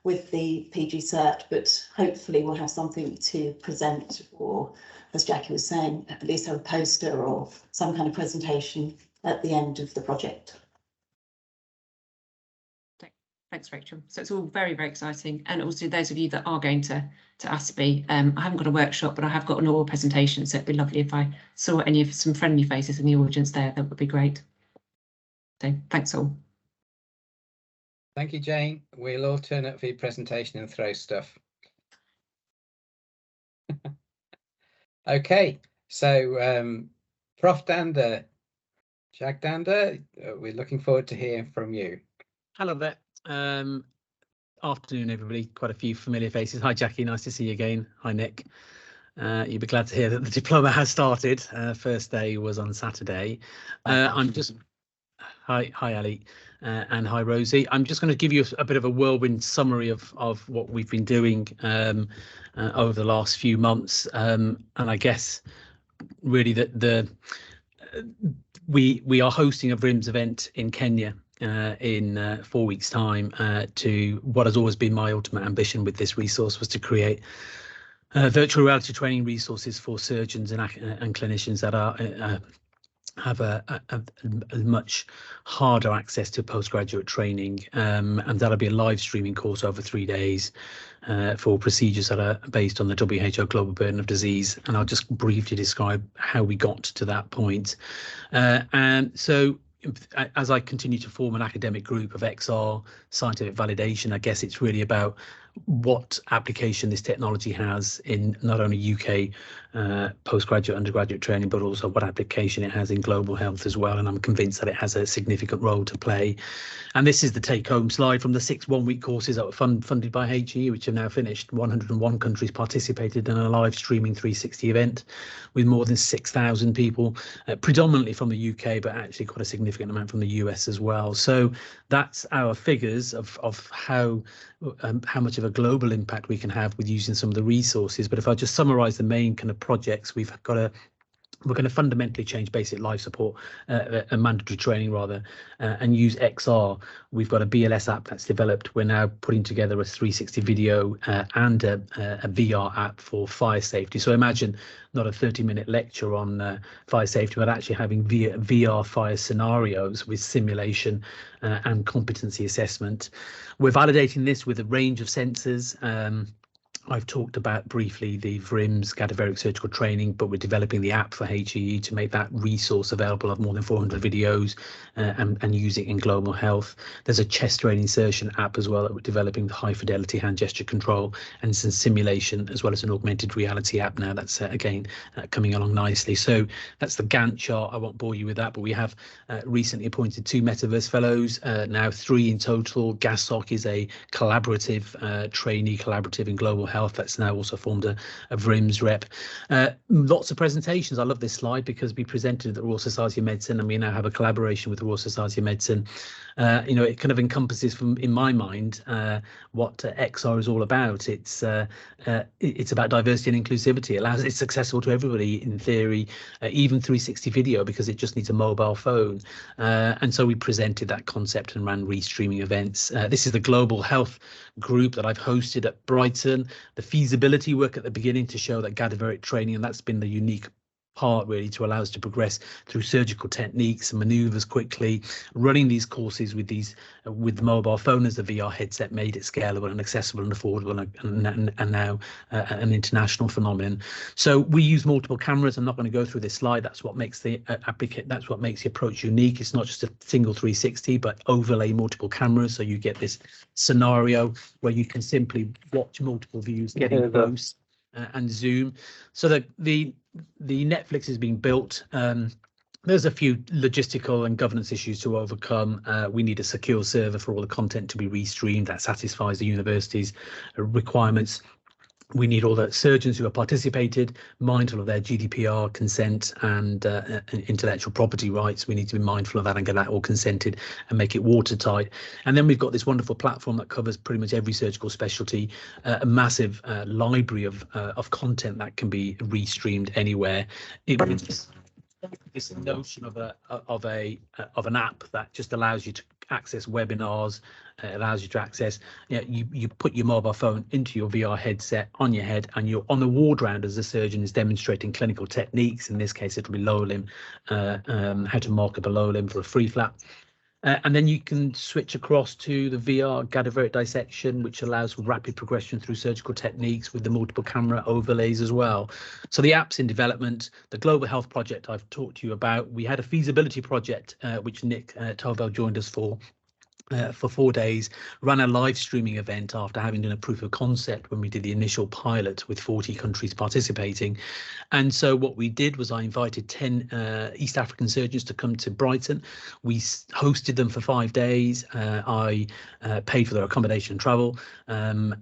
with the PG cert, but hopefully we'll have something to present, or as Jackie was saying, at least have a poster or some kind of presentation at the end of the project. Thanks, Rachel. So it's all very, very exciting. And also those of you that are going to ASPE, I haven't got a workshop, but I have got an oral presentation. So it'd be lovely if I saw some friendly faces in the audience there. That would be great. So thanks all. Thank you, Jane. We'll all turn up for your presentation and throw stuff. Okay, so Prof. Dander, Jack Dander, we're looking forward to hearing from you. Hello there. Afternoon, everybody. Quite a few familiar faces. Hi, Jackie. Nice to see you again. Hi, Nick. You'll be glad to hear that the diploma has started. First day was on Saturday. I'm just hi, Ali, and hi, Rosie. I'm just going to give you a bit of a whirlwind summary of what we've been doing over the last few months, and I guess really that we are hosting a VRIMS event in Kenya in 4 weeks' time. To what has always been my ultimate ambition with this resource was to create virtual reality training resources for surgeons and clinicians that are have a much harder access to postgraduate training, and that'll be a live streaming course over 3 days for procedures that are based on the WHO Global Burden of Disease. And I'll just briefly describe how we got to that point. And so as I continue to form an academic group of XR scientific validation, I guess it's really about what application this technology has in not only UK postgraduate, undergraduate training, but also what application it has in global health as well. And I'm convinced that it has a significant role to play. And this is the take-home slide from the 6 one-week courses that were funded by HE, which have now finished. 101 countries participated in a live streaming 360 event with more than 6,000 people, predominantly from the UK, but actually quite a significant amount from the US as well. So that's our figures of how much of a global impact we can have with using some of the resources. But if I just summarize the main kind of projects, we're going to fundamentally change basic life support and mandatory training rather, and use XR. We've got a BLS app that's developed. We're now putting together a 360 video and a VR app for fire safety. So imagine not a 30-minute lecture on fire safety, but actually having VR fire scenarios with simulation and competency assessment. We're validating this with a range of sensors. I've talked about briefly the VRIMS cadaveric surgical training, but we're developing the app for HEE to make that resource available of more than 400 videos and use it in global health. There's a chest drain insertion app as well that we're developing with high fidelity hand gesture control and some simulation, as well as an augmented reality app now that's again coming along nicely. So that's the Gantt chart. I won't bore you with that, but we have recently appointed 2 Metaverse fellows, now 3 in total. GASOC is a collaborative trainee collaborative in global health that's now also formed a VRIMS rep. Lots of presentations. I love this slide because we presented at the Royal Society of Medicine, and we now have a collaboration with the Royal Society of Medicine. You know, it kind of encompasses, from in my mind, what XR is all about. It's about diversity and inclusivity. It's accessible to everybody in theory, even 360 video, because it just needs a mobile phone. And so we presented that concept and ran restreaming events. This is the global health group that I've hosted at Brighton. The feasibility work at the beginning to show that cadaveric training, and that's been the unique part really to allow us to progress through surgical techniques and maneuvers quickly. Running these courses with the mobile phone as a VR headset made it scalable and accessible and affordable, and now an international phenomenon. So we use multiple cameras. I'm not going to go through this slide. That's what makes the that's what makes the approach unique. It's not just a single 360, but overlay multiple cameras, so you get this scenario where you can simply watch multiple views getting close and zoom. So that the Netflix is being built. There's a few logistical and governance issues to overcome. We need a secure server for all the content to be restreamed that satisfies the university's requirements. we need all the surgeons who have participated mindful of their GDPR consent and intellectual property rights. We need to be mindful of that and get that all consented and make it watertight. And then we've got this wonderful platform that covers pretty much every surgical specialty, a massive library of content that can be restreamed anywhere. This notion of an app that just allows you to access webinars, allows you to access, you put your mobile phone into your VR headset on your head, and you're on the ward round as the surgeon is demonstrating clinical techniques. In this case, it'll be lower limb, how to mark up a lower limb for a free flap. And then you can switch across to the VR cadaveric dissection, which allows rapid progression through surgical techniques with the multiple camera overlays as well. So the app's in development. The Global Health Project I've talked to you about, we had a feasibility project, which Nick Tovell joined us for 4 days, ran a live streaming event after having done a proof of concept when we did the initial pilot with 40 countries participating. And so what we did was I invited 10 East African surgeons to come to Brighton. We hosted them for 5 days. I paid for their accommodation and travel, and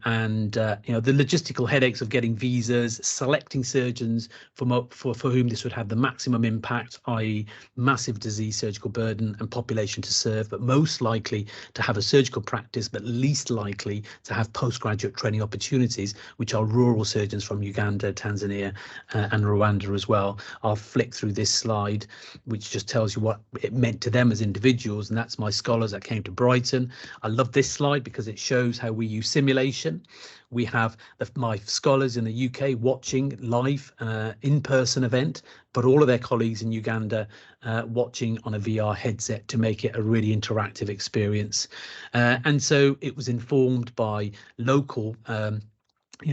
the logistical headaches of getting visas, selecting surgeons for whom this would have the maximum impact, i.e. massive disease surgical burden and population to serve, but most likely to have a surgical practice, but least likely to have postgraduate training opportunities, which are rural surgeons from Uganda, Tanzania, and Rwanda as well. I'll flick through this slide, which just tells you what it meant to them as individuals, and that's my scholars that came to Brighton. I love this slide because it shows how we use simulation. We have my scholars in the UK watching live in-person event, but all of their colleagues in Uganda watching on a VR headset to make it a really interactive experience. And so it was informed by local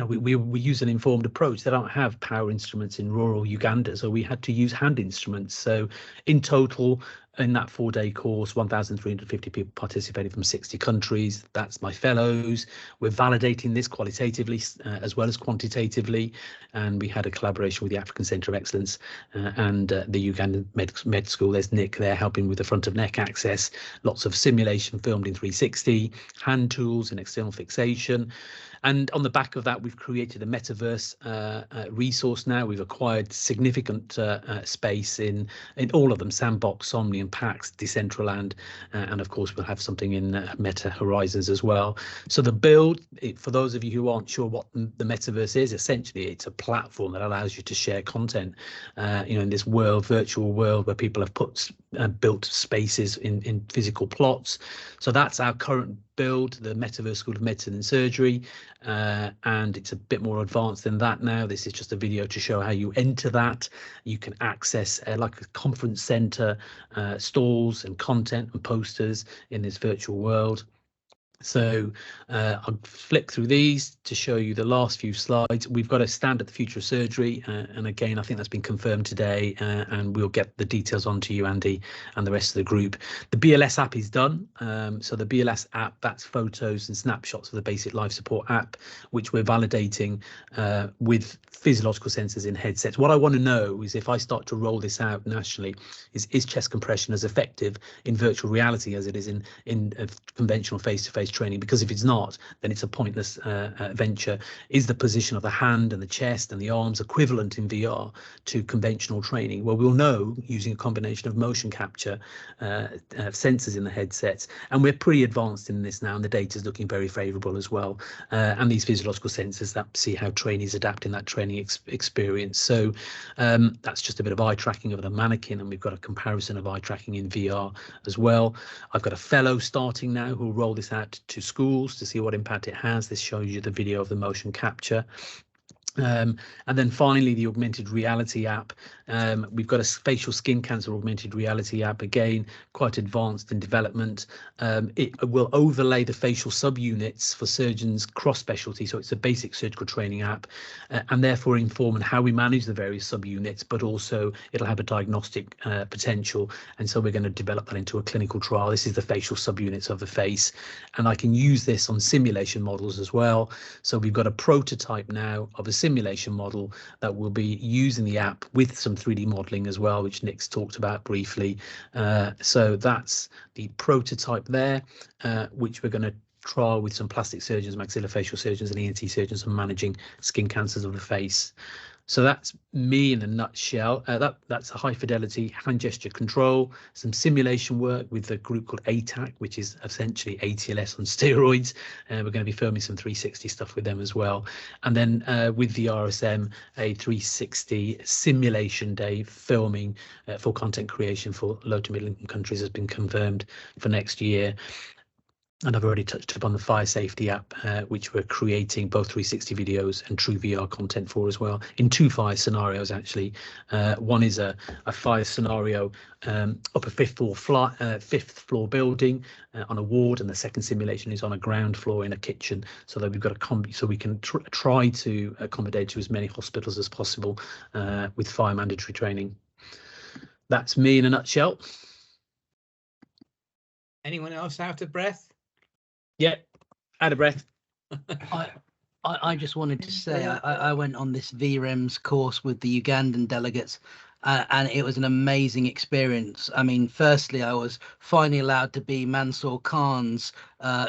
we use an informed approach. They don't have power instruments in rural Uganda, so we had to use hand instruments. So in total, in that 4-day course, 1,350 people participated from 60 countries. That's my fellows. We're validating this qualitatively as well as quantitatively. And we had a collaboration with the African Centre of Excellence and the Ugandan Med School. There's Nick there helping with the front of neck access. Lots of simulation filmed in 360, hand tools and external fixation. And on the back of that, we've created a metaverse resource now. We've acquired significant space in all of them, Sandbox, Somnium, PAX, Decentraland, and of course, we'll have something in Meta Horizons as well. So the build, for those of you who aren't sure what the metaverse is, essentially it's a platform that allows you to share content, in this virtual world where people have built spaces in physical plots. So that's our current build, the Metaverse School of Medicine and Surgery, and it's a bit more advanced than that now. This is just a video to show how you enter that. You can access like a conference center, stalls and content and posters in this virtual world. So I'll flick through these to show you the last few slides. We've got a stand at the Future of Surgery, and again, I think that's been confirmed today, and we'll get the details onto you, Andy, and the rest of the group. The BLS app is done. So the BLS app, that's photos and snapshots of the basic life support app, which we're validating with physiological sensors in headsets. What I want to know is if I start to roll this out nationally, is chest compression as effective in virtual reality as it is in conventional face-to-face training? Because if it's not, then it's a pointless venture. Is the position of the hand and the chest and the arms equivalent in VR to conventional training? Well, we'll know using a combination of motion capture sensors in the headsets, and we're pretty advanced in this now, and the data is looking very favorable as well, and these physiological sensors that see how trainees adapt in that training experience. So that's just a bit of eye tracking of the mannequin, and we've got a comparison of eye tracking in VR as well. I've got a fellow starting now who will roll this out to schools to see what impact it has. This shows you the video of the motion capture. And then finally, the augmented reality app. We've got a facial skin cancer augmented reality app, again, quite advanced in development. It will overlay the facial subunits for surgeons cross specialty. So it's a basic surgical training app, and therefore inform on how we manage the various subunits, but also it'll have a diagnostic potential. And so we're going to develop that into a clinical trial. This is the facial subunits of the face, and I can use this on simulation models as well. So we've got a prototype now of a simulation model that will be using the app with some 3D modeling as well, which Nick's talked about briefly. So that's the prototype there, which we're going to trial with some plastic surgeons, maxillofacial surgeons and ENT surgeons on managing skin cancers of the face. So that's me in a nutshell. That's a high fidelity hand gesture control, some simulation work with a group called ATAC, which is essentially ATLS on steroids. We're going to be filming some 360 stuff with them as well. And then with the RSM, a 360 simulation day filming for content creation for low to middle income countries has been confirmed for next year. And I've already touched upon the fire safety app, which we're creating both 360 videos and true VR content for as well, in 2 fire scenarios actually. One is a fire scenario up a fifth floor building on a ward, and the second simulation is on a ground floor in a kitchen. So that we've got a combi, so we can try to accommodate to as many hospitals as possible with fire mandatory training. That's me in a nutshell. Anyone else out of breath? Yeah, out of breath. I just wanted to say I went on this VREMS course with the Ugandan delegates, and it was an amazing experience. I mean, firstly, I was finally allowed to be Mansour Khan's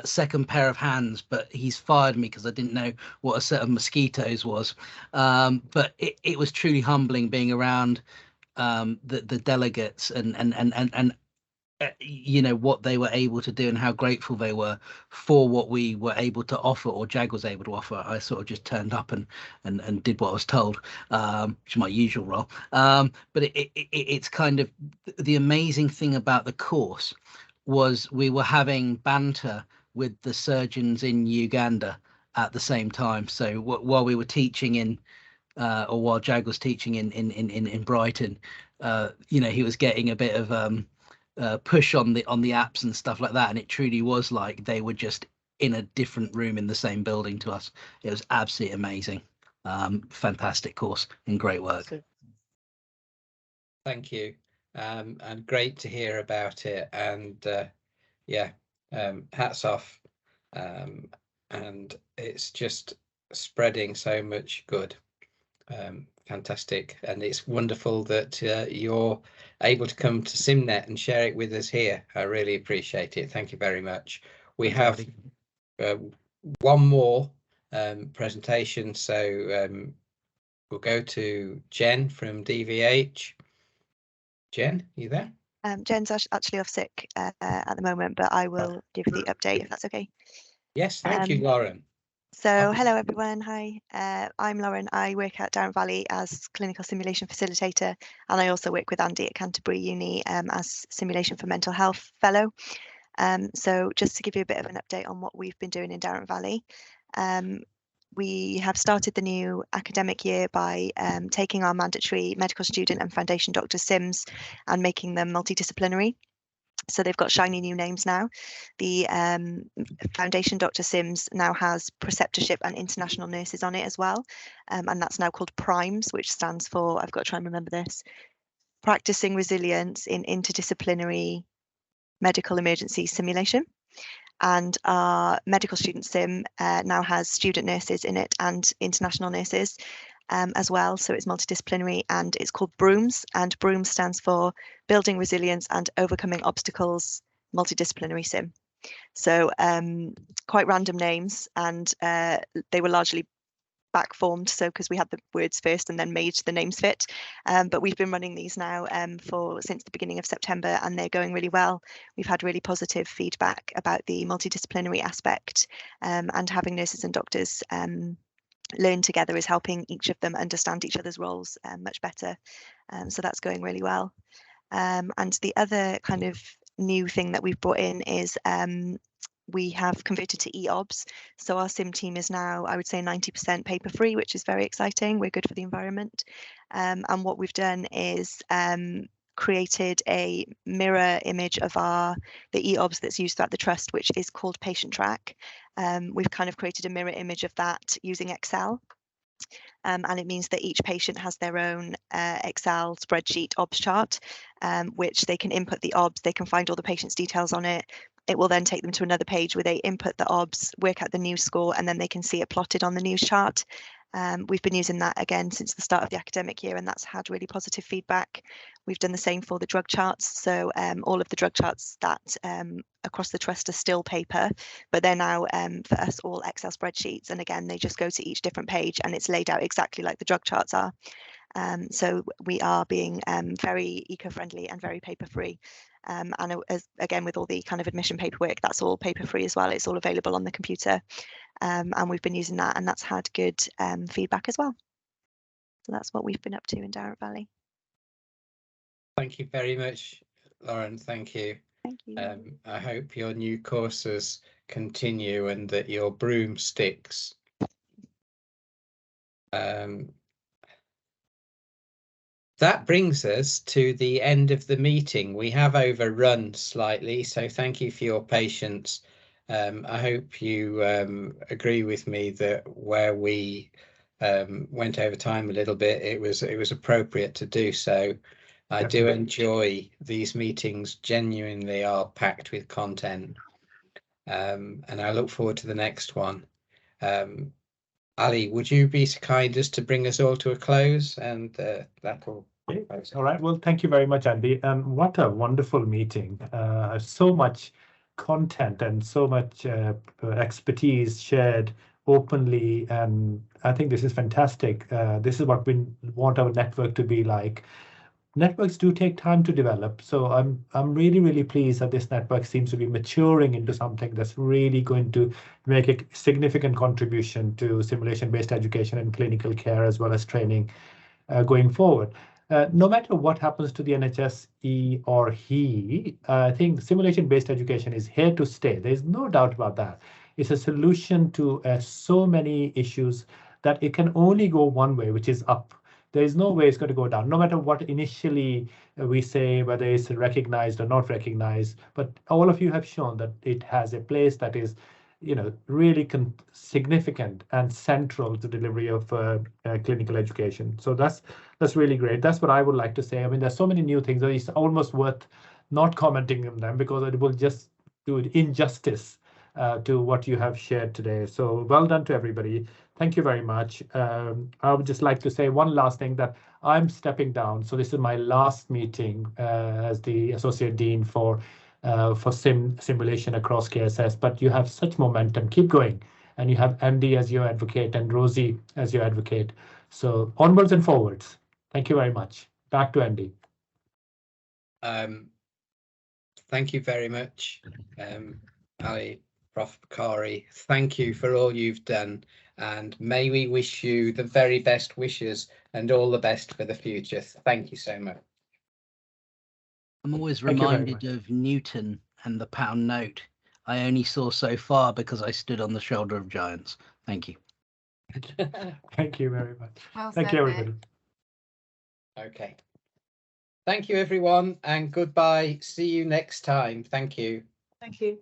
second pair of hands, but he's fired me because I didn't know what a set of mosquitoes was. But it was truly humbling being around the delegates and you know what they were able to do and how grateful they were for what we were able to offer, or Jag was able to offer. I sort of just turned up and did what I was told, which is my usual role. But it's kind of the amazing thing about the course was we were having banter with the surgeons in Uganda at the same time. So while we were teaching in or while Jag was teaching in Brighton, you know, he was getting a bit of push on the apps and stuff like that, and it truly was like they were just in a different room in the same building to us. It was absolutely amazing. Fantastic course and great work. Thank you, and great to hear about it, and yeah, hats off, and it's just spreading so much good. Fantastic, and it's wonderful that you're able to come to Simnet and share it with us here. I really appreciate it. Thank you very much. We have one more presentation, so we'll go to Jen from DVH. Jen, are you there? Jen's actually off sick at the moment, but I will give the update if that's okay. Yes, thank you, Lauren. So hello everyone, hi, I'm Lauren. I work at Down Valley as clinical simulation facilitator, and I also work with Andy at Canterbury Uni as simulation for mental health fellow. So just to give you a bit of an update on what we've been doing in Down Valley, we have started the new academic year by taking our mandatory medical student and foundation doctor sims and making them multidisciplinary. So they've got shiny new names now. The Foundation Dr. Sims now has preceptorship and international nurses on it as well. And that's now called PRIMES, which stands for, I've got to try and remember this, Practicing Resilience in Interdisciplinary Medical Emergency Simulation. And our medical student sim now has student nurses in it and international nurses as well. So it's multidisciplinary, and it's called BROOMS, and BROOMS stands for Building Resilience and Overcoming Obstacles Multidisciplinary Sim. So quite random names, and they were largely back formed, so because we had the words first and then made the names fit, but we've been running these now since the beginning of September, and they're going really well. We've had really positive feedback about the multidisciplinary aspect, and having nurses and doctors learn together is helping each of them understand each other's roles much better. So that's going really well. And the other kind of new thing that we've brought in is we have converted to EOBS. So our sim team is now, I would say, 90% paper free, which is very exciting. We're good for the environment. And what we've done is created a mirror image of the EOBS that's used throughout the trust, which is called Patient Track. We've kind of created a mirror image of that using Excel. And it means that each patient has their own Excel spreadsheet OBS chart, which they can input the OBS, they can find all the patient's details on it. It will then take them to another page where they input the OBS, work out the news score, and then they can see it plotted on the news chart. We've been using that again since the start of the academic year, and that's had really positive feedback. We've done the same for the drug charts. So all of the drug charts that across the trust are still paper, but they're now for us all Excel spreadsheets. And again, they just go to each different page and it's laid out exactly like the drug charts are. So we are being very eco-friendly and very paper-free. And again, with all the kind of admission paperwork, that's all paper-free as well. It's all available on the computer. And we've been using that, and that's had good feedback as well. So that's what we've been up to in Direct Valley. Thank you very much, Lauren. Thank you. Thank you. I hope your new courses continue and that your broom sticks. That brings us to the end of the meeting. We have overrun slightly, so thank you for your patience. I hope you agree with me that where we went over time a little bit, it was appropriate to do so. I do enjoy these meetings, genuinely are packed with content, and I look forward to the next one. Ali, would you be so kind as to bring us all to a close, and that'll. All right. Well, thank you very much, Andy. And what a wonderful meeting. So much content and so much expertise shared openly. And I think this is fantastic. This is what we want our network to be like. Networks do take time to develop. So I'm really, really pleased that this network seems to be maturing into something that's really going to make a significant contribution to simulation-based education and clinical care, as well as training going forward. No matter what happens to the NHS, he or he, I think simulation-based education is here to stay. There's no doubt about that. It's a solution to so many issues that it can only go one way, which is up. There is no way it's going to go down, no matter what initially we say, whether it's recognized or not recognized. But all of you have shown that it has a place that is, really significant and central to delivery of clinical education. So that's really great. That's what I would like to say. I mean, there's so many new things that it's almost worth not commenting on them, because it will just do injustice to what you have shared today. So well done to everybody. Thank you very much. I would just like to say one last thing, that I'm stepping down. So this is my last meeting as the Associate Dean for simulation across KSS, but you have such momentum. Keep going. And you have Andy as your advocate and Rosie as your advocate. So onwards and forwards. Thank you very much. Back to Andy. Thank you very much, Ali, Prof. Bakari. Thank you for all you've done, and may we wish you the very best wishes and all the best for the future. Thank you so much. I'm always reminded of Newton and the pound note. I only saw so far because I stood on the shoulder of giants. Thank you. Thank you very much. Well Thank said, you, everybody. Okay. Thank you, everyone, and goodbye. See you next time. Thank you. Thank you.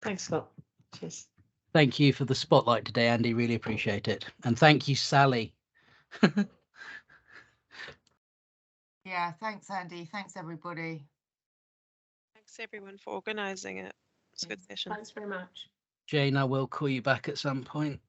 Thanks, Scott. Cheers. Thank you for the spotlight today, Andy. Really appreciate it. And thank you, Sally. Yeah, thanks, Andy. Thanks, everybody. Thanks everyone for organising it. It's a good session. Thanks very much. Jane, I will call you back at some point.